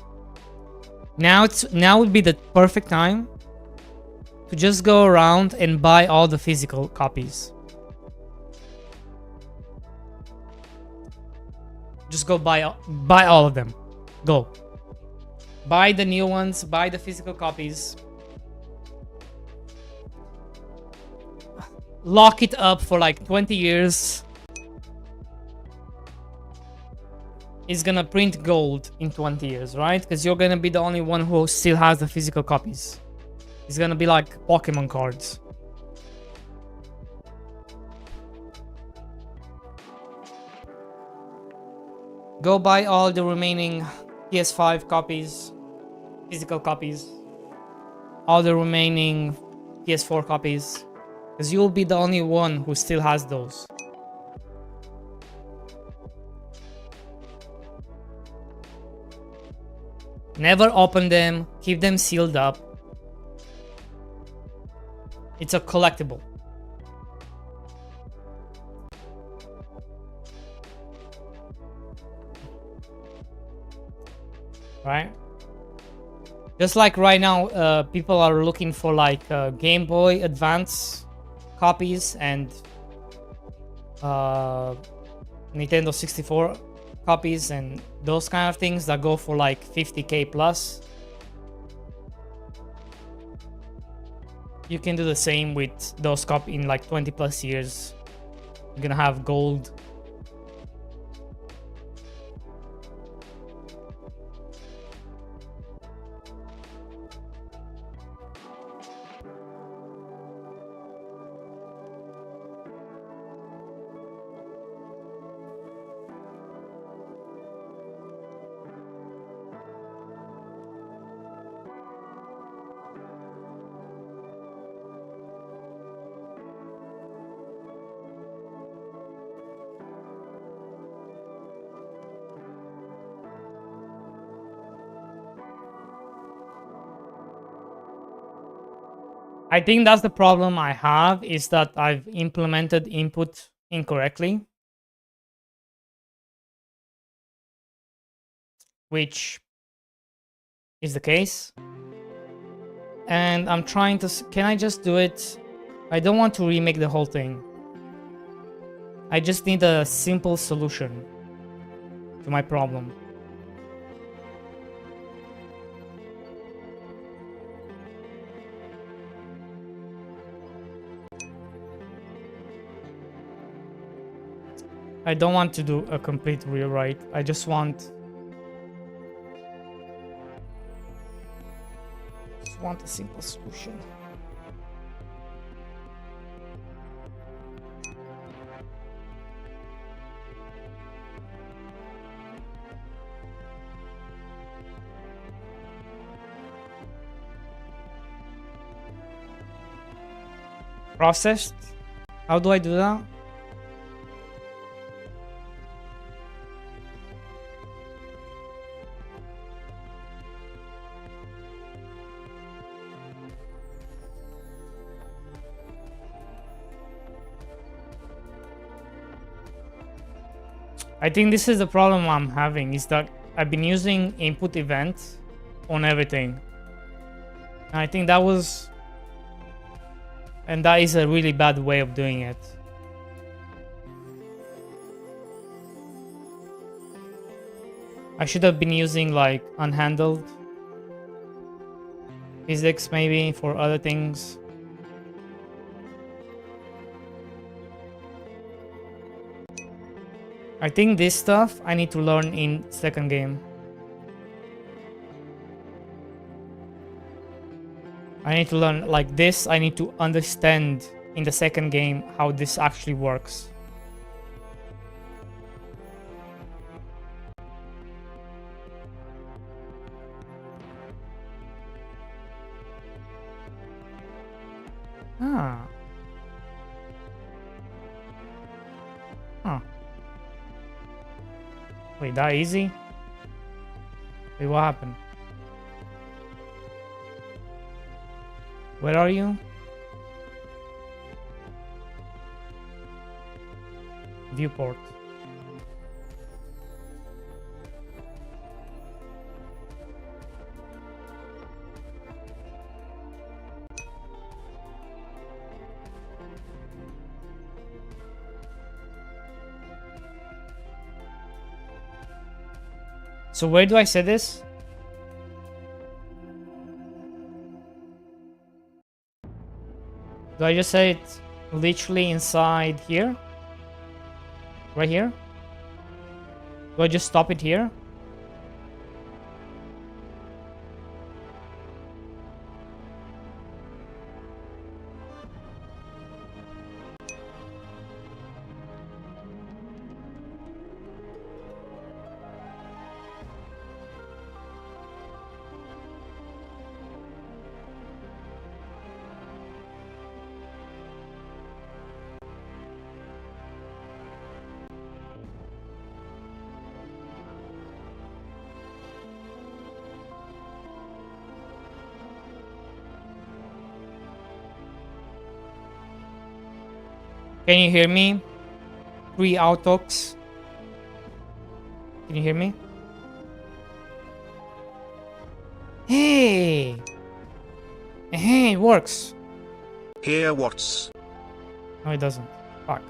Now would be the perfect time to just go around and buy all the physical copies. Just go buy all of them. Go. Buy the new ones, buy the physical copies. Lock it up for like 20 years. It's gonna print gold in 20 years, right? Because you're gonna be the only one who still has the physical copies. It's gonna be like Pokemon cards. Go buy all the remaining PS5 copies, physical copies, all the remaining PS4 copies, because you'll be the only one who still has those. Never open them, keep them sealed up. It's a collectible. Right? Just like right now, people are looking for like Game Boy Advance copies and Nintendo 64 copies and those kind of things that go for like 50k plus. You can do the same with those copies in like 20 plus years. You're gonna have gold. I think that's the problem I have, is that I've implemented input incorrectly. Which is the case. And I'm trying to... Can I just do it? I don't want to remake the whole thing. I just need a simple solution to my problem. I don't want to do a complete rewrite. I just want a simple solution. Processed? How do I do that? I think this is the problem I'm having, is that I've been using input event on everything. And I think that was... And that is a really bad way of doing it. I should have been using like unhandled physics maybe for other things. I think this stuff I need to learn in second game. I need to learn like this. I need to understand in the second game how this actually works. Ah. Huh. Wait, that easy? Wait, what happened? Where are you? Viewport. So where do I set this? Do I just set it literally inside here? Right here? Do I just stop it here? Can you hear me? Pre-autox. Can you hear me? Hey! Hey, it works. Hear what's. No, it doesn't. Fuck.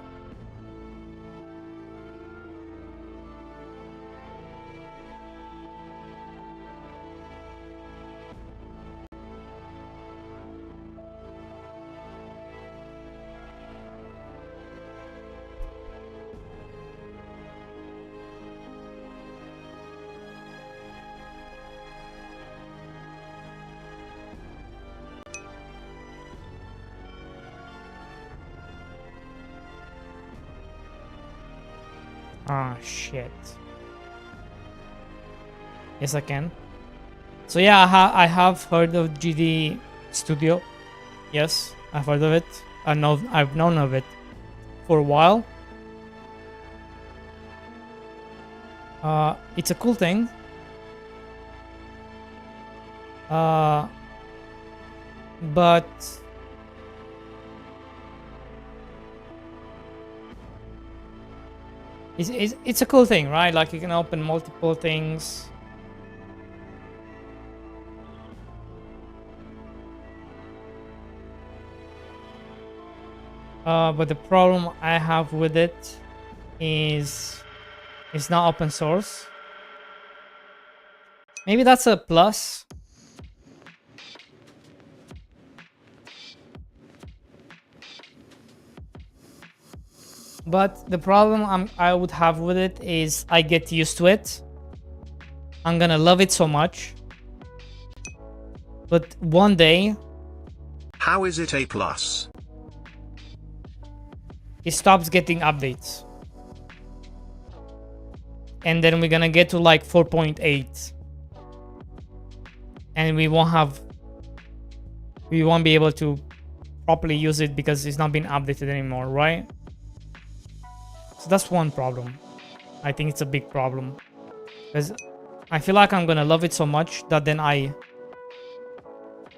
Ah, shit. Yes, I can. So yeah, I have heard of GD Studio. Yes, I've heard of it. I've known of it for a while. It's a cool thing. But it's a cool thing, right? Like you can open multiple things. But the problem I have with it is it's not open source. Maybe that's a plus. But the problem I would have with it is I get used to it. I'm gonna love it so much. But one day... How is it a plus? It stops getting updates. And then we're gonna get to like 4.8. And we won't be able to properly use it because it's not being updated anymore, right? So that's one problem. I think it's a big problem. Because I feel like I'm gonna love it so much that then I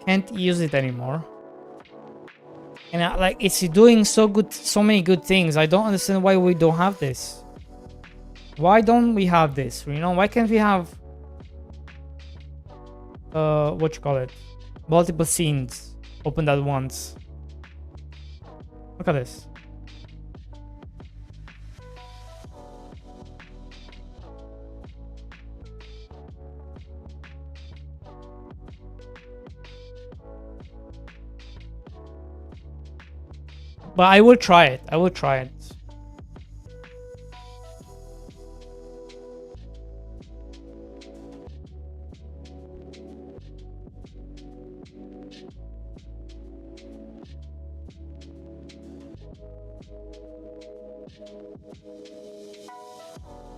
can't use it anymore. And like it's doing so many good things. I don't understand why we don't have this. Why don't we have this? You know, why can't we have what you call it? Multiple scenes opened at once. Look at this. But I will try it. I will try it.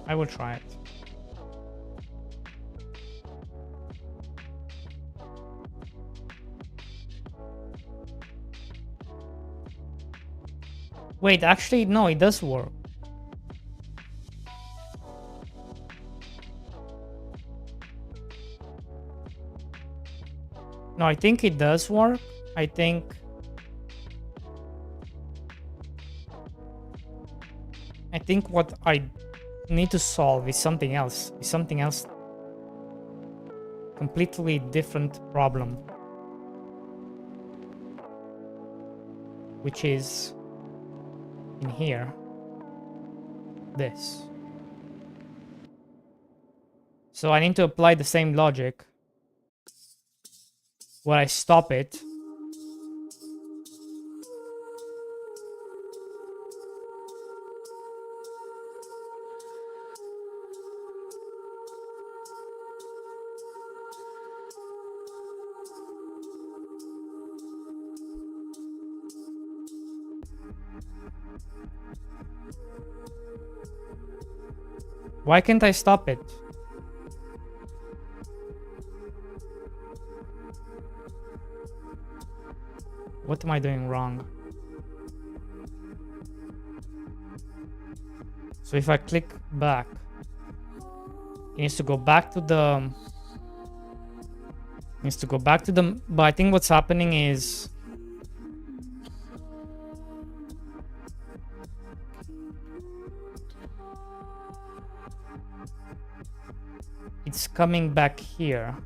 I will try it. Wait, actually, no, it does work. No, I think it does work. I think what I need to solve is something else. Completely different problem. Which is in here. This. So I need to apply the same logic where I stop it. Why can't I stop it? What am I doing wrong? So if I click back, it needs to go back to the... But I think what's happening is... it's coming back here.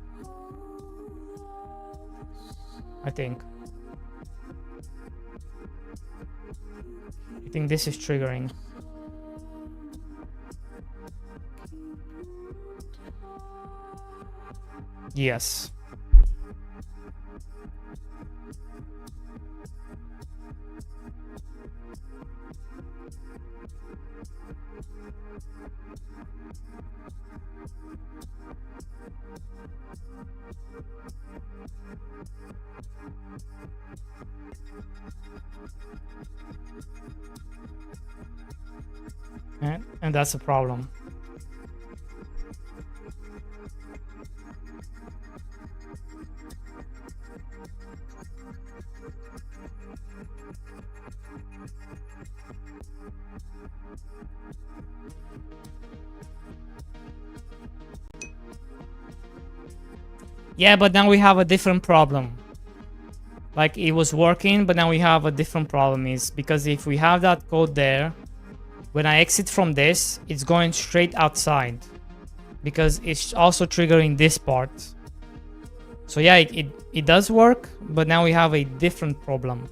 I think this is triggering. Yes. And that's a problem. Yeah, but now we have a different problem. Like, it was working, but now we have a different problem. Is because if we have that code there, when I exit from this, it's going straight outside because it's also triggering this part. So yeah, it does work, but now we have a different problem.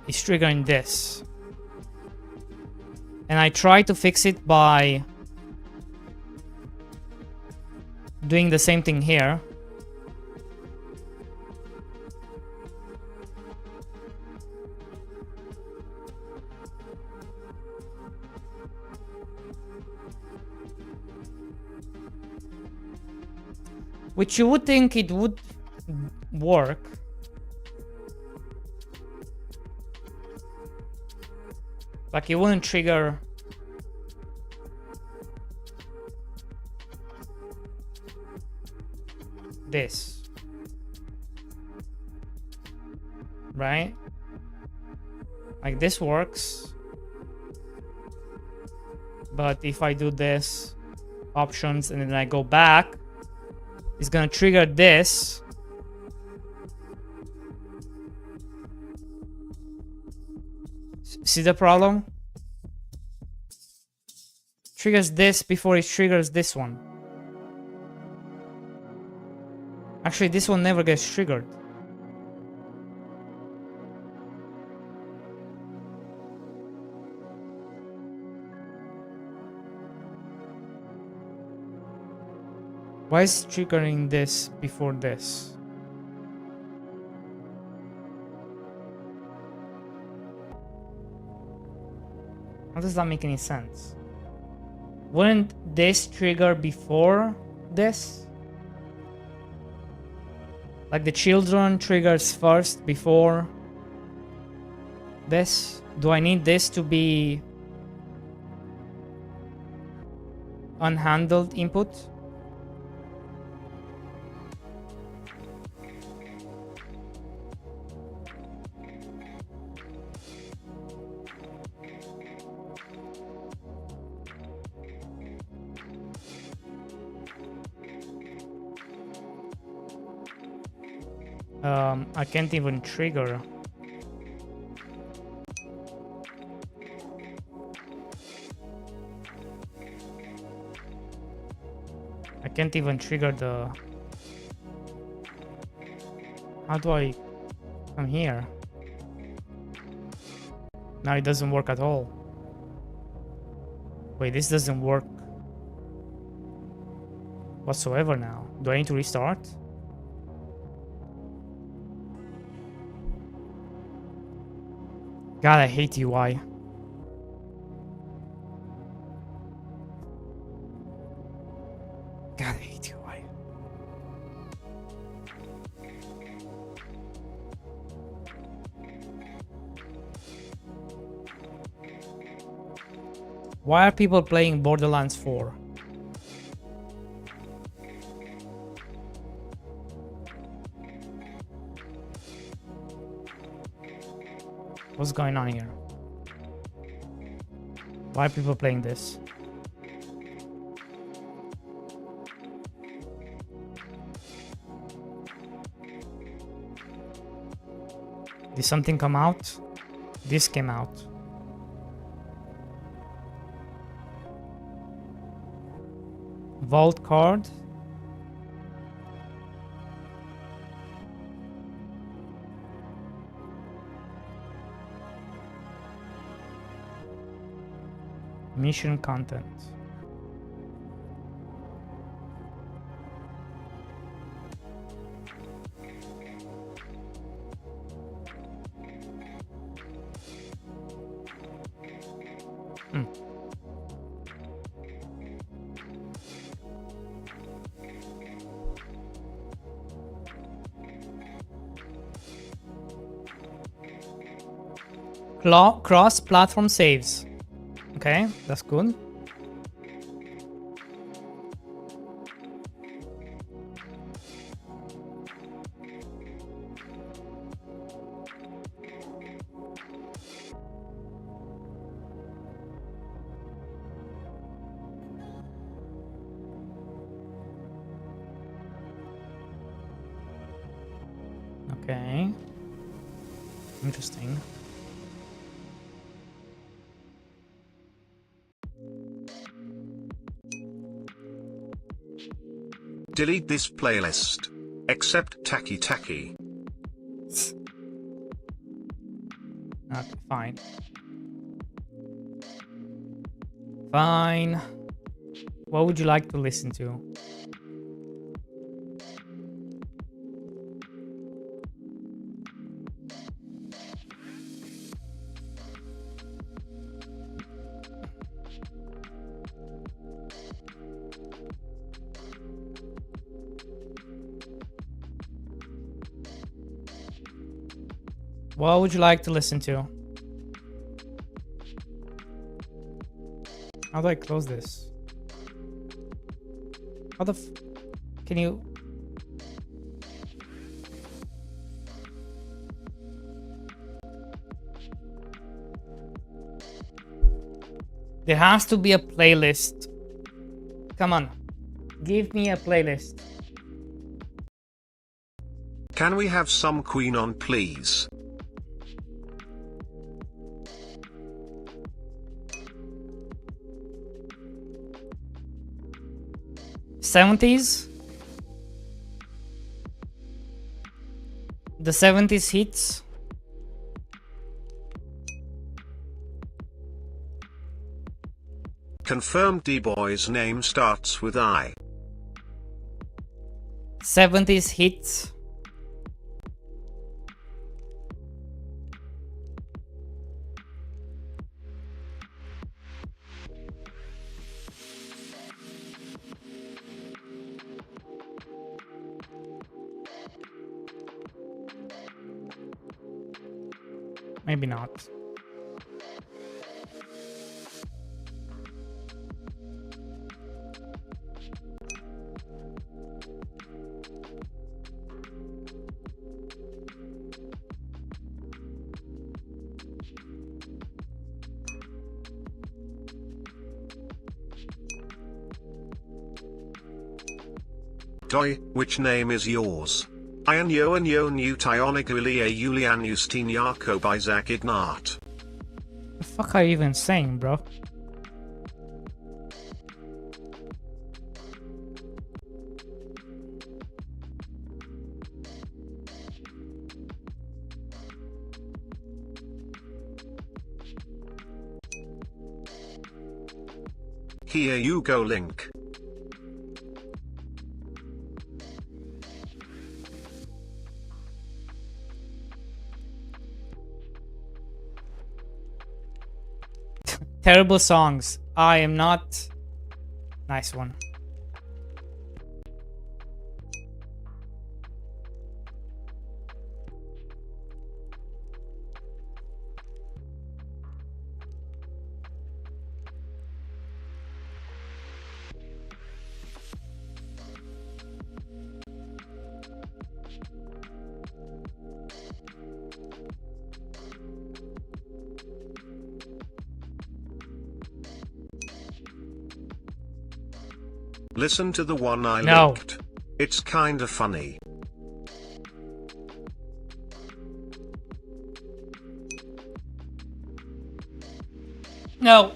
It's triggering this. And I try to fix it by doing the same thing here. Which you would think it would work. Like, it wouldn't trigger this. Right? Like, this works. But if I do this, options, and then I go back, it's gonna trigger this. See the problem? Triggers this before it triggers this one. Actually, this one never gets triggered. Why is it triggering this before this? How does that make any sense? Wouldn't this trigger before this? Like, the children triggers first before this? Do I need this to be unhandled input? I can't even trigger. I can't even trigger the... How do I come here? Now it doesn't work at all. Wait, this doesn't work whatsoever now. Do I need to restart? God, I hate UI. God, I hate UI. Why are people playing Borderlands 4? What's going on here? Why are people playing this? Did something come out? This came out. Vault card. Mission content. Cross-platform saves. Okay, that's good. Okay. Interesting. Delete this playlist. Except Tacky Tacky. Okay, fine. Fine. What would you like to listen to? What would you like to listen to? How do I close this? How the can you? There has to be a playlist. Come on. Give me a playlist. Can we have some Queen on, please? '70s. The '70s hits. Confirmed D-Boy's name starts with I. '70s hits. Maybe not. Toy, which name is yours? Ian Yoan Yon Utionic Ulia Julian Justin Jakob Isaac Ignat. The fuck are you even saying, bro? Here you go, Link. Terrible songs. I am not. Nice one. Listen to the one I No. linked. It's kinda funny. No.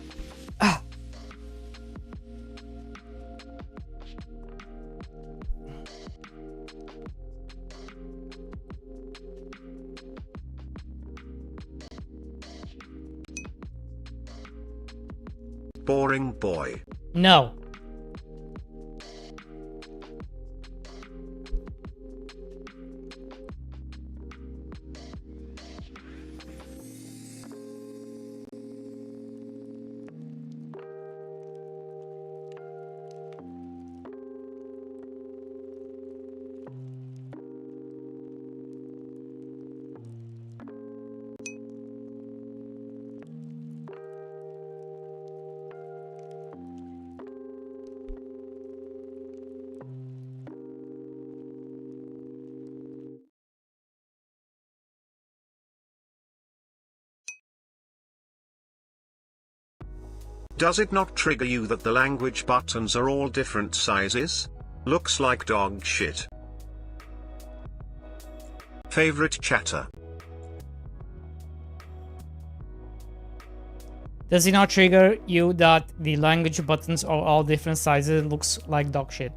Boring boy. No. Does it not trigger you that the language buttons are all different sizes? Looks like dog shit. Favorite chatter. Does it not trigger you that the language buttons are all different sizes and looks like dog shit?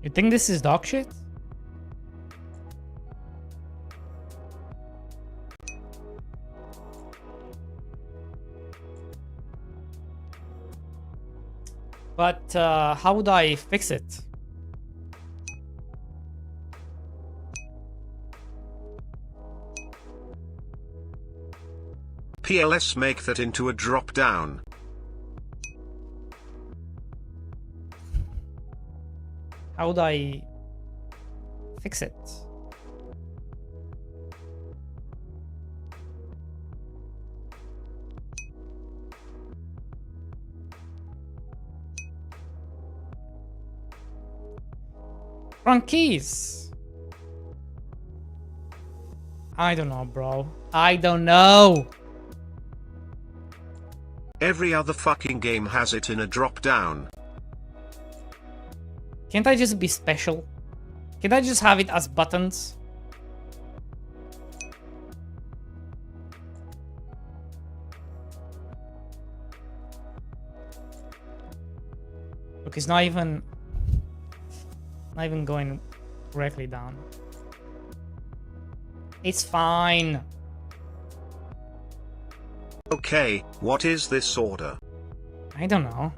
You think this is dog shit? But how would I fix it? PLS make that into a drop down. How would I fix it? Front keys. I don't know, bro. I don't know. Every other fucking game has it in a drop down. Can't I just be special? Can't I just have it as buttons? Look, it's not even going correctly down. It's fine. Okay, what is this order? I don't know.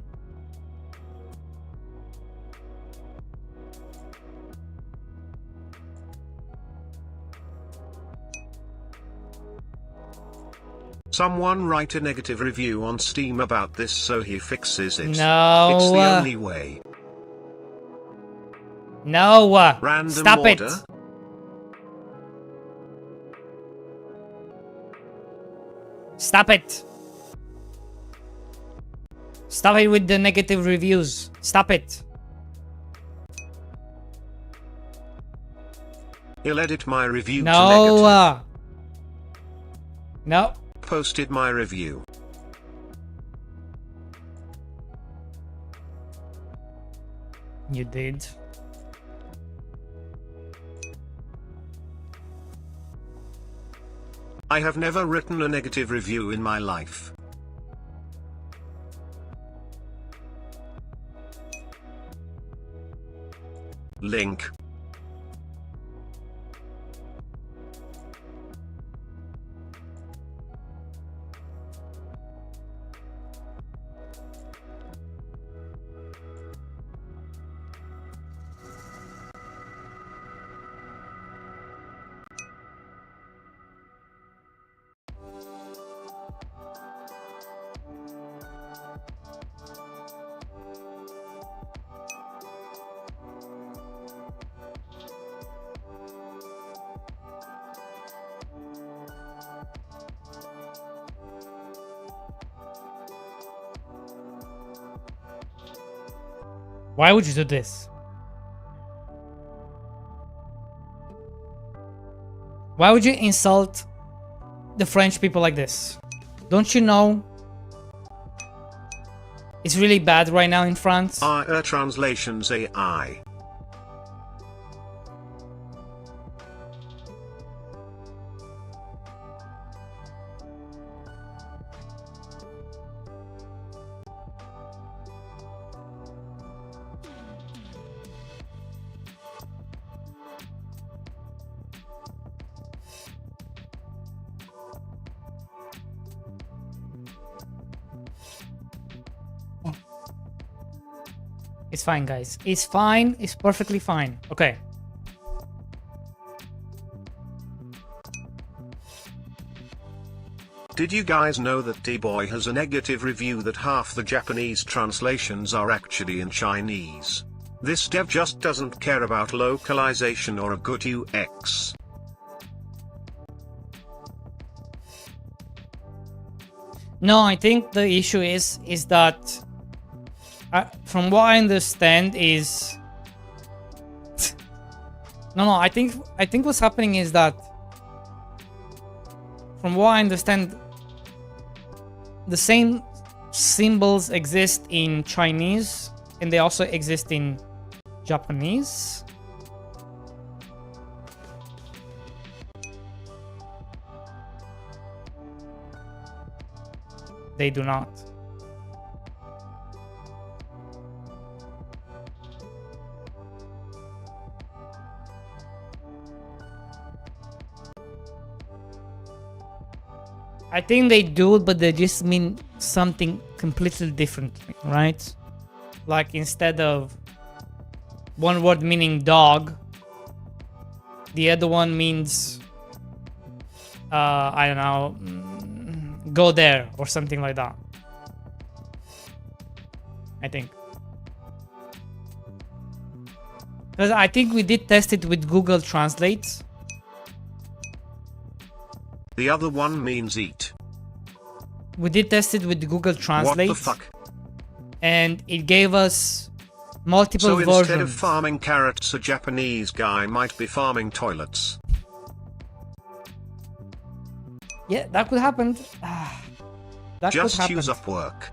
Someone write a negative review on Steam about this so he fixes it. No. It's the only way. No. Random Stop order? it. Stop it. Stop it with the negative reviews. Stop it. He'll edit my review to No. negative. No. Posted my review. You did. I have never written a negative review in my life. Link. Why would you do this? Why would you insult the French people like this? Don't you know it's really bad right now in France? Translations AI. It's fine, guys. It's fine. It's perfectly fine. Okay. Did you guys know that T-Boy has a negative review that half the Japanese translations are actually in Chinese? This dev just doesn't care about localization or a good UX. No, I think the issue is that from what I understand is no, I think what's happening is that from what I understand the same symbols exist in Chinese and they also exist in Japanese. They do not. I think they do, but they just mean something completely different, right? Like instead of one word meaning dog, the other one means I don't know, go there or something like that. I think. Because I think we did test it with Google Translate. The other one means eat. We did test it with Google Translate. What the fuck? And it gave us multiple versions. So instead of farming carrots, a Japanese guy might be farming toilets. Yeah, that could happen. That just could happen. use up work.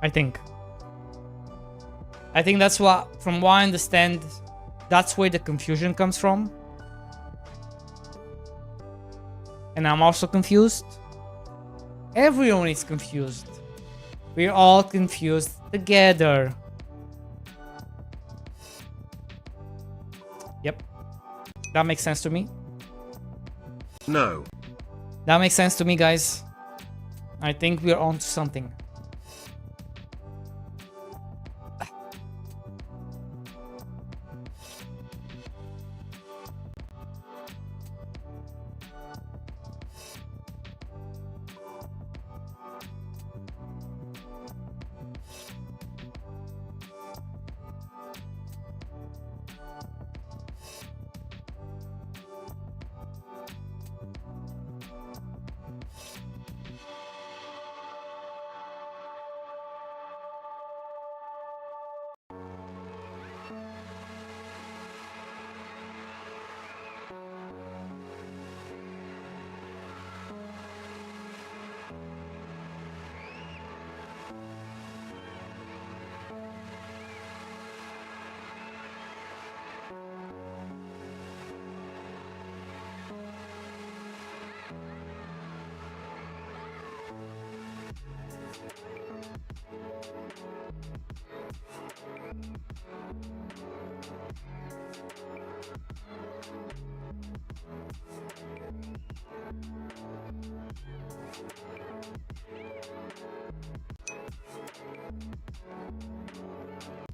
I think that's what, from what I understand, that's where the confusion comes from. And I'm also confused. Everyone is confused. We're all confused together. Yep. That makes sense to me. No. That makes sense to me, guys. I think we're on to something.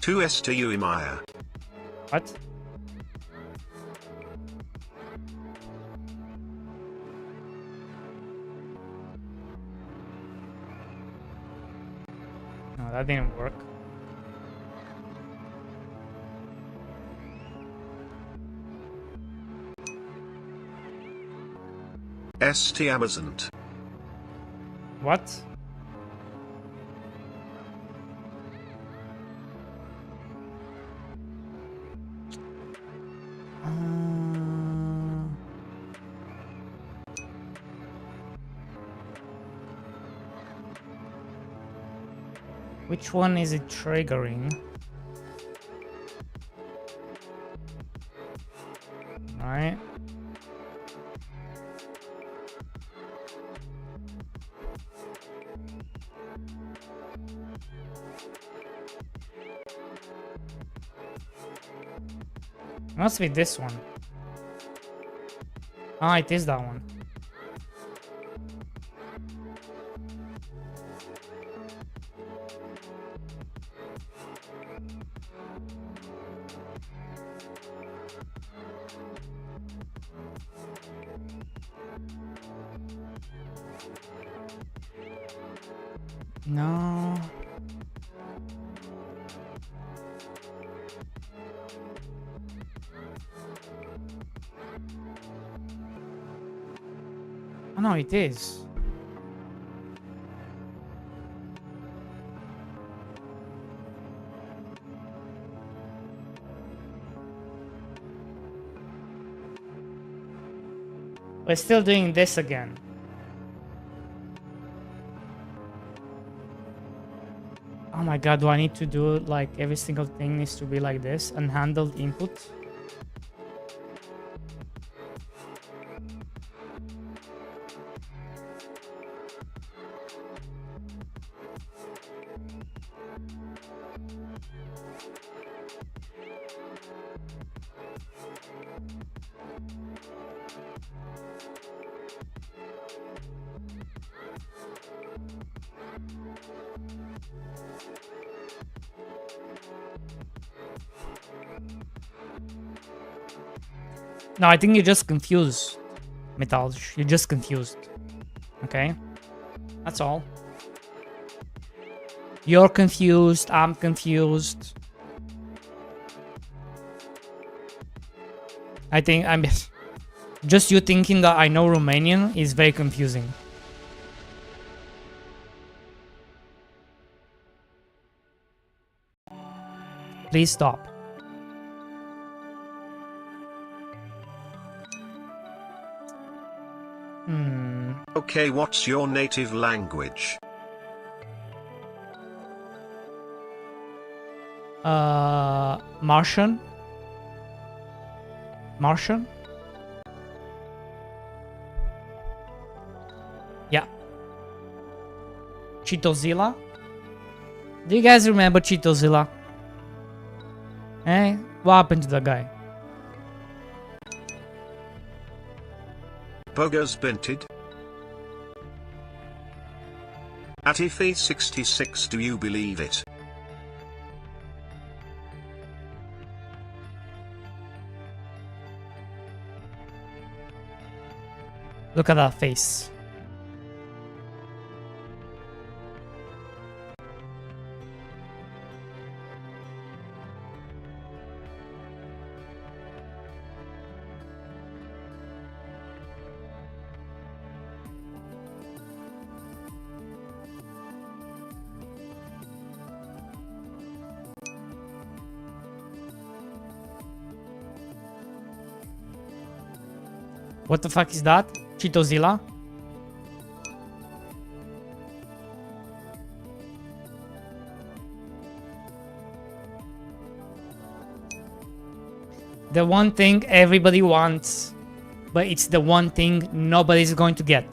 2 STU Maya. What? No, that didn't work. ST Amazont. What? Which one is it triggering? Right. Must be this one. Ah, it is that one. No. Oh no, it is. We're still doing this again. Oh my god, do I need to do like every single thing needs to be like this? Unhandled input? No, I think you're just confused, Metalj. You're just confused. Okay? That's all. You're confused, I'm confused. I think I'm just you thinking that I know Romanian is very confusing. Please stop. Okay, what's your native language? Martian? Martian? Yeah. Cheetozilla? Do you guys remember Cheetozilla? Eh? What happened to that guy? Bogus Binted. Atifi66, do you believe it? Look at that face. What the fuck is that? Cheetozilla? The one thing everybody wants, but it's the one thing nobody's going to get.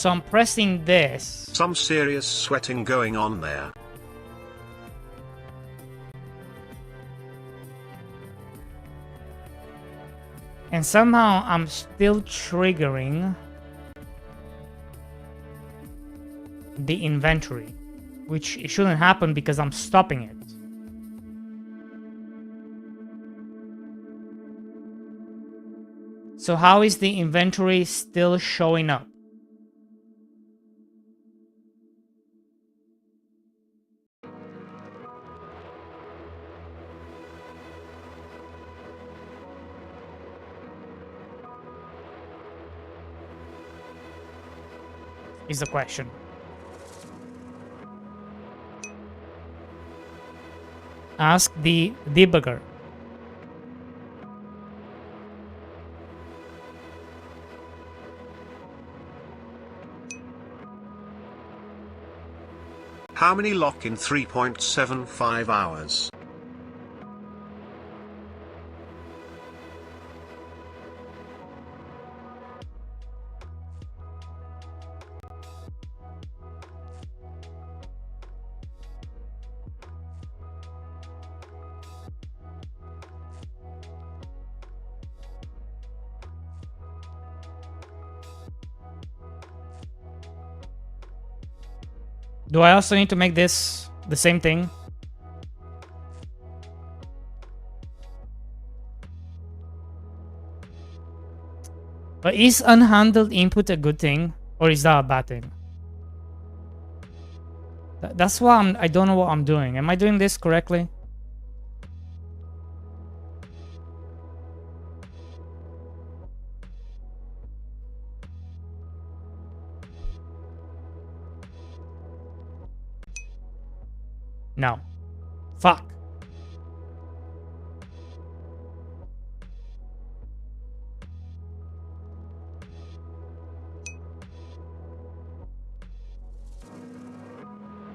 So I'm pressing this. Some serious sweating going on there. And somehow I'm still triggering the inventory, which it shouldn't happen because I'm stopping it. So how is the inventory still showing up? Is the question. Ask the debugger. How many lock in 3.75 hours? Do I also need to make this the same thing? But is unhandled input a good thing, or is that a bad thing? That's why I don't know what I'm doing. Am I doing this correctly? No. Fuck.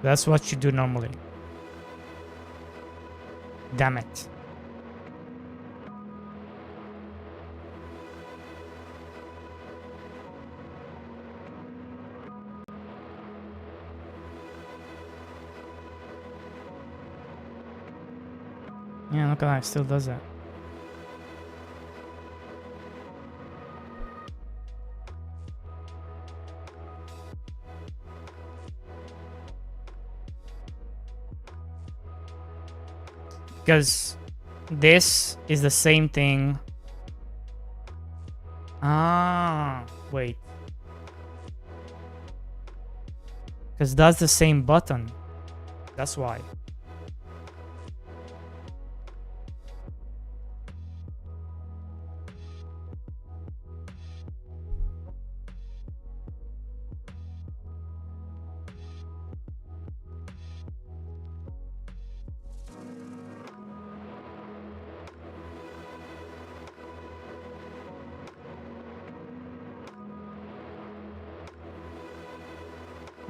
That's what you do normally. Damn it. Yeah, look at that, it still does that. Because this is the same thing. Ah, wait. Because that's the same button. That's why.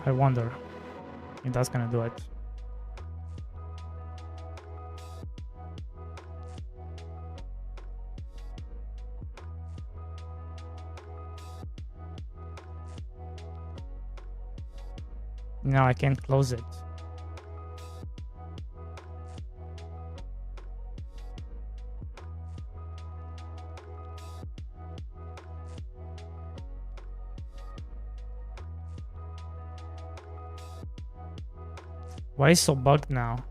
I wonder if that's gonna do it. No, I can't close it. Why is it so bugged now?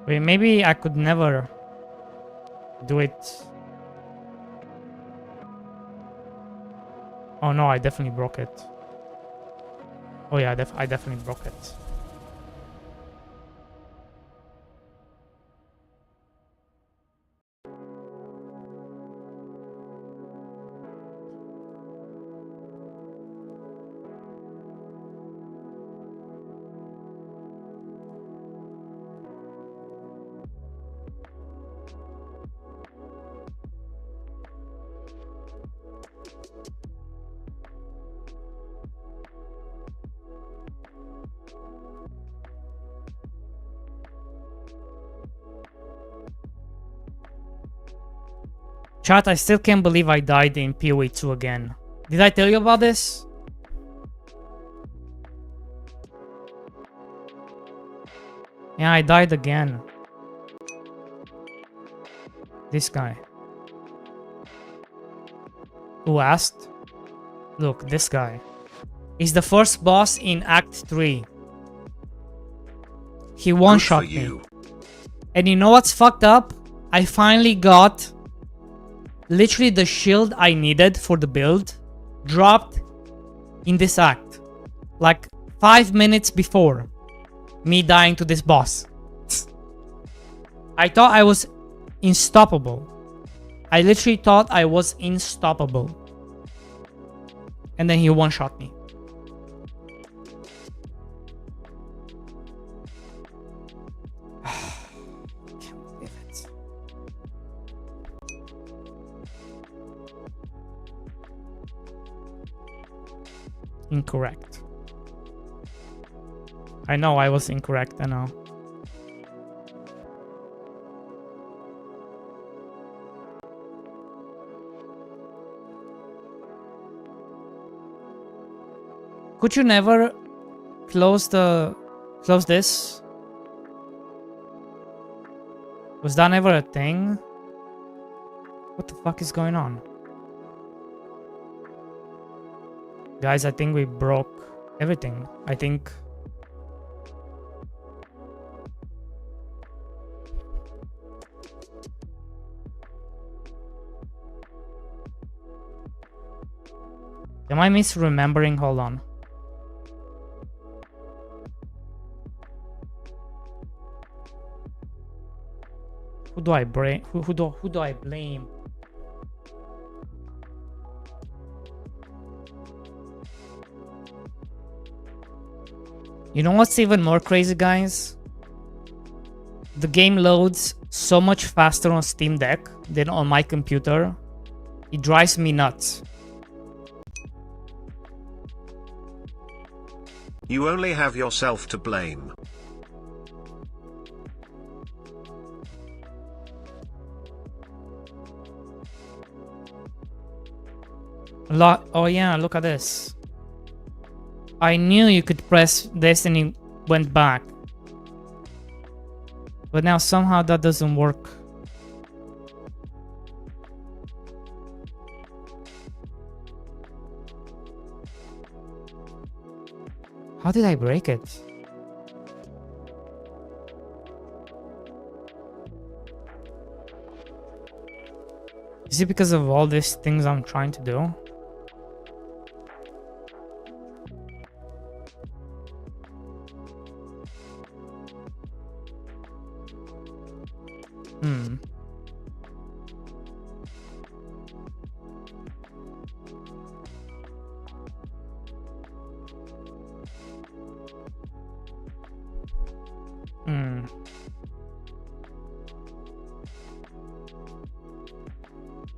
Wait, maybe I could never do it. Oh no, I definitely broke it. Oh yeah, I definitely broke it. Chat, I still can't believe I died in PoE 2 again. Did I tell you about this? Yeah, I died again. This guy. Who asked? Look, this guy. He's the first boss in Act 3. He one-shot me. And you know what's fucked up? I finally got literally the shield I needed for the build dropped in this act. Like 5 minutes before me dying to this boss. I thought I was unstoppable. I literally thought I was unstoppable. And then he one-shot me. Can't believe it. Incorrect. I know I was incorrect, I know. Could you never close this? Was that never a thing? What the fuck is going on? Guys, I think we broke everything. I think... Am I misremembering? Hold on. Who do I blame? Who do I blame? You know what's even more crazy, guys? The game loads so much faster on Steam Deck than on my computer. It drives me nuts. You only have yourself to blame. Oh yeah, look at this. I knew you could press this and it went back. But now somehow that doesn't work. How did I break it? Is it because of all these things I'm trying to do? Hmm. Hmm.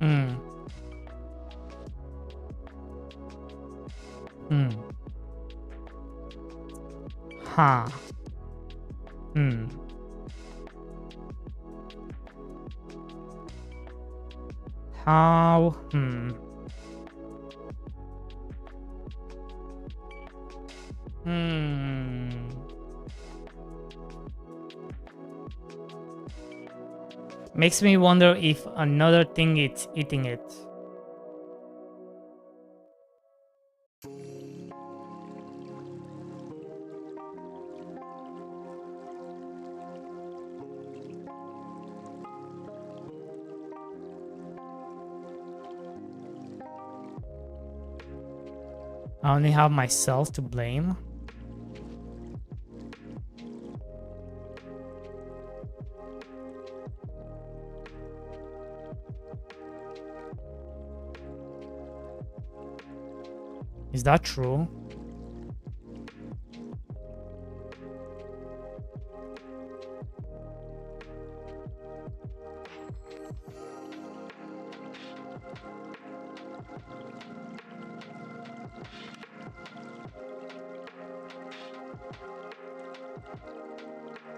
Hmm. Hmm. Huh. Hmm. How? Hmm. Hmm. Makes me wonder if another thing is eating it. I only have myself to blame. Is that true?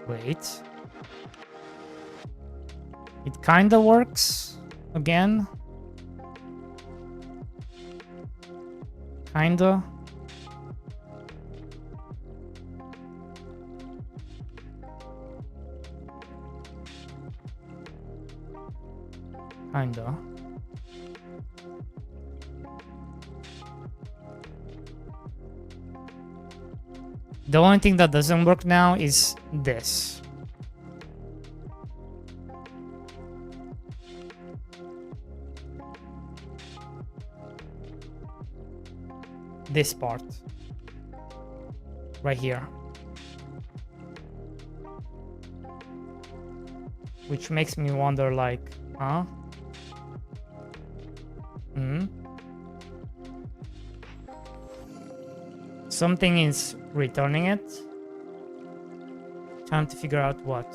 Wait. It kinda works again. Kinda. Kinda. The only thing that doesn't work now is this. This part. Right here. Which makes me wonder, like, huh? Something is returning it. Time to figure out what.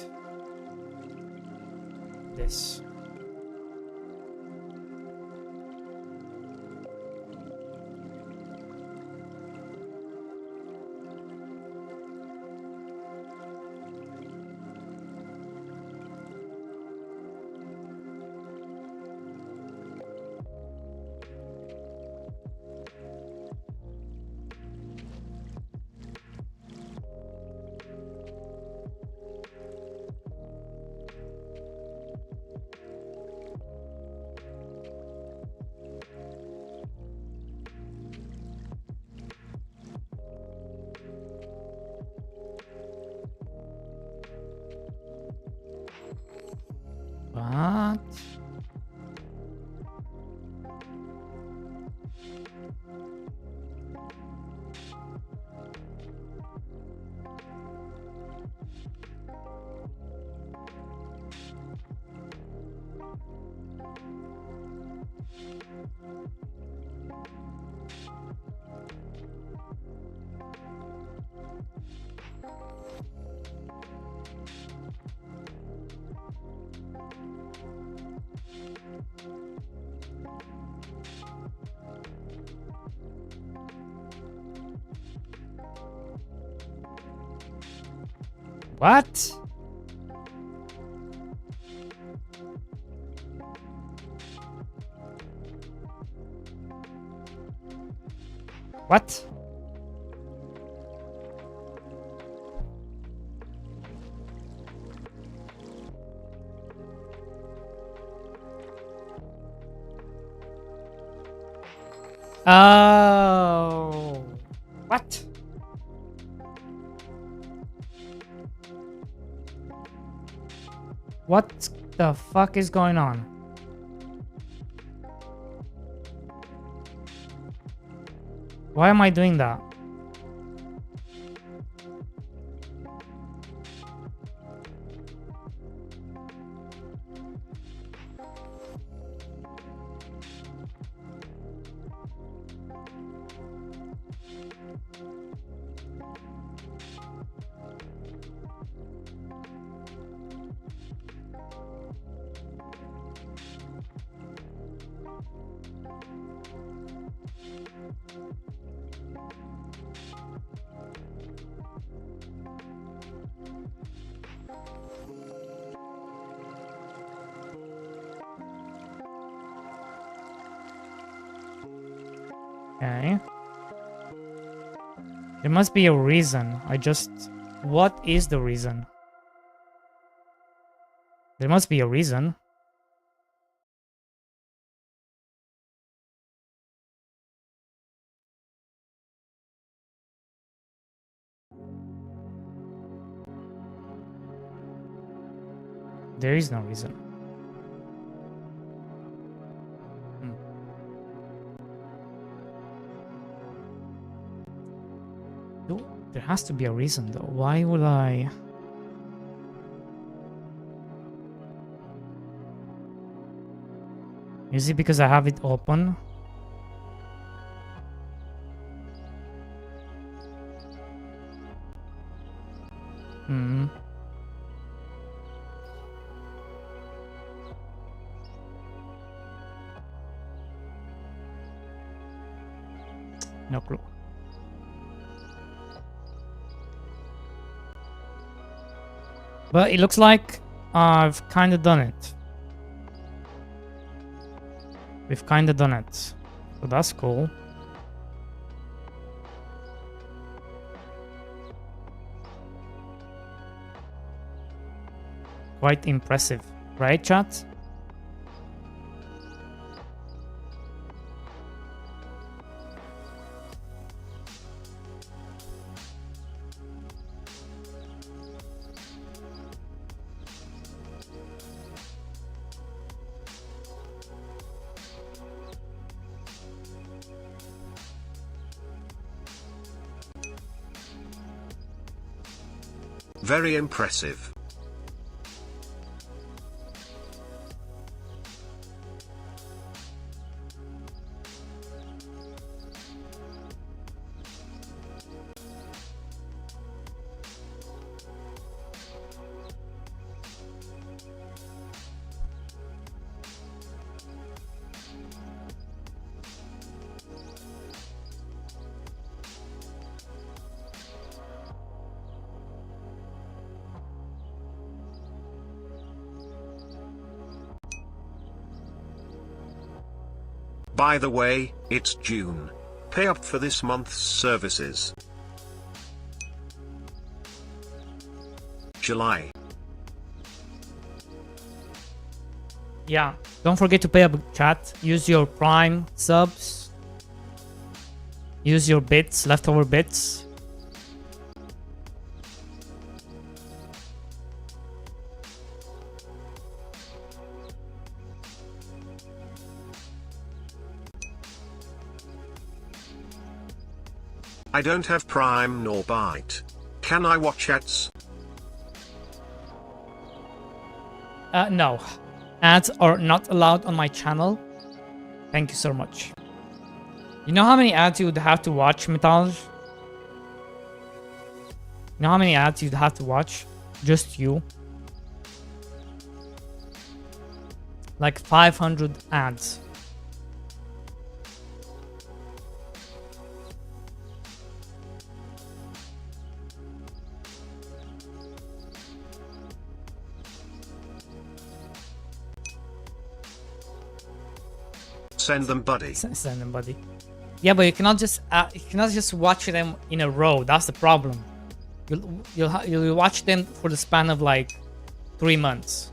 This. What? What? What? Oh. What? What the fuck is going on? Why am I doing that? Okay. There must be a reason. What is the reason? There must be a reason. There is no reason. There has to be a reason though. Why would I? Is it because I have it open? No clue. But it looks like I've kind of done it. We've kind of done it. So that's cool. Quite impressive, right, chat? Very impressive. By the way, it's June. Pay up for this month's services. July. Yeah, don't forget to pay up, chat. Use your Prime subs. Use your bits, leftover bits. I don't have Prime nor Byte. Can I watch ads? No. Ads are not allowed on my channel. Thank you so much. You know how many ads you would have to watch, Metal? You know how many ads you'd have to watch? Just you. Like 500 ads. Send them, buddy. Send them, buddy. Yeah, but you cannot just watch them in a row. That's the problem. You'll watch them for the span of like 3 months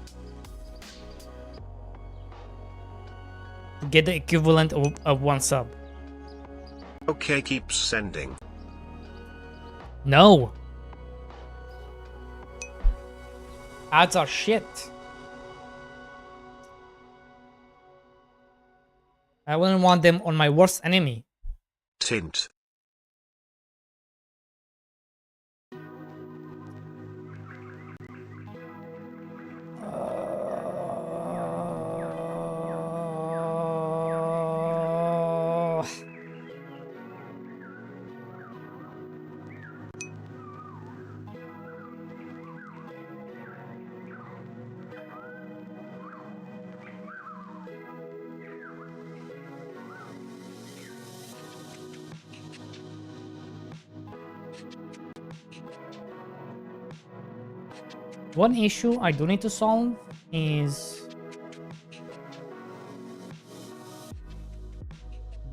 to get the equivalent of one sub. Okay, keep sending. No. Ads are shit. I wouldn't want them on my worst enemy. Tint. One issue I do need to solve is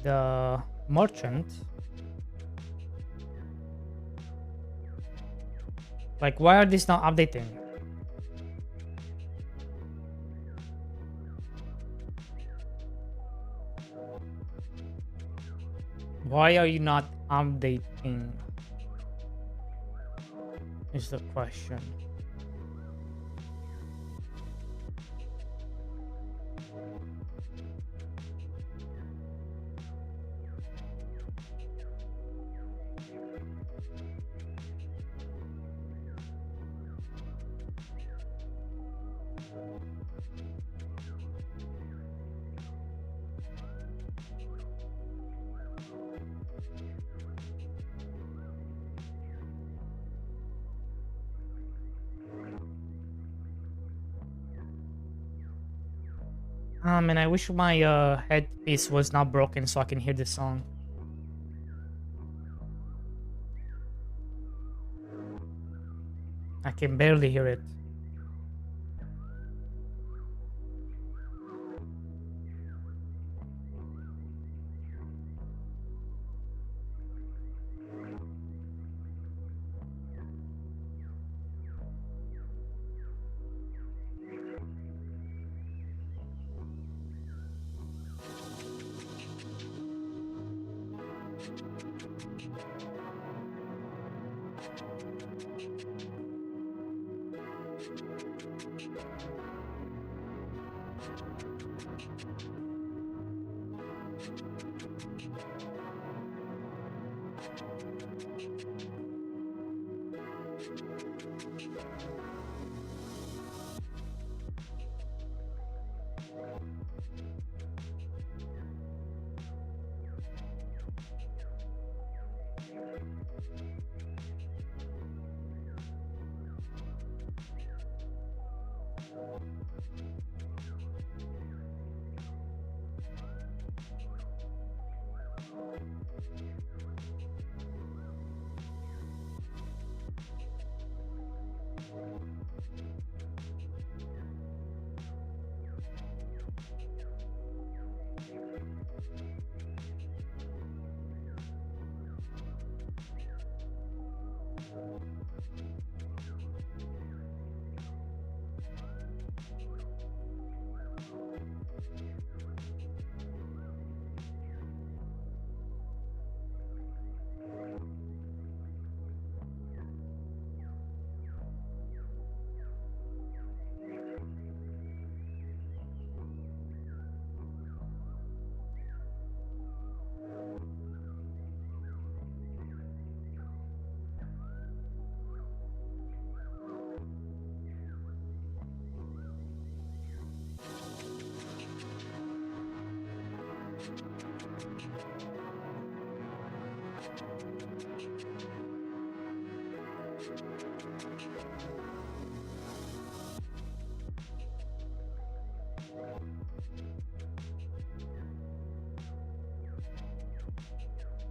the merchant. Like, why are these not updating? Why are you not updating? Is the question. And I wish my headpiece was not broken so I can hear this song. I can barely hear it.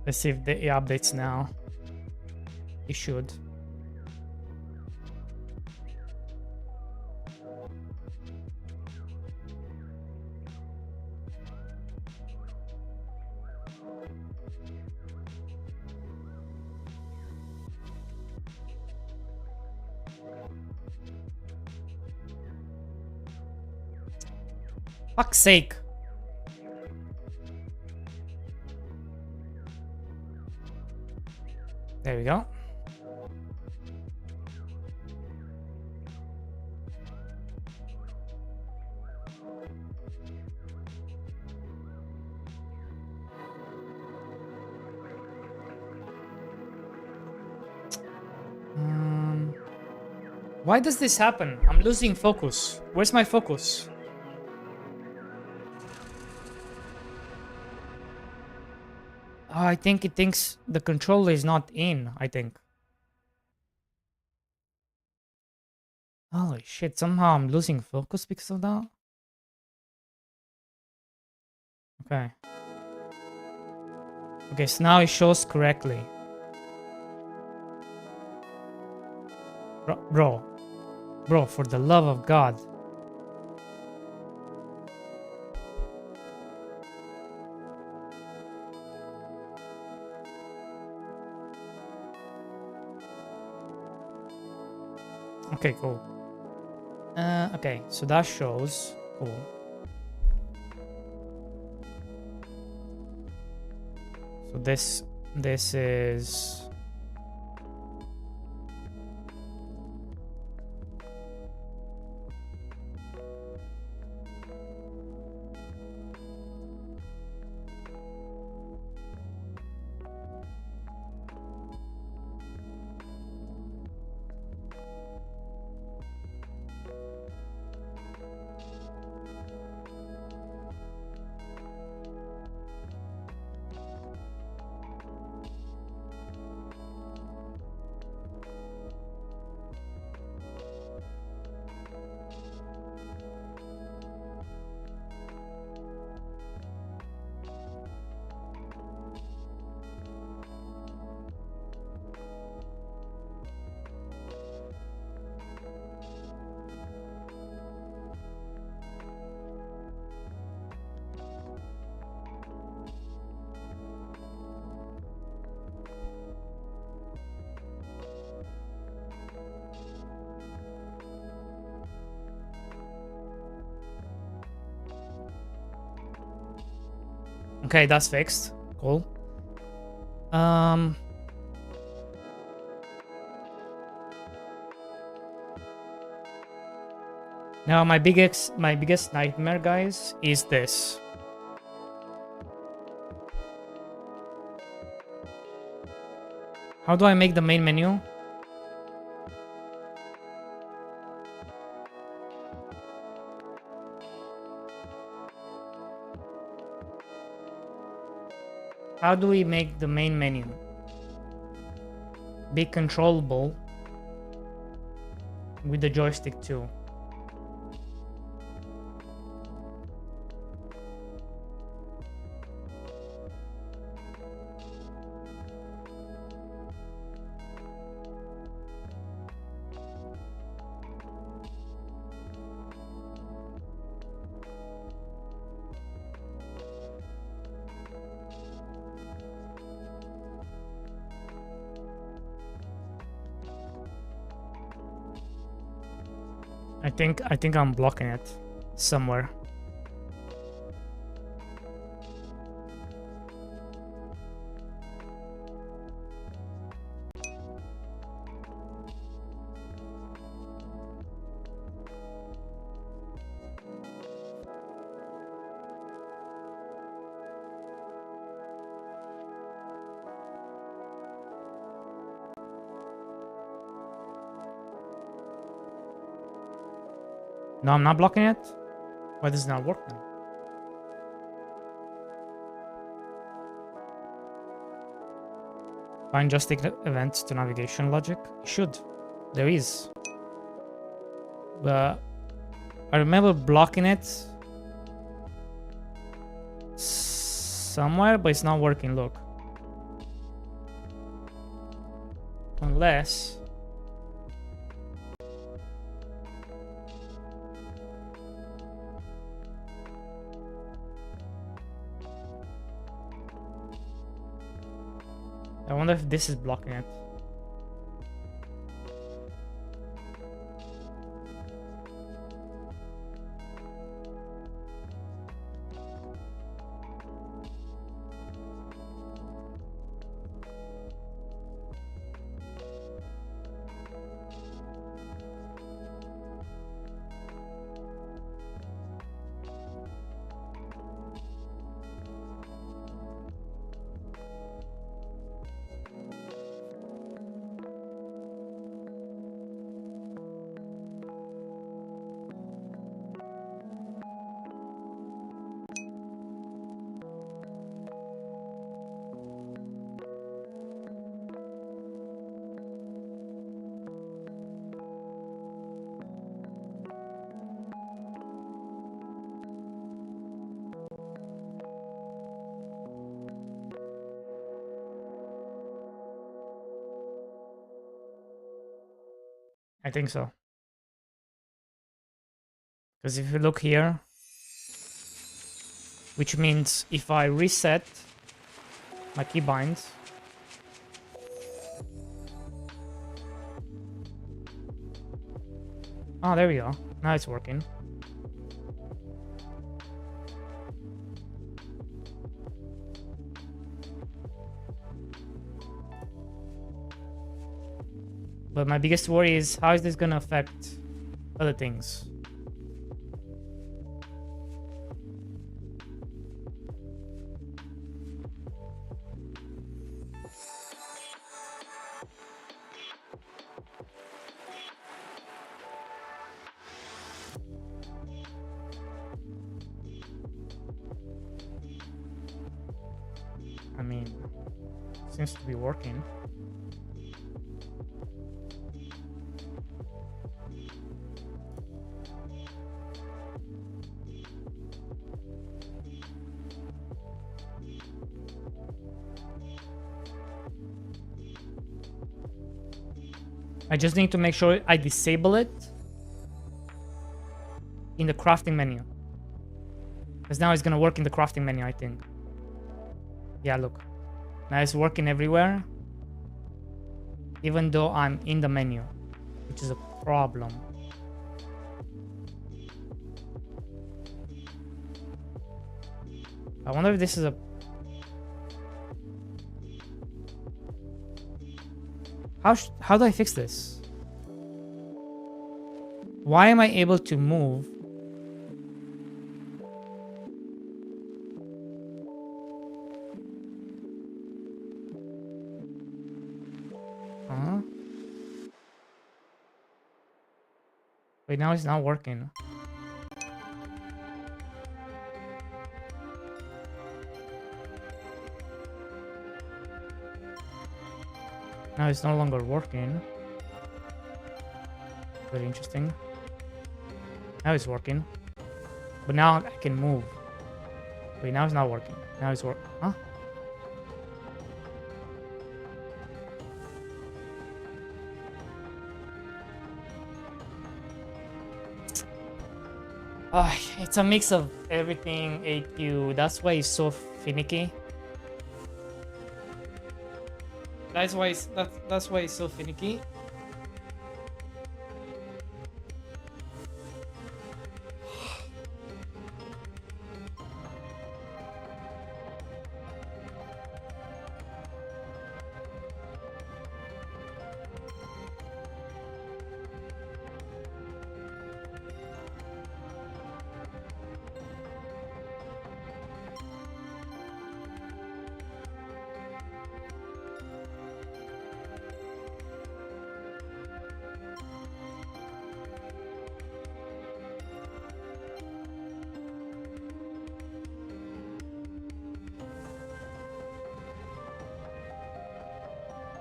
Let's see if it updates now. It should. Fuck's sake. There we go. Why does this happen? I'm losing focus. Where's my focus? Oh, I think it thinks the controller is not in, I think. Holy shit, somehow I'm losing focus because of that. Okay. Okay, so now it shows correctly. Bro, for the love of God. Okay, cool. Okay, so that shows. Cool. So this is. Okay, that's fixed. Cool. Now my biggest nightmare, guys, is this. How do I make the main menu? How do we make the main menu be controllable with the joystick too? I think I'm blocking it somewhere. No, I'm not blocking it. Why does it not work now? Find joystick events to navigation logic. Should. There is. But I remember blocking it somewhere, but it's not working. Look. Unless. I wonder if this is blocking it. I think so. Because if you look here, which means if I reset my keybinds, oh, there we go. Now it's working. But my biggest worry is how is this gonna affect other things? I mean, seems to be working. I just need to make sure I disable it in the crafting menu. Because now it's gonna work in the crafting menu, I think. Yeah, look. Now it's working everywhere. Even though I'm in the menu. Which is a problem. I wonder if this is a... How do I fix this? Why am I able to move? Huh? Wait, now it's not working. Now it's no longer working. Very interesting. Now it's working. But now I can move. Wait, now it's not working. Now it's working. Huh? It's a mix of everything, AQ. That's why it's so finicky. That's why it's so finicky.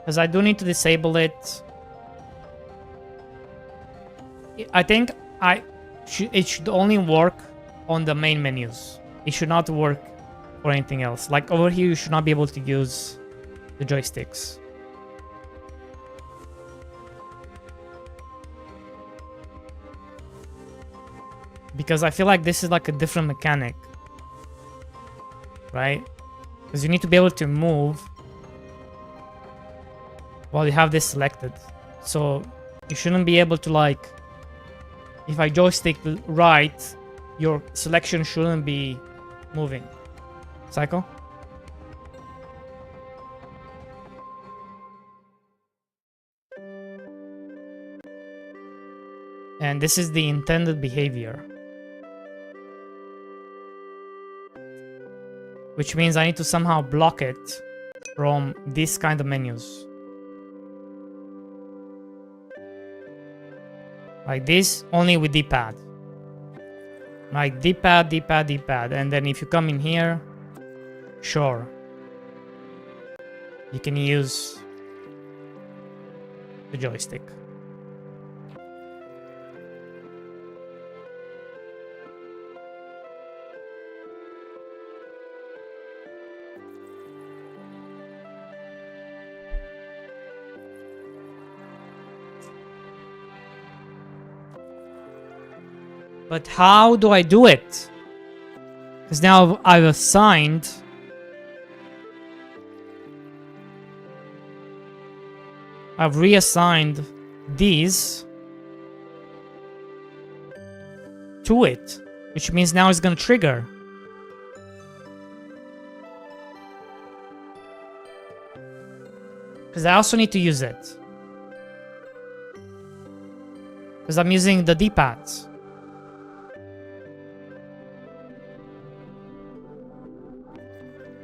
Because I do need to disable it. I think it should only work on the main menus. It should not work for anything else. Like over here, you should not be able to use the joysticks. Because I feel like this is like a different mechanic. Right? Because you need to be able to move while you have this selected. So you shouldn't be able to, like, if I joystick right, your selection shouldn't be moving. Psycho? And this is the intended behavior. Which means I need to somehow block it from this kind of menus. Like this, only with D-pad. Like D-pad, D-pad, D-pad. And then if you come in here, sure. You can use the joystick. But how do I do it? Because now I've assigned I've reassigned these to it, which means now it's gonna trigger. Because I also need to use it. Because I'm using the D-pads.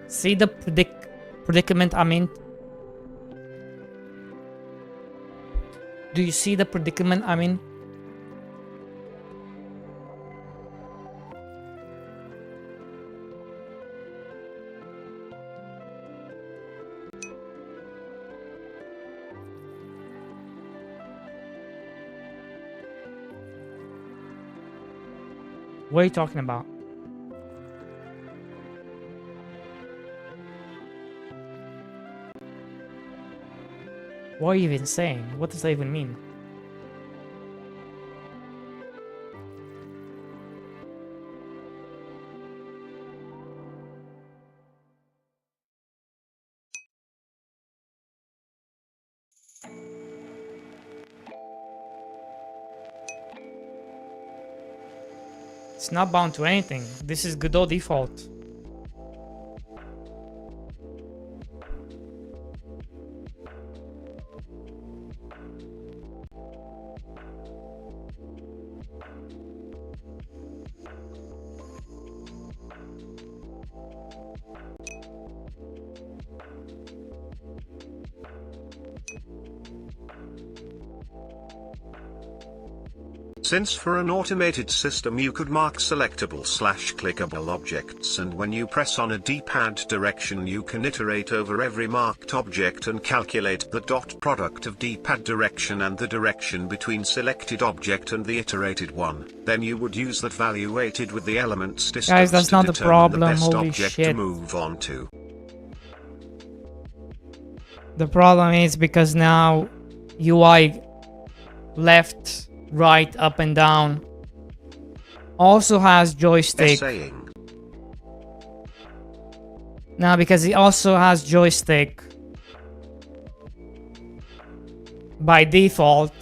See the predicament I'm in? Do you see the predicament I'm in? What are you talking about? What are you even saying? What does that even mean? It's not bound to anything. This is Godot default. Since for an automated system you could mark selectable/clickable objects, and when you press on a D-pad direction you can iterate over every marked object and calculate the dot product of D-pad direction and the direction between selected object and the iterated one, then you would use that value weighted with the elements distance Guys, that's to not the determine problem, the best holy object shit. to move on to. The problem is because now UI left, right, up and down also has joystick. Saying. Now because it also has joystick by default,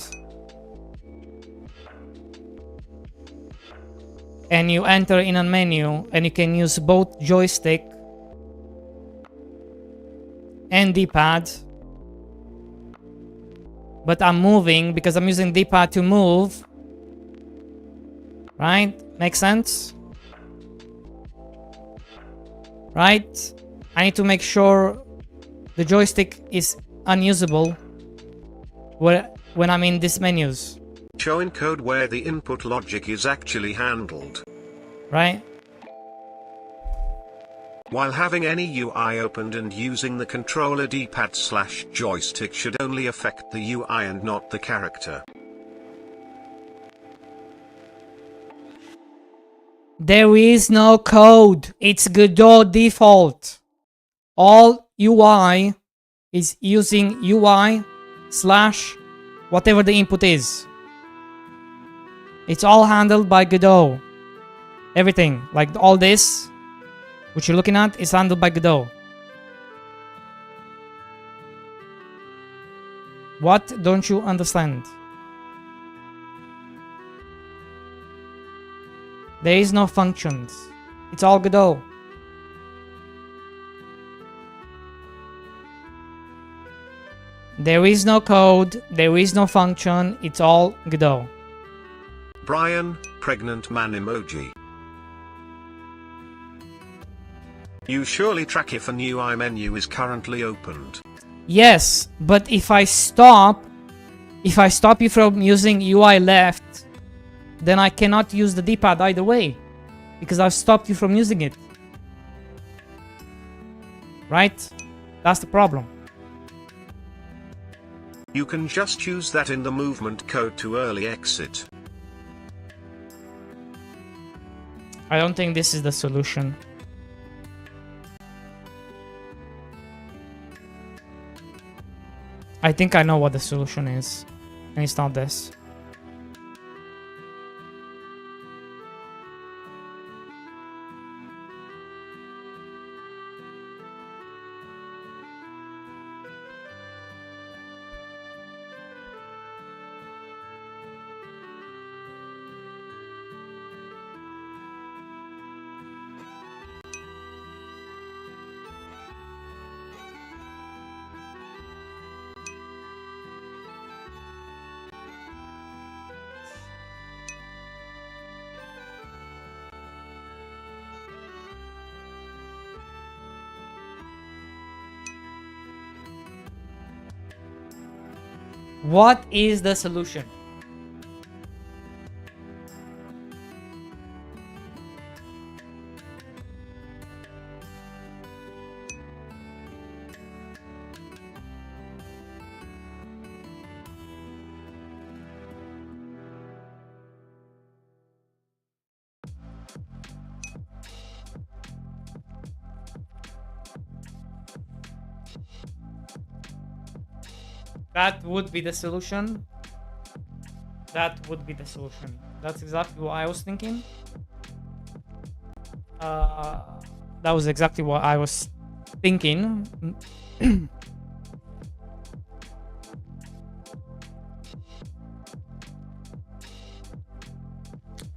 and you enter in a menu and you can use both joystick and D-pad, but I'm moving because I'm using D-pad to move, right? Makes sense? Right? I need to make sure the joystick is unusable when I'm in these menus. Show in code where the input logic is actually handled. Right? While having any UI opened and using the controller D-pad/joystick should only affect the UI and not the character. There is no code. It's Godot default. All UI is using UI/ whatever the input is. It's all handled by Godot. Everything, like all this, which you're looking at, is handled by Godot. What don't you understand? There is no functions. It's all Godot. There is no code. There is no function. It's all Godot. Brian, pregnant man emoji. You surely track if an UI menu is currently opened. Yes, but if I stop you from using UI left, then I cannot use the D-pad either way, because I've stopped you from using it. Right? That's the problem. You can just use that in the movement code to early exit. I don't think this is the solution. I think I know what the solution is, and it's not this. What is the solution? That would be the solution. That would be the solution. That's exactly what I was thinking. That was exactly what I was thinking.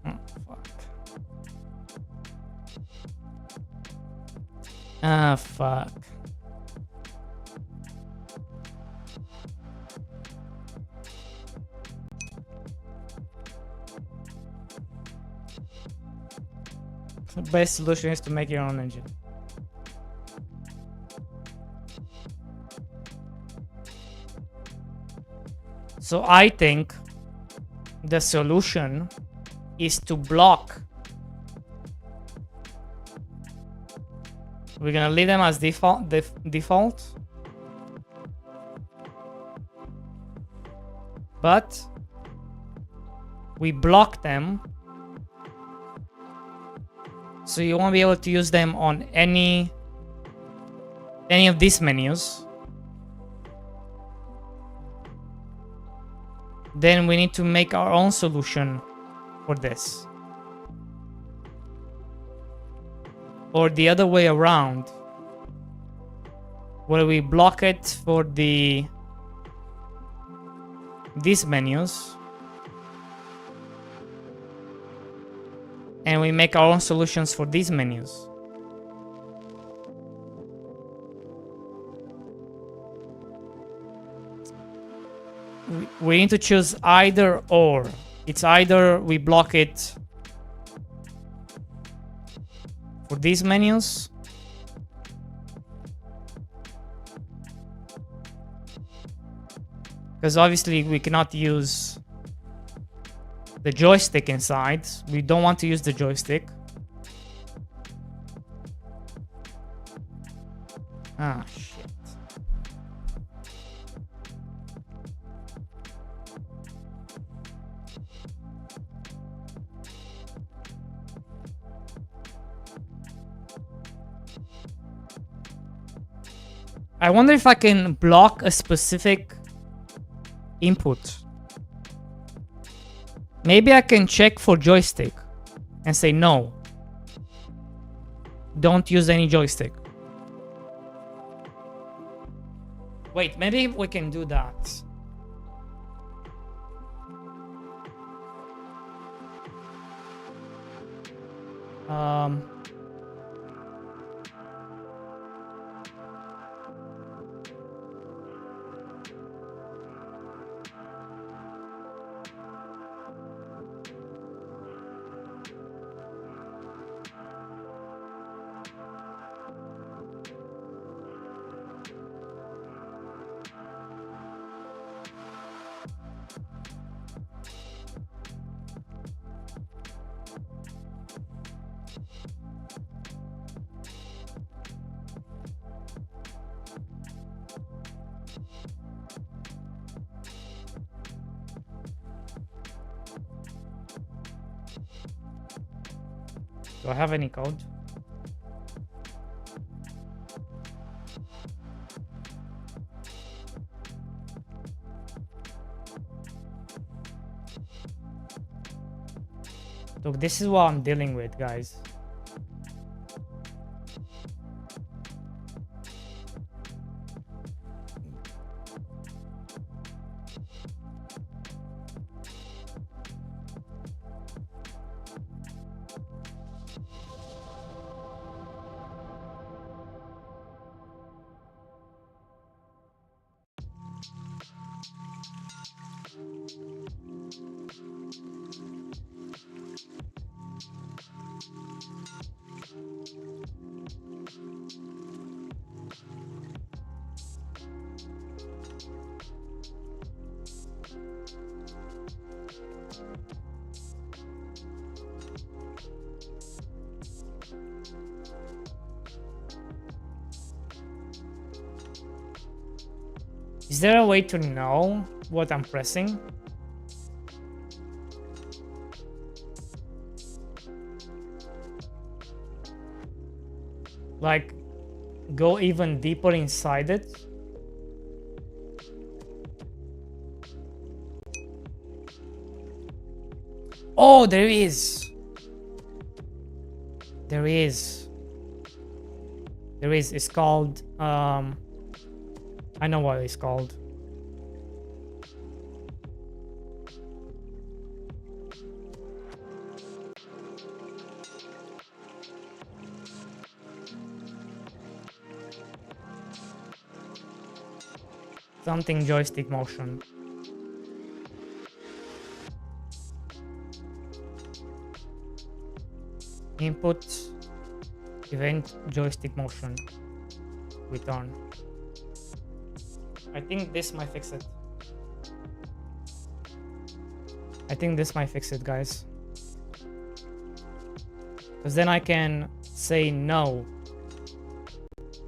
Oh, fuck. Ah, fuck. The best solution is to make your own engine. So I think the solution is to block. We're gonna leave them as default. But we block them, so you won't be able to use them on any of these menus. Then we need to make our own solution for this. Or the other way around, where we block it for these menus, and we make our own solutions for these menus. We need to choose either or. It's either we block it for these menus, because obviously we cannot use the joystick inside. We don't want to use the joystick. Ah, shit. I wonder if I can block a specific input. Maybe I can check for joystick and say no. Don't use any joystick. Wait, maybe we can do that. Do I have any code? Look, this is what I'm dealing with, guys. Is there a way to know what I'm pressing? Like, go even deeper inside it? Oh, there is. There is. There is. It's called, I know what it's called. Something joystick motion. Input event joystick motion return. I think this might fix it. I think this might fix it, guys. Because then I can say no.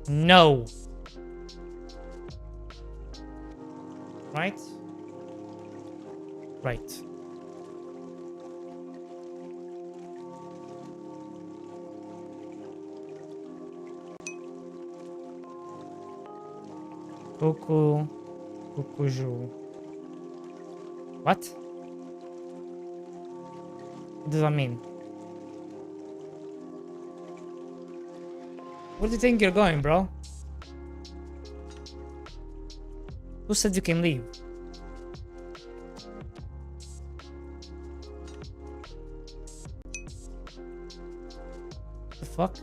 No. Right? Right. Cuckoo. Cuckoo. What? What does that mean? Where do you think you're going, bro? Who said you can leave? The fuck?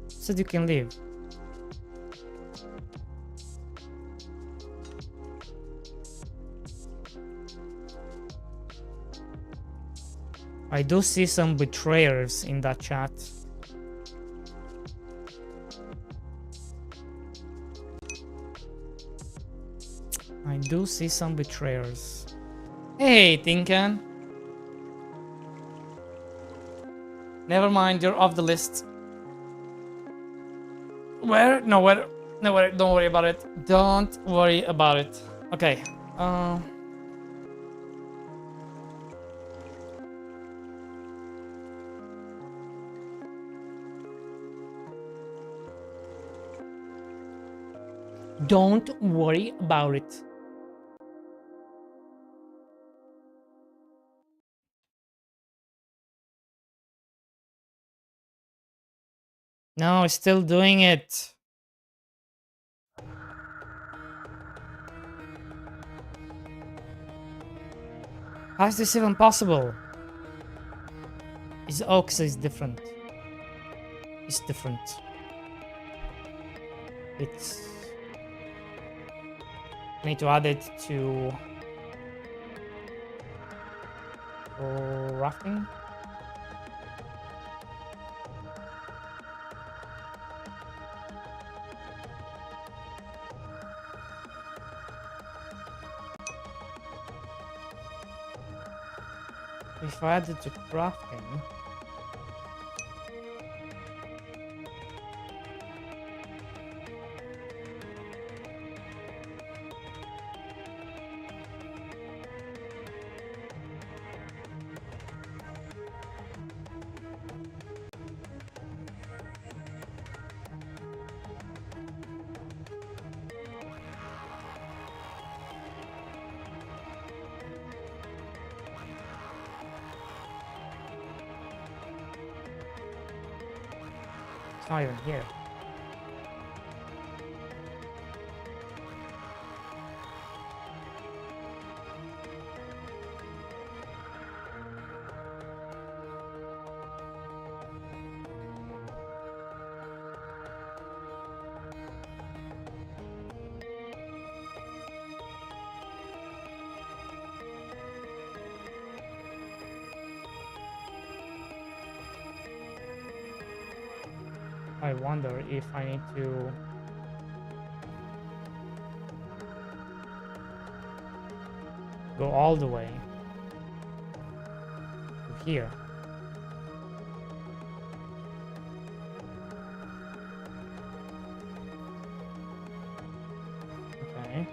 Said you can leave. I do see some betrayers in that chat. I do see some betrayers. Hey, Tinkan. Never mind, you're off the list. Where? No, where? No, where? Don't worry about it. Don't worry about it. Okay. Don't worry about it. No, it's still doing it. How is this even possible? It's because it's different. It's different. It's. I need to add it to rafting. If I add it to crafting. It's not even here. I wonder if I need to go all the way to here. Okay.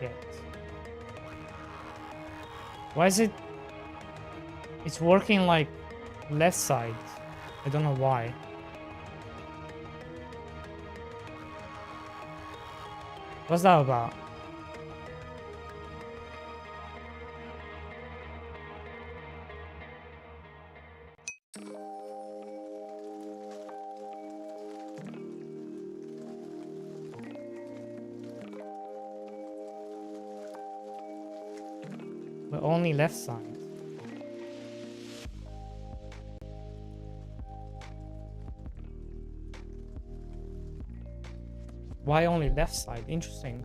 Shit. Why is it? It's working like left side. I don't know why. What's that about? But only left side. Why only left side? Interesting.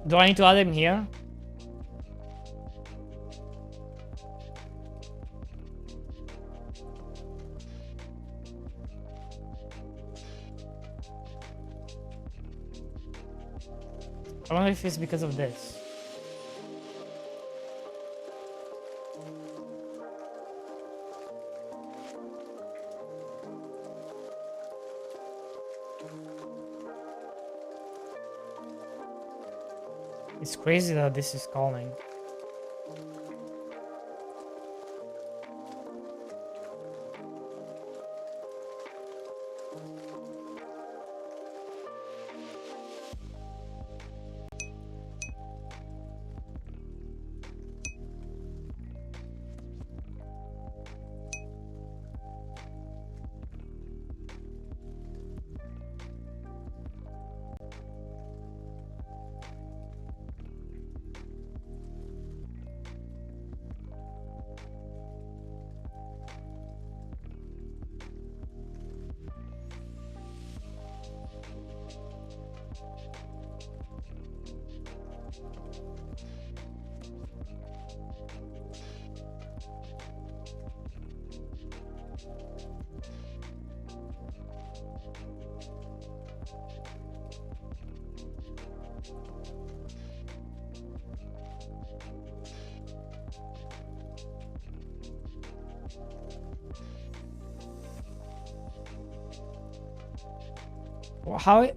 Do I need to add him here? I wonder if it's because of this. It's crazy that this is calling.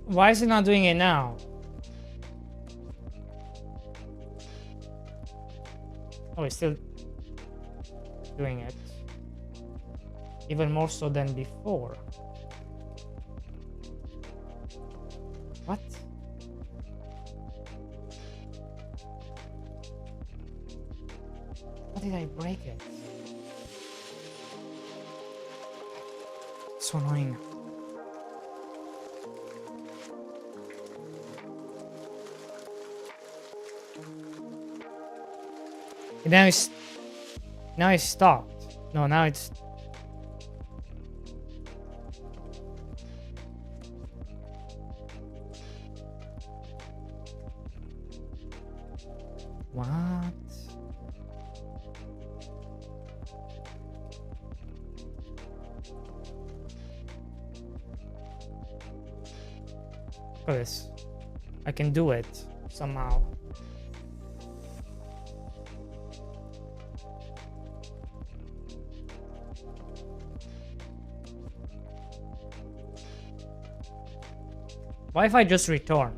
Why is it not doing it now? Oh, it's still doing it. Even more so than before. What? How did I break it? So annoying. And now it's stopped. No, now it's what? Look at this. I can do it somehow. What if I just return?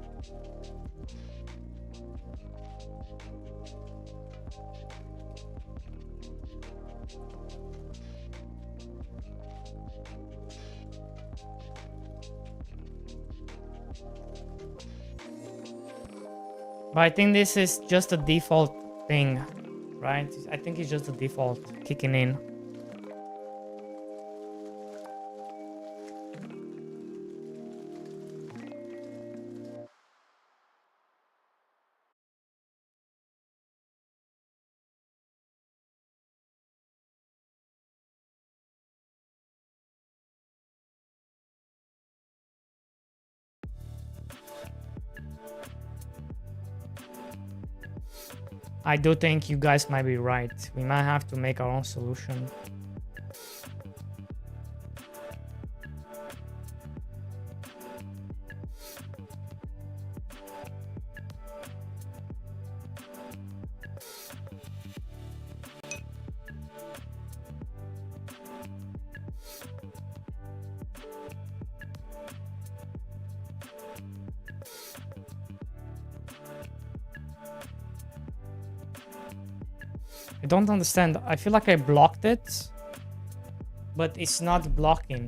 But I think this is just a default thing, right? I think it's just a default kicking in. I do think you guys might be right. We might have to make our own solution. I don't understand. I feel like I blocked it, but it's not blocking.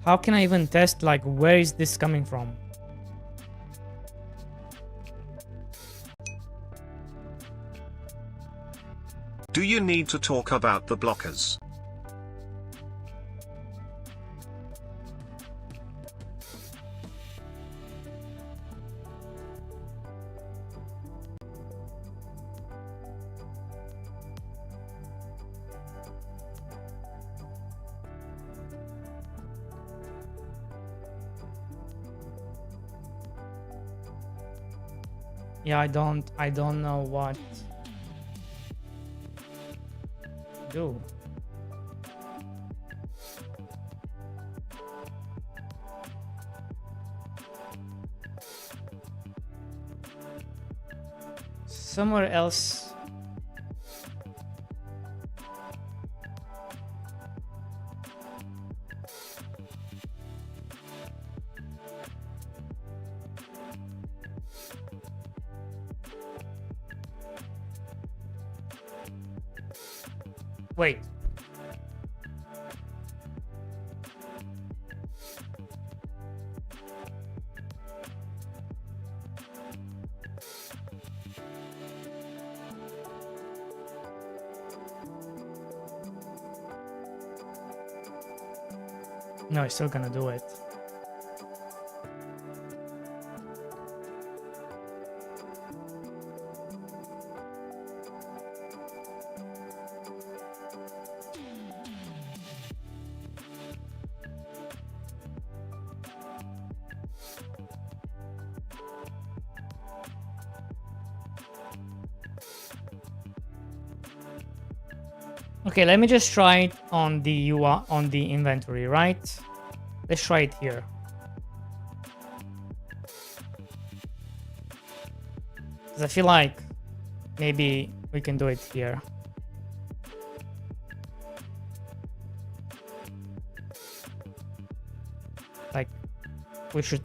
How can I even test, like, where is this coming from? Do you need to talk about the blockers? Yeah, I don't know what to do. Somewhere else. Wait. No, it's still gonna do it. Okay, let me just try it on the UI, on the inventory, right? Let's try it here. Because I feel like maybe we can do it here. Like, we should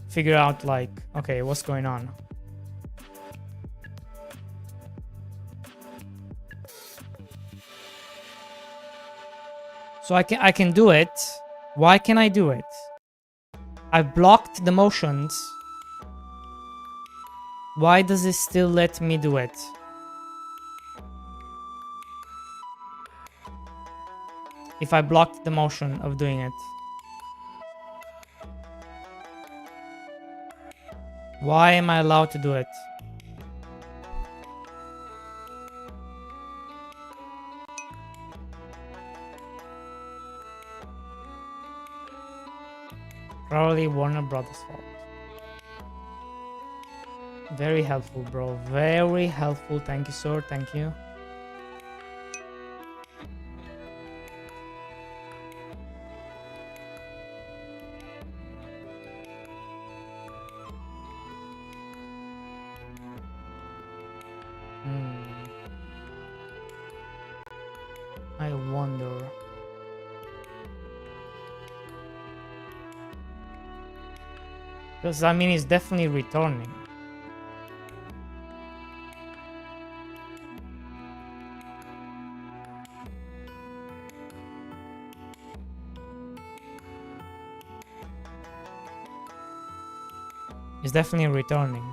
figure out, like, okay, what's going on? So I can do it. Why can I do it? I blocked the motions. Why does it still let me do it? If I blocked the motion of doing it. Why am I allowed to do it? Probably Warner Brothers' fault. Very helpful, bro. Very helpful. Thank you, sir. Thank you. I wonder. Because I mean, it's definitely returning. It's definitely returning.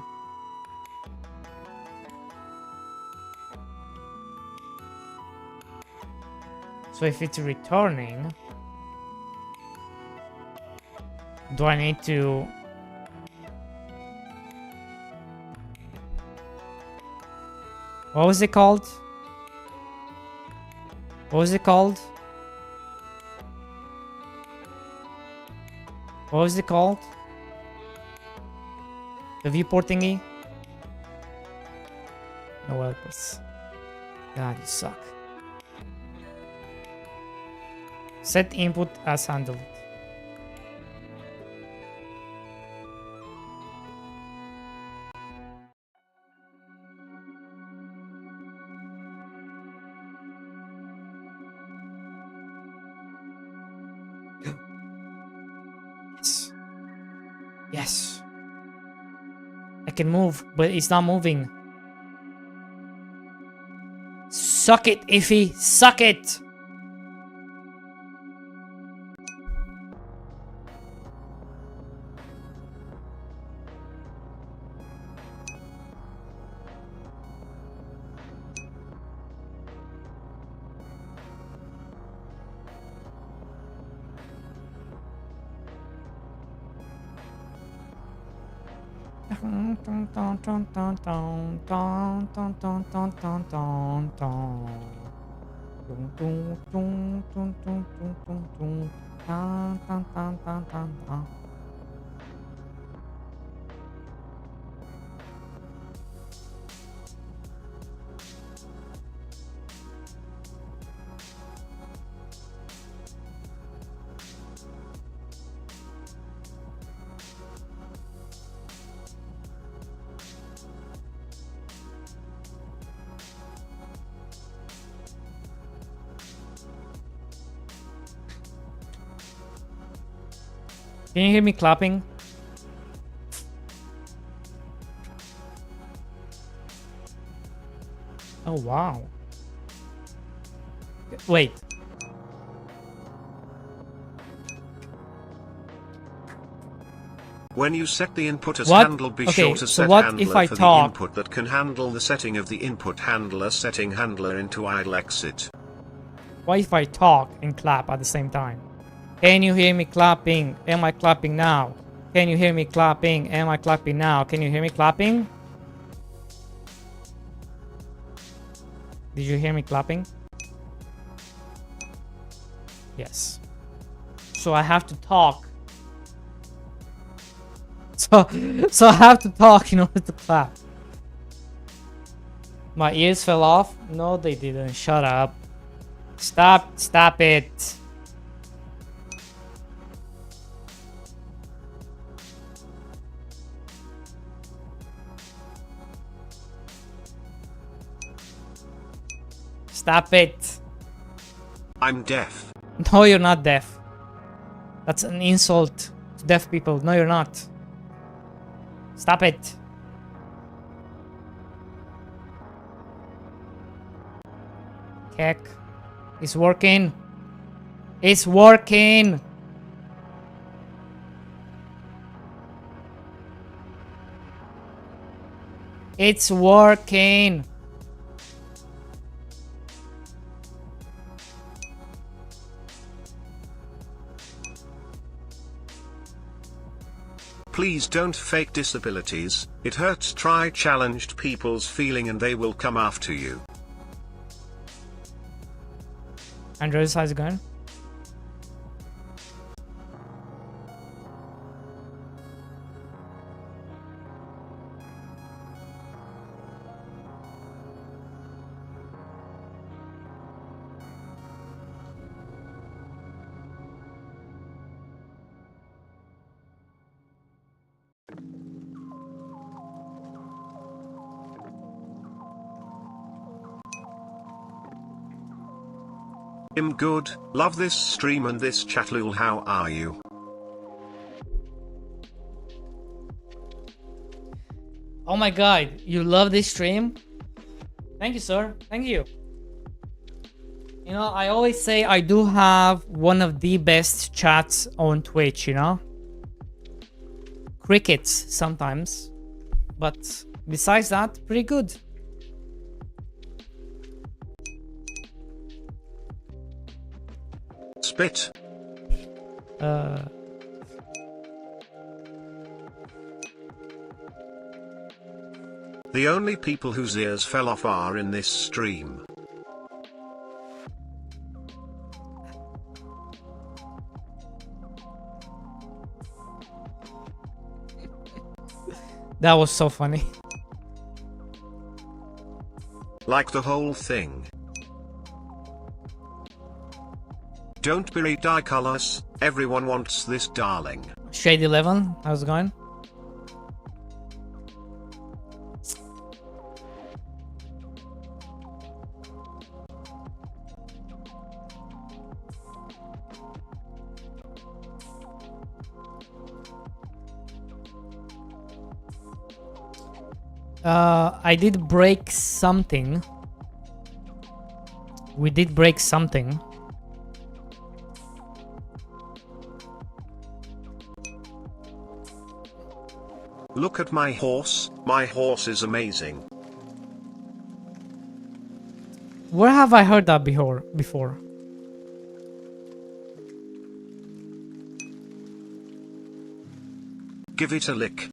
So if it's returning, do I need to... What was it called? What was it called? What was it called? The viewport thingy? No helpers. God, you suck. Set input as handled. Yes. Yes. I can move, but it's not moving. Suck it, Iffy. Suck it. Can you hear me clapping? Oh, wow. Wait. When you set the input as What? handled, be Okay, sure to so set what handler if I for talk? the input that can handle the setting of the input handler, setting handler into idle exit. What if I talk and clap at the same time? Can you hear me clapping? Am I clapping now? Can you hear me clapping? Am I clapping now? Can you hear me clapping? Did you hear me clapping? Yes. So I have to talk. So I have to talk in order to clap. My ears fell off? No, they didn't. Shut up. Stop it. Stop it. I'm deaf. No, you're not deaf. That's an insult to deaf people. No, you're not. Stop it. Heck. It's working. It's working. It's working. Please don't fake disabilities, it hurts. Try challenged people's feeling and they will come after you. Andreas, how's it going? I'm good, love this stream and this chat. Lul, how are you? Oh my god, you love this stream? Thank you, sir. Thank you. You know, I always say I do have one of the best chats on Twitch, you know? Crickets sometimes. But besides that, pretty good. Spit. The only people whose ears fell off are in this stream. That was so funny. Like the whole thing. Don't be ridiculous, everyone wants this, darling. Shade 11, how's it going? I did break something. We did break something. Look at my horse is amazing. Where have I heard that before? Give it a lick.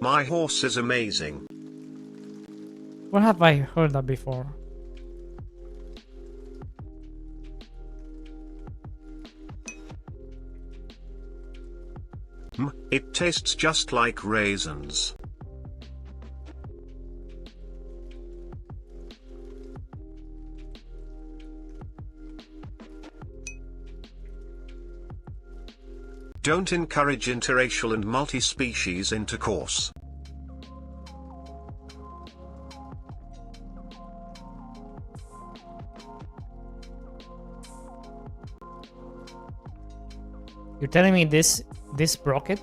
My horse is amazing. Where have I heard that before? It tastes just like raisins. Don't encourage interracial and multi-species intercourse. You're telling me this broke it?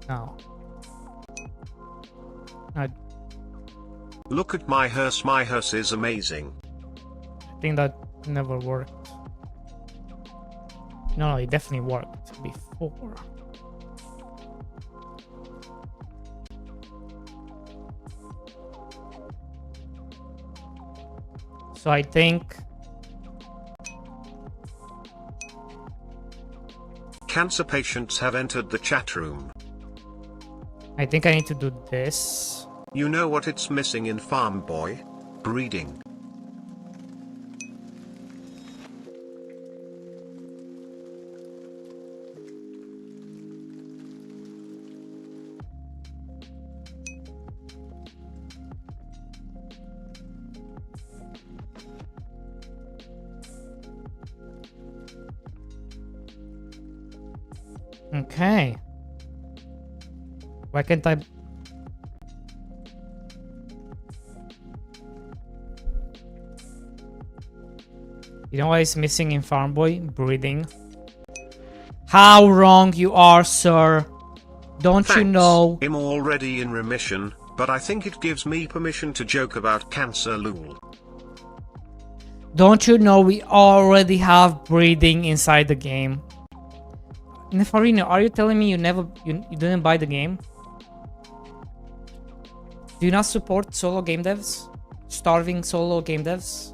No. I Look at my hearse is amazing. think that never worked. No, it definitely worked before. So I think Cancer patients have entered the chat room. I need to do this. You know what it's missing in Farm Boy? Breeding. Okay. Why can't I? You know what is missing in Farm Boy? Breeding. How wrong you are, sir. Don't you know? I'm already in remission, but I think it gives me permission to joke about cancer, lol. Don't you know we already have breeding inside the game? Nefarino, are you telling me you didn't buy the game? Do you not support solo game devs? Starving solo game devs?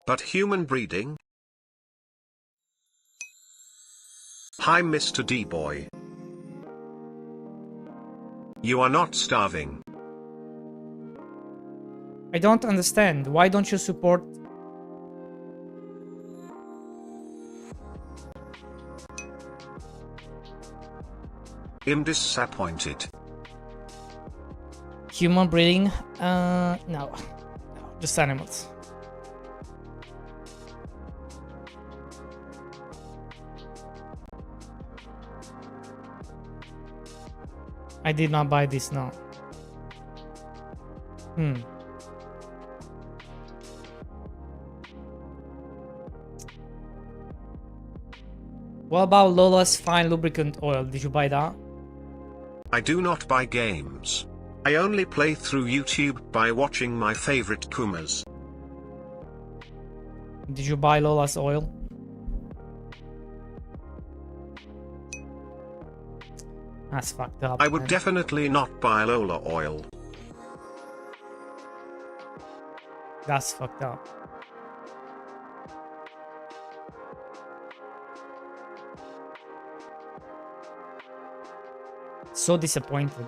But human breeding? Hi Mr. D-Boy. You are not starving. I don't understand. Why don't you support? I'm disappointed. Human breeding? No. Just animals. I did not buy this, no. What about Lola's Fine Lubricant Oil? Did you buy that? I do not buy games. I only play through YouTube by watching my favorite Kumas. Did you buy Lola's oil? That's fucked up. I would man. definitely not buy Lola oil. That's fucked up. So disappointed.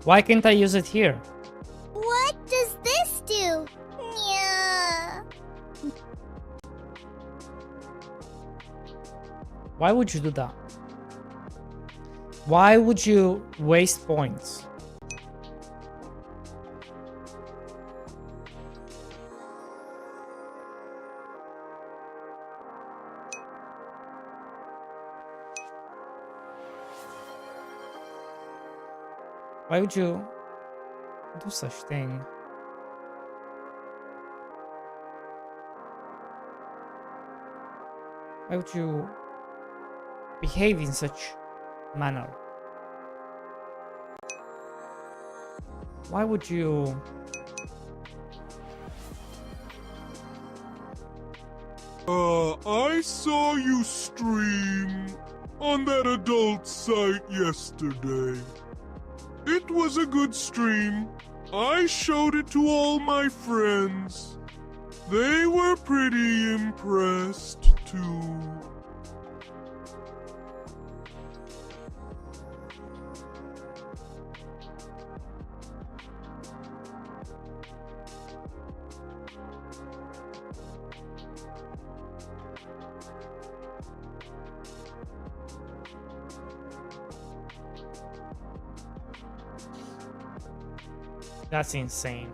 Why can't I use it here? What does this do? Yeah. Why would you do that? Why would you waste points? Why would you do such thing? Why would you behave in such manner? Why would you? I saw you stream on that adult site yesterday. It was a good stream. I showed it to all my friends. They were pretty impressed too. That's insane.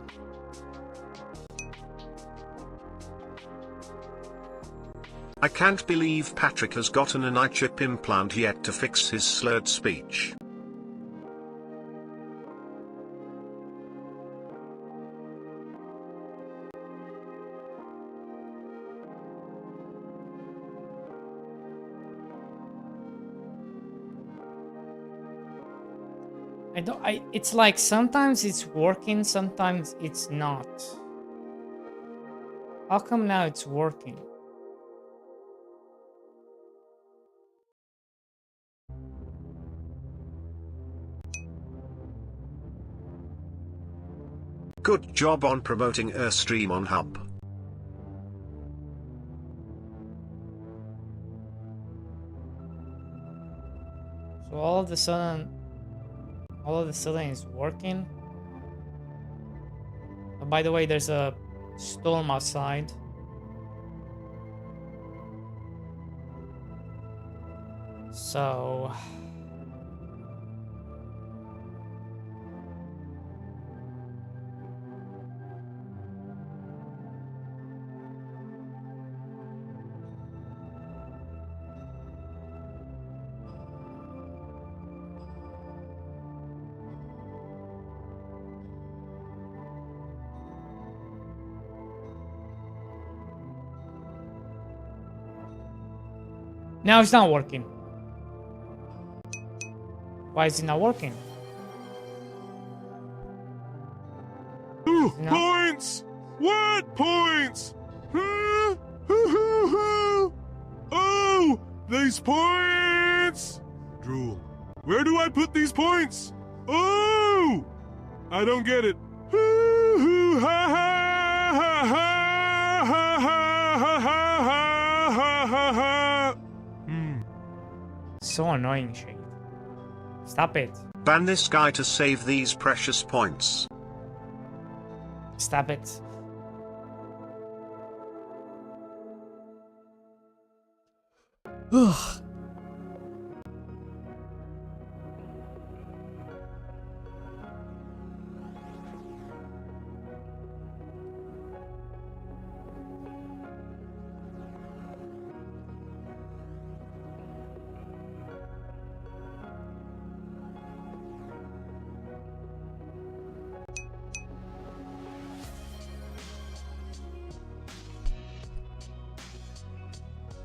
I can't believe Patrick has gotten an iChip implant yet to fix his slurred speech. It's like sometimes it's working, sometimes it's not. How come now it's working? Good job on promoting Stream on Hub. So all of a sudden it's working. Oh, by the way, there's a storm outside. So now it's not working. Why is it not working? Ooh, No. points! What points? Huh? Oh, these points! Drool. Where do I put these points? Oh! I don't get it. Ha ha ha ha ha ha ha ha ha ha. So annoying, Shade. Stop it. Ban this guy to save these precious points. Stop it. Ugh.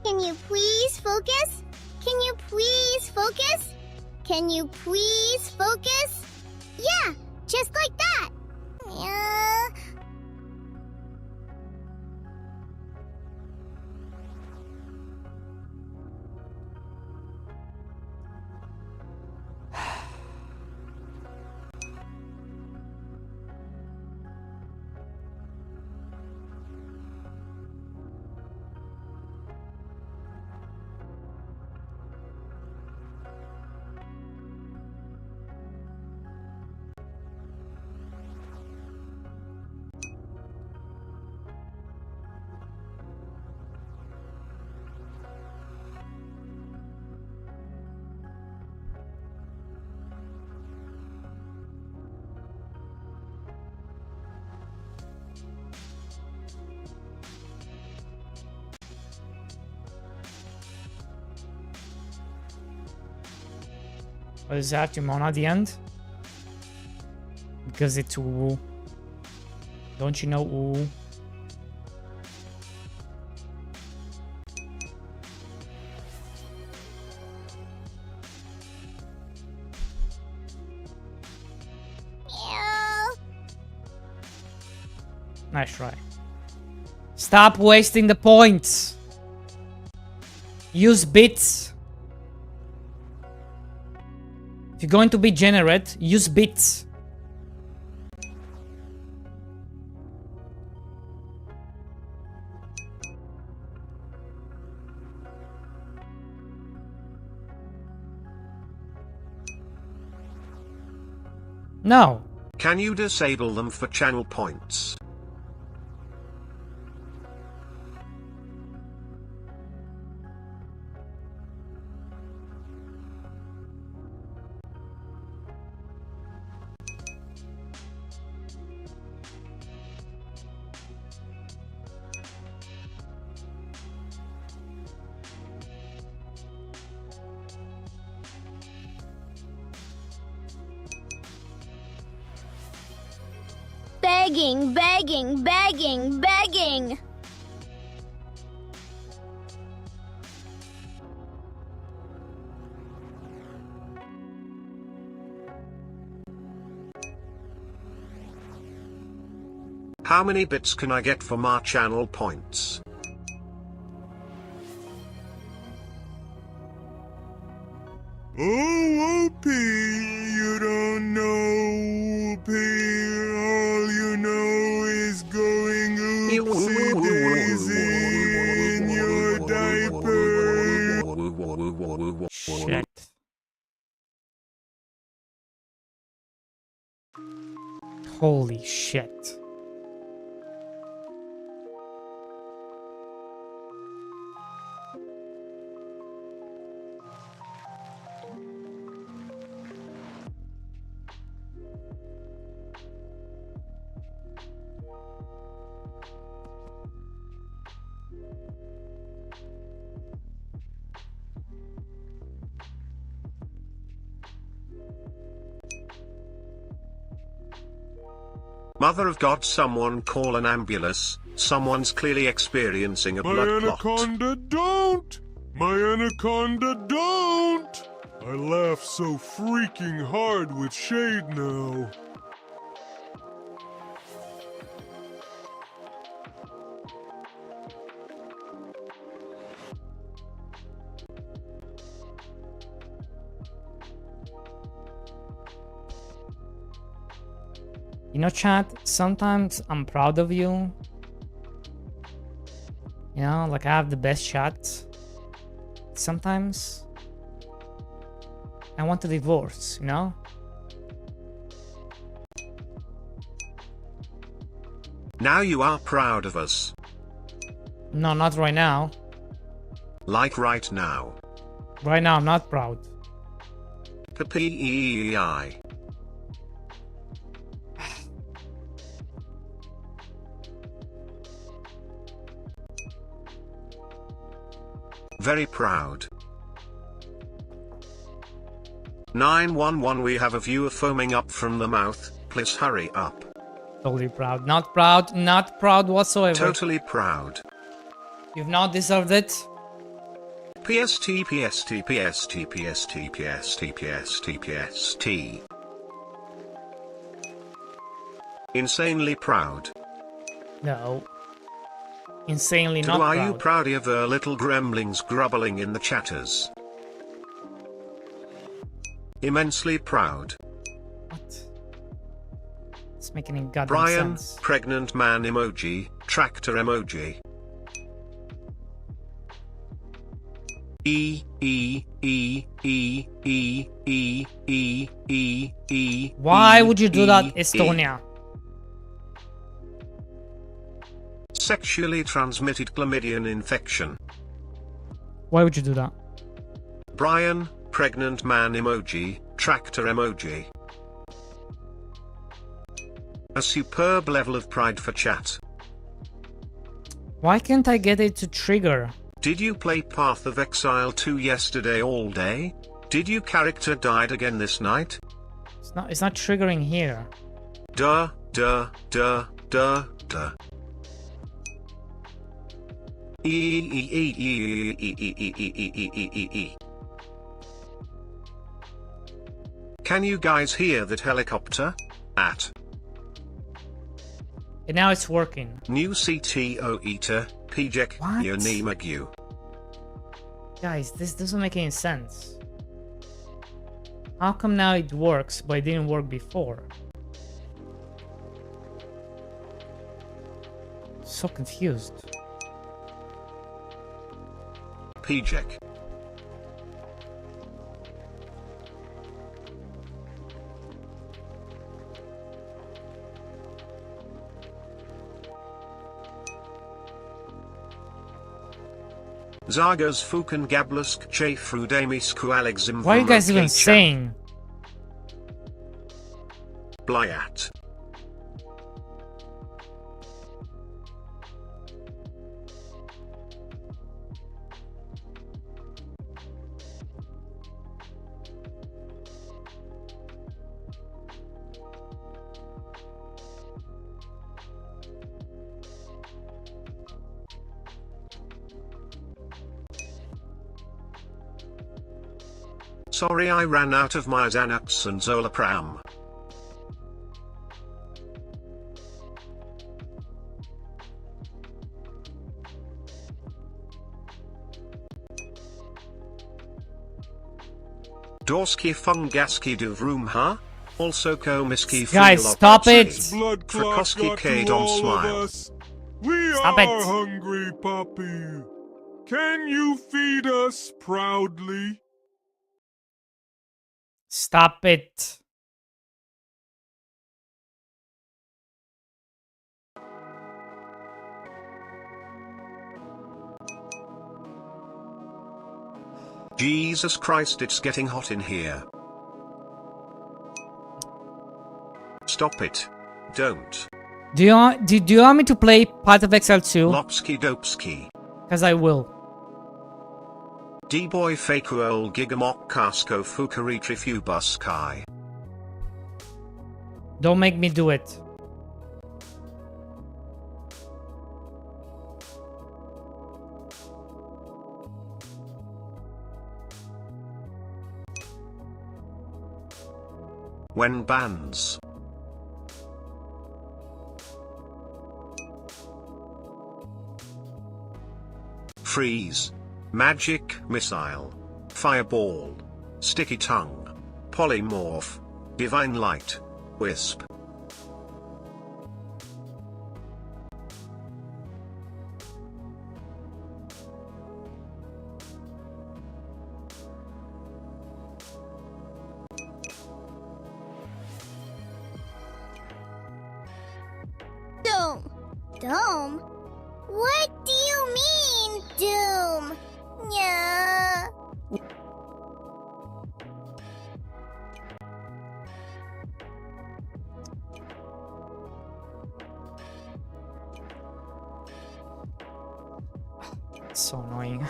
Can you please focus? Can you please focus? Can you please focus? Yeah, just like that. What is that, Timon, at the end? Because it's woo. Don't you know woo? Nice try. Stop wasting the points. Use bits. If you're going to be generate, use bits. No. Can you disable them for channel points? Begging, begging, begging, begging. How many bits can I get for my channel points? Oh, OP, you don't know OP. All you know is going oopsie daisy in your diaper. Shit. Holy shit. Mother of God, someone call an ambulance. Someone's clearly experiencing a My blood clot. anaconda, don't! My anaconda, don't! I laugh so freaking hard with shade now. You know, chat, sometimes I'm proud of you. You know, like I have the best shots. Sometimes I want to divorce, you know? Now you are proud of us. No, not right now. Like right now. Right now, I'm not proud. PPEI. Very proud. 911, we have a viewer foaming up from the mouth. Please hurry up. Totally proud. Not proud. Not proud whatsoever. Totally proud. You've not deserved it. PST PST PST PST PST PST PST. Insanely proud. No. Insanely To not are proud. you proud of little gremlins grubbling in the chatters? Immensely proud. What? It's making any goddamn Brian, sense. pregnant man emoji, tractor emoji. Why would you do that, Estonia? Sexually transmitted chlamydian infection. Why would you do that? Brian, pregnant man emoji, tractor emoji. A superb level of pride for chat. Why can't I get it to trigger? Did you play Path of Exile 2 yesterday all day? Did your character died again this night? It's not triggering here. Duh, duh, duh, duh, duh. Can you guys hear that helicopter? At And now it's working. new CTO eater, PJek, What? Yonimagu. Guys, this doesn't make any sense. How come now it works, but it didn't work before? So confused. PJek. Zagas Fuken Gablusk Chafrudamis Kualexim. What are you guys even saying? Blyat. Sorry, I ran out of my Xanax and Zolapram. Dorski Fungaski Duvroom, huh? Also Komiski Guys, stop it! Blood clot Frakoski got K to don't all smile. of us. We Stop are it. hungry, puppy. Can you feed us proudly? Stop it. Jesus Christ, it's getting hot in here. Stop it. Don't. Do you want me to play Path of Exile 2? Lopski Dopski. Because I will. D-boy Fakuol Gigamok Kasko Fukari Trifubus Kai. Don't make me do it. When bands. Freeze. Magic missile. Fireball. Sticky tongue. Polymorph. Divine light. Wisp. Doom. Dome? What do you mean, Doom? Yeah. It's so annoying.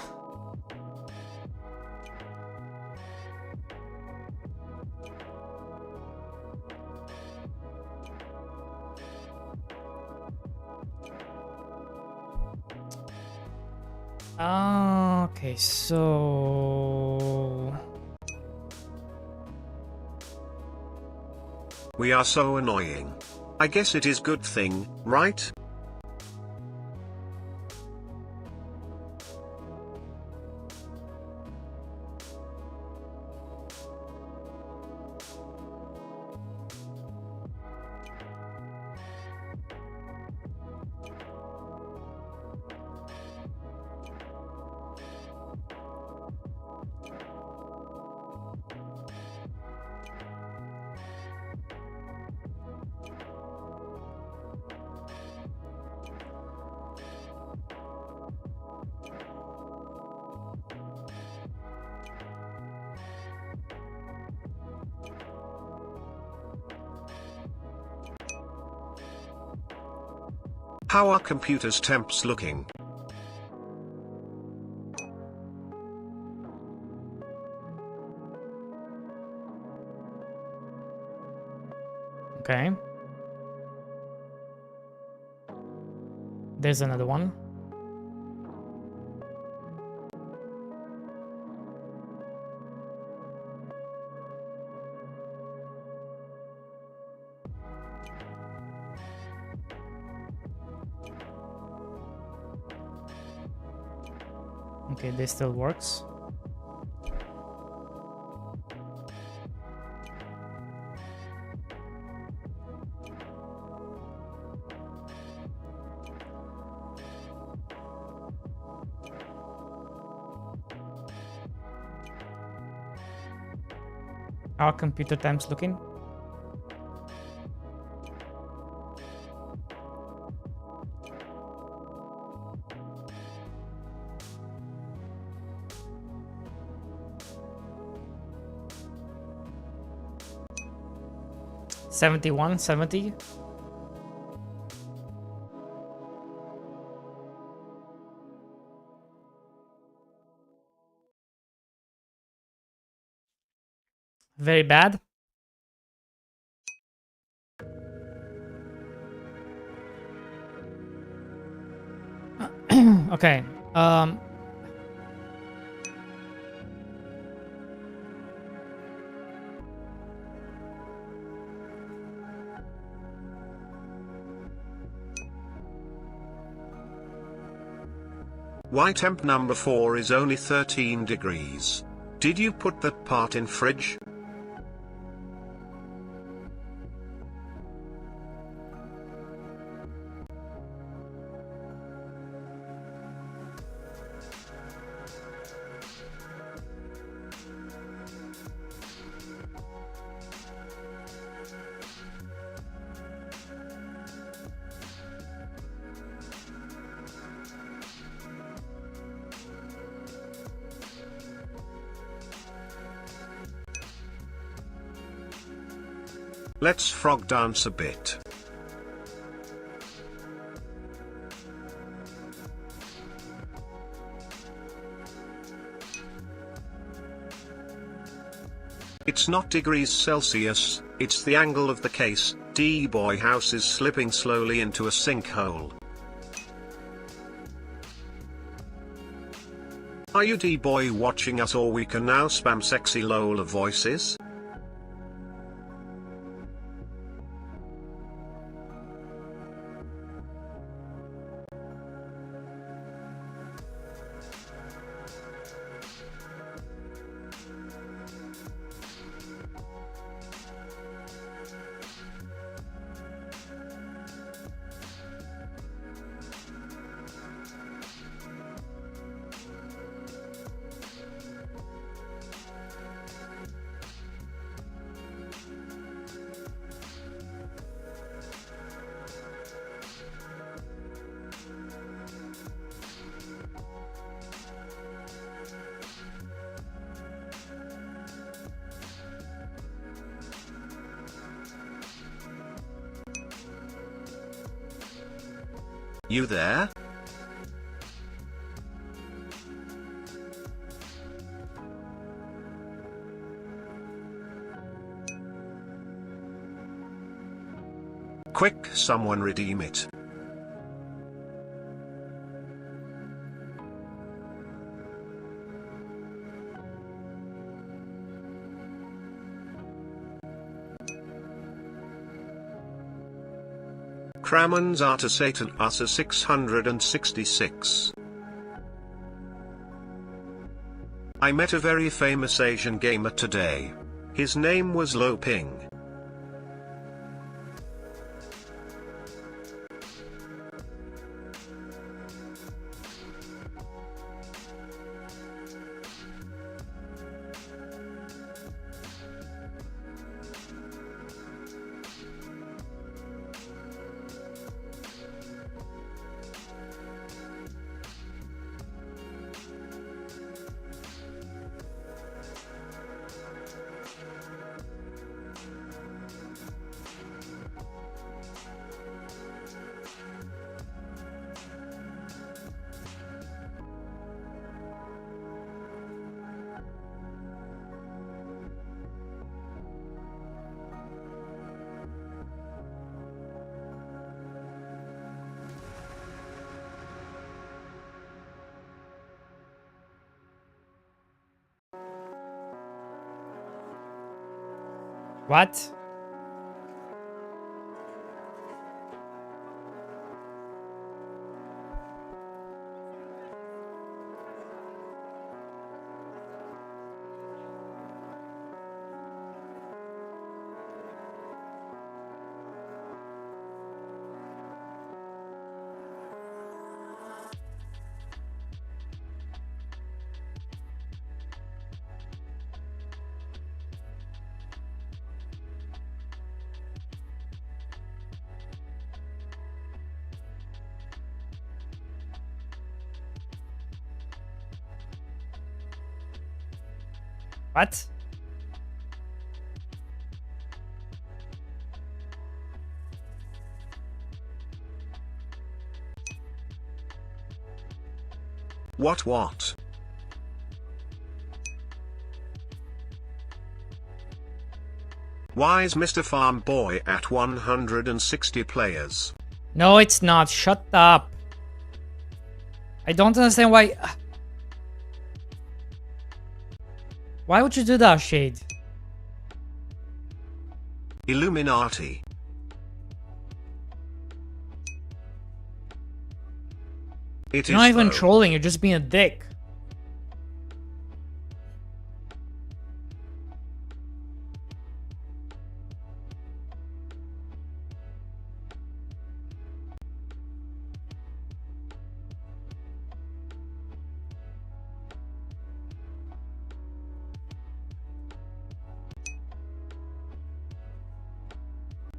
Okay, so... We are so annoying. I guess it is good thing, right? How are computers' temps looking? Okay. There's another one. Okay, this still works. Our computer time's looking. $71, 70. Very bad. Okay. Why temp number 4 is only 13 degrees? Did you put that part in fridge? Let's frog dance a bit. It's not degrees Celsius, it's the angle of the case. D-boy house is slipping slowly into a sinkhole. Are you D-boy watching us, or we can now spam sexy Lola voices? You there? Quick, someone redeem it. Kramans Arta Satan Usa 666. I met a very famous Asian gamer today. His name was Lo Ping. What? What? What? Why is Mr. Farmboy at 160 players? No, it's not. Shut up. I don't understand why. Why would you do that, Shade? Illuminati. It You're is not even though. trolling, you're just being a dick.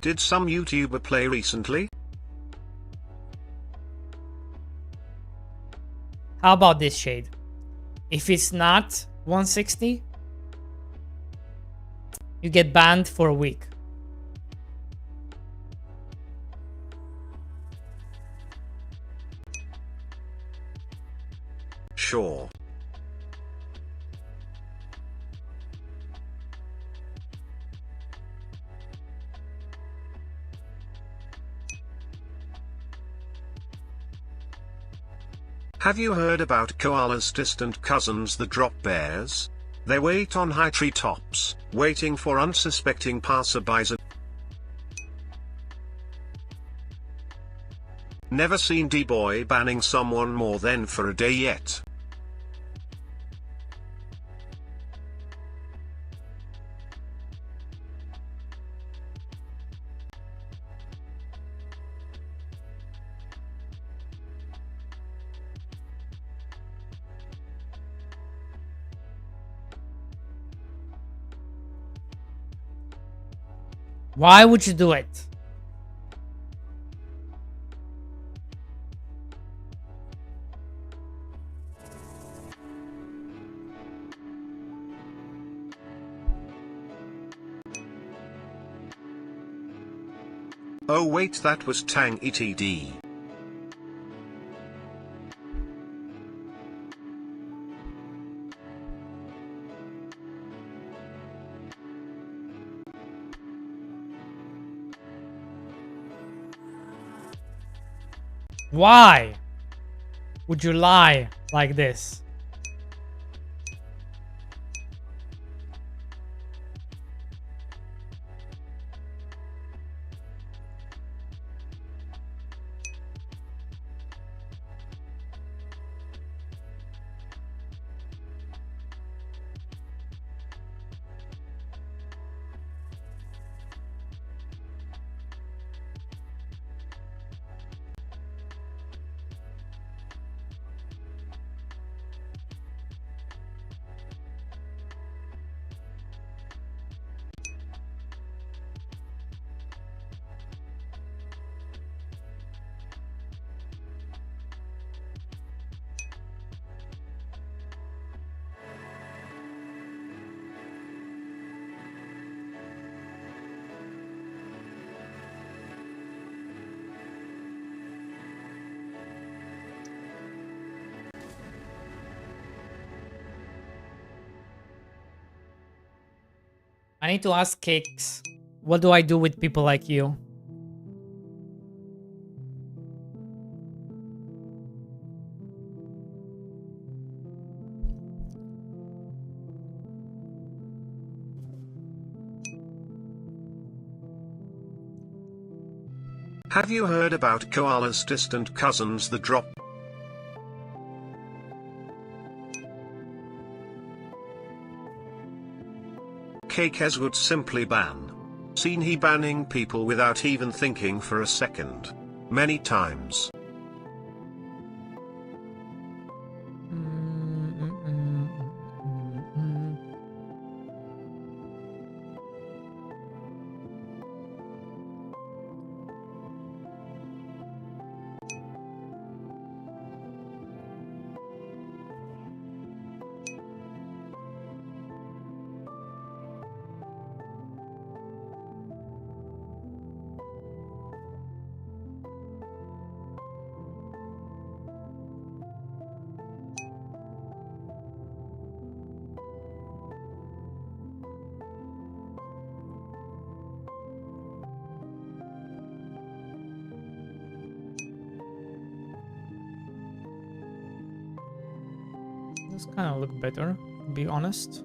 Did some YouTuber play recently? How about this, Shade? If it's not 160, you get banned for a week. Sure. Have you heard about koalas' distant cousins, the drop bears? They wait on high treetops, waiting for unsuspecting passerbys. Never seen D-Boy banning someone more than for a day yet. Why would you do it? Oh wait, that was Tang ETD. Why would you lie like this? I need to ask Cakes. What do I do with people like you? Have you heard about koalas' distant cousins, the drop? Cakes would simply ban. Seen he banning people without even thinking for a second. Many times. This kind of look better, to be honest.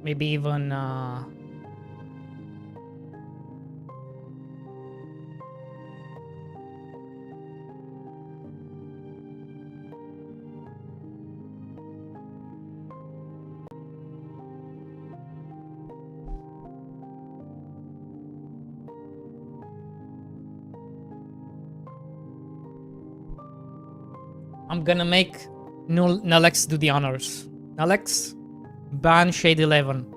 Maybe even I'm gonna make Nalex do the honors. Nalex, ban Shade 11.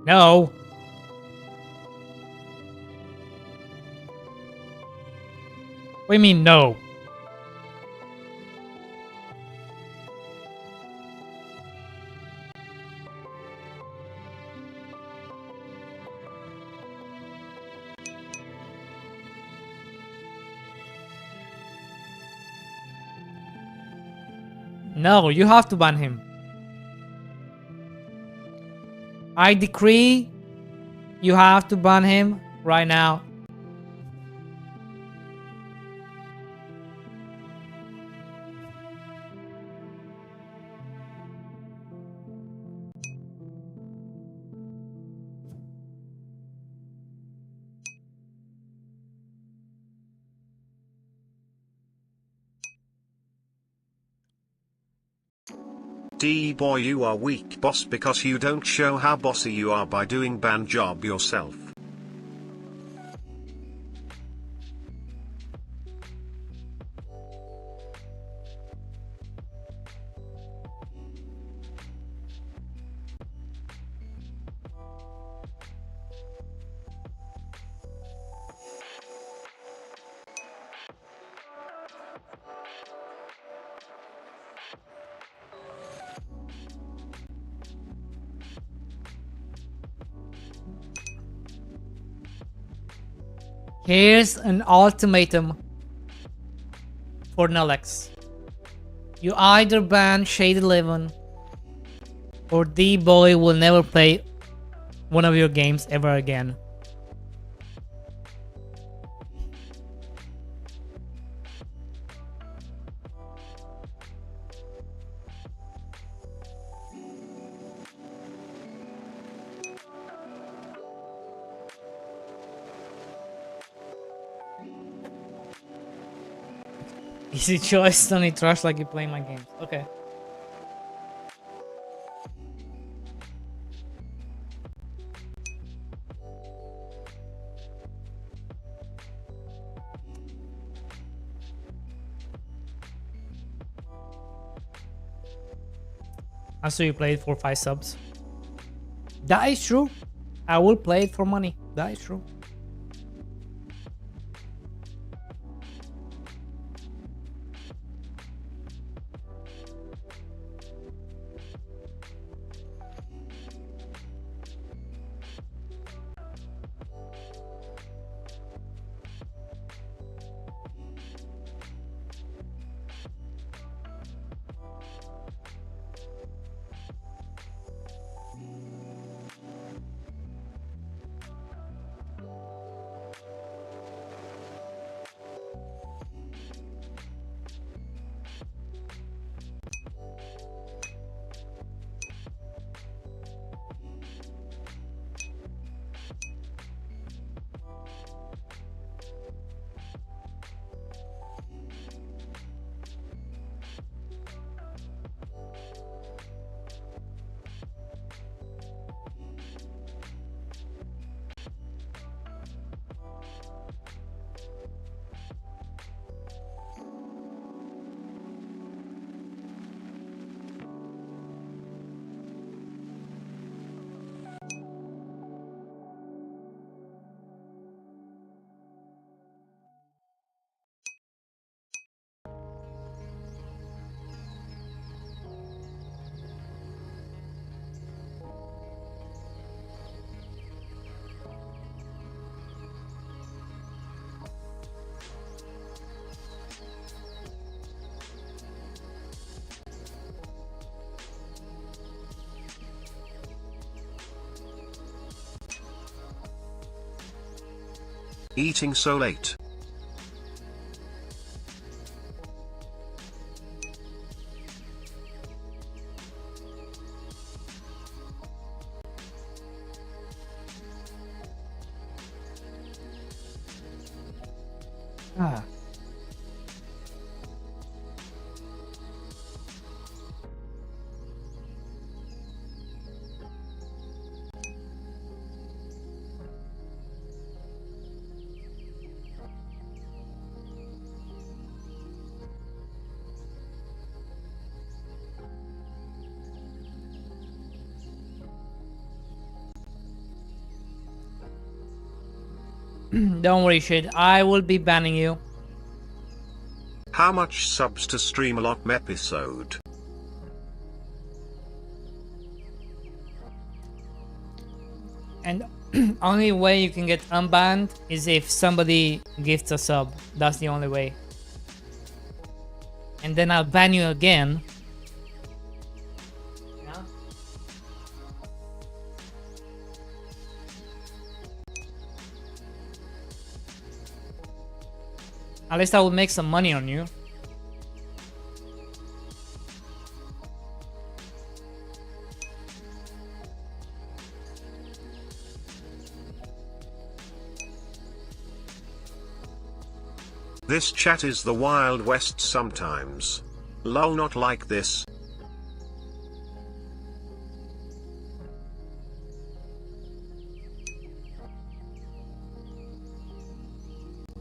No. What do you mean no? No, you have to ban him. I decree you have to ban him right now. D-boy, you are weak, boss, because you don't show how bossy you are by doing ban job yourself. Here's an ultimatum for Nalex. You either ban Shade 11 or D-Boy will never play one of your games ever again. Easy choice, don't need trash like you play my games. Okay. I saw you played for 5 subs. That is true. I will play it for money. That is true. Eating so late. Ah. Don't worry, Shade. I will be banning you. How much subs to stream a lot episode? And only way you can get unbanned is if somebody gifts a sub. That's the only way. And then I'll ban you again. Yeah. At least I will make some money on you. This chat is the Wild West sometimes. Lol, not like this.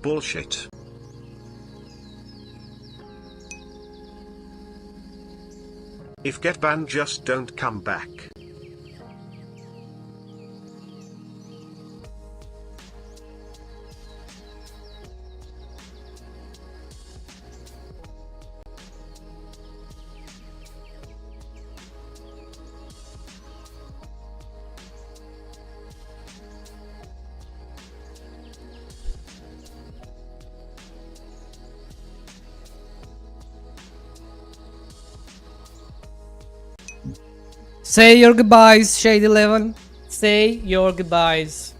Bullshit. If get banned, just don't come back. Say your goodbyes, Shade 11. Say your goodbyes.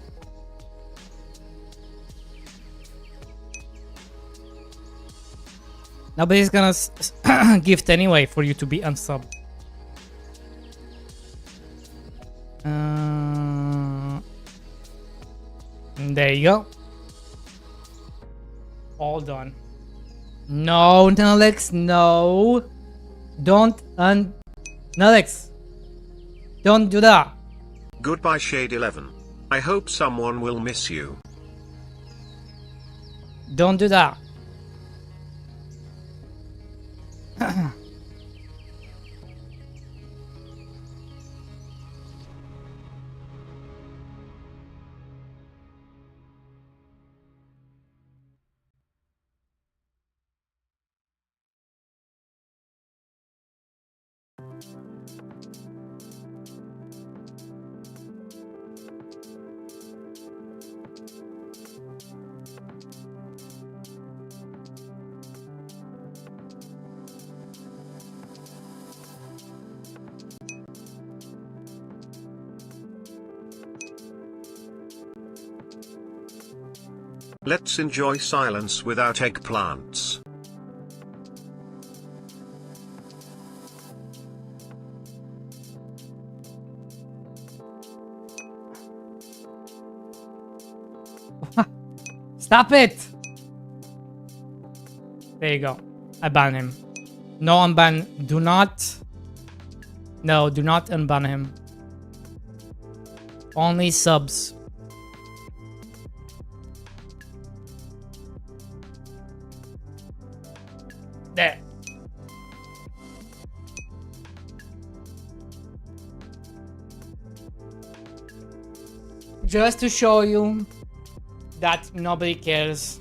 Nobody's gonna gift anyway for you to be unsubbed. There you go. All done. No, Nalex, no. Don't Nalex. Don't do that. Goodbye, Shade 11. I hope someone will miss you. Don't do that. Let's enjoy silence without eggplants. Stop it! There you go. I ban him. No unban. Do not. No, do not unban him. Only subs. There. Just to show you that nobody cares.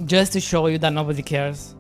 Just to show you that nobody cares.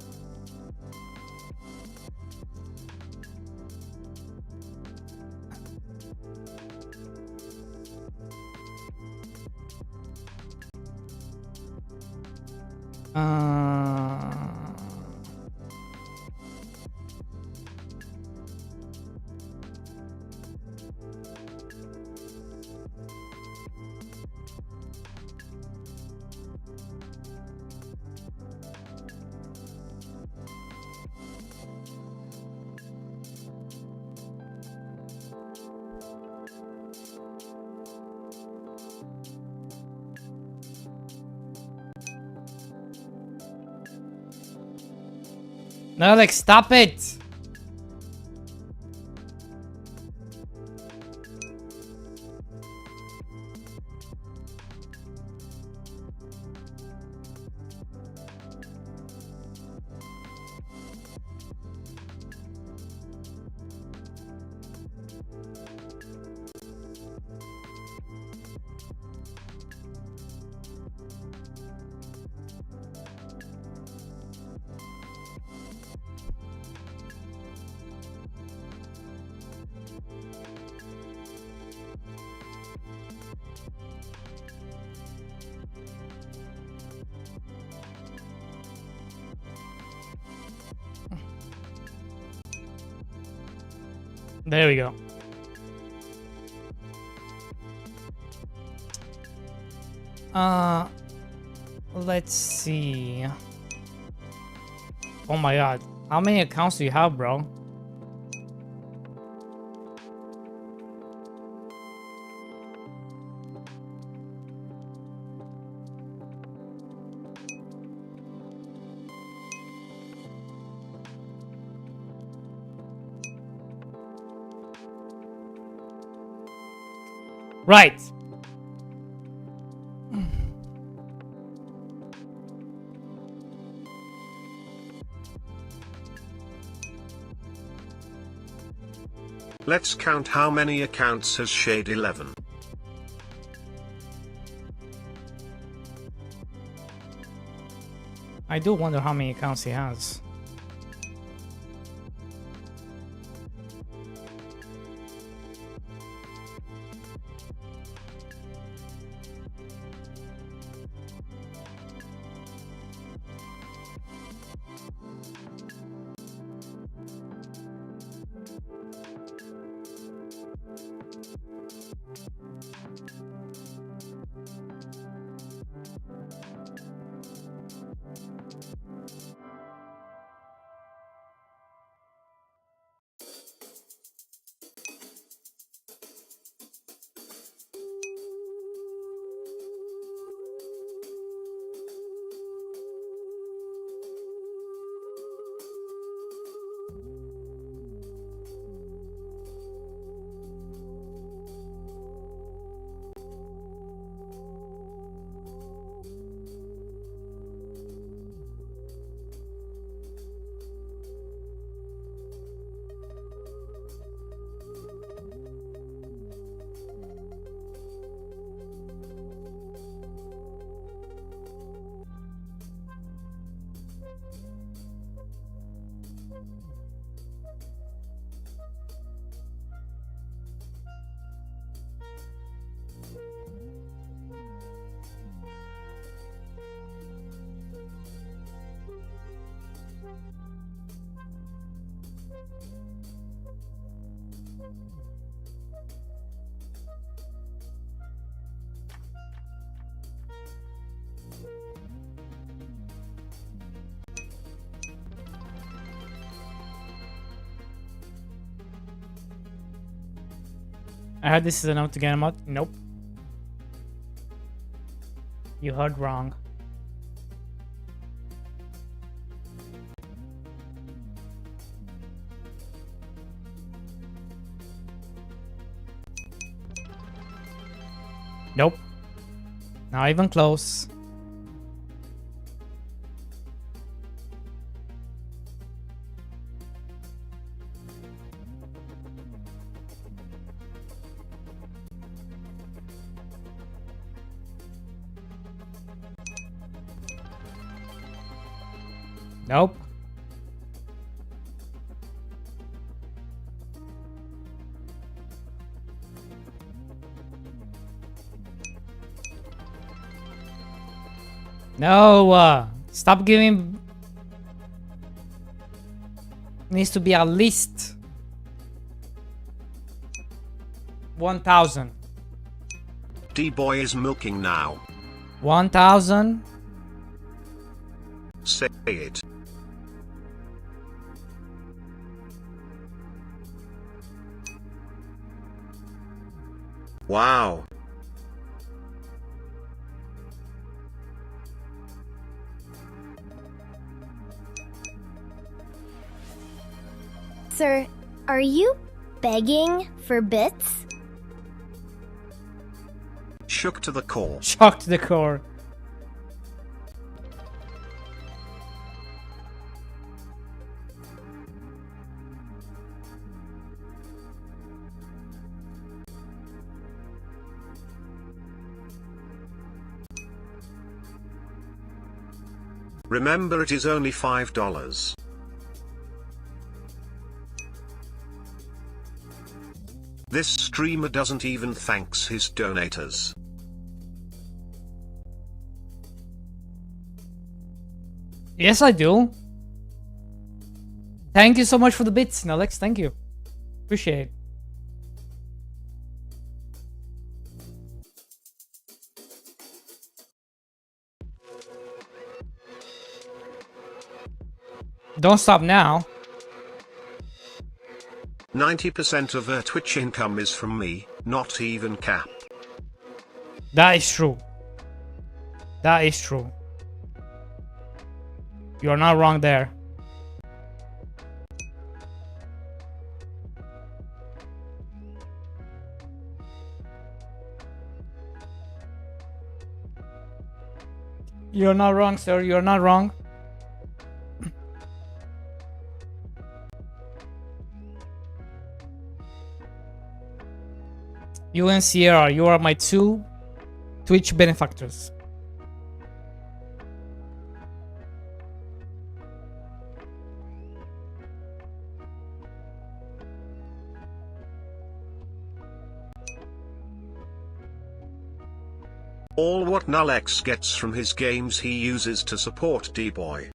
No, like, stop it! There we go. Let's see. Oh my god. How many accounts do you have, bro? Right. Let's count how many accounts has Shade 11. I do wonder how many accounts he has. I heard this is enough to get him out. Nope. You heard wrong. Nope. Not even close. Nope. No, stop giving. Needs to be at least 1,000. D-boy is milking now. 1,000. Say it. Wow. Sir, are you begging for bits? Shook to the core. Shocked to the core. Remember, it is only $5. This streamer doesn't even thanks his donators. Yes, I do. Thank you so much for the bits, Alex. Thank you. Appreciate it. Don't stop now. 90% of her Twitch income is from me, not even cap. That is true. That is true. You're not wrong there. You're not wrong, sir. You're not wrong. You and Sierra, you are my two Twitch benefactors. All what Nullex gets from his games he uses to support D-boy.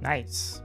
Nice.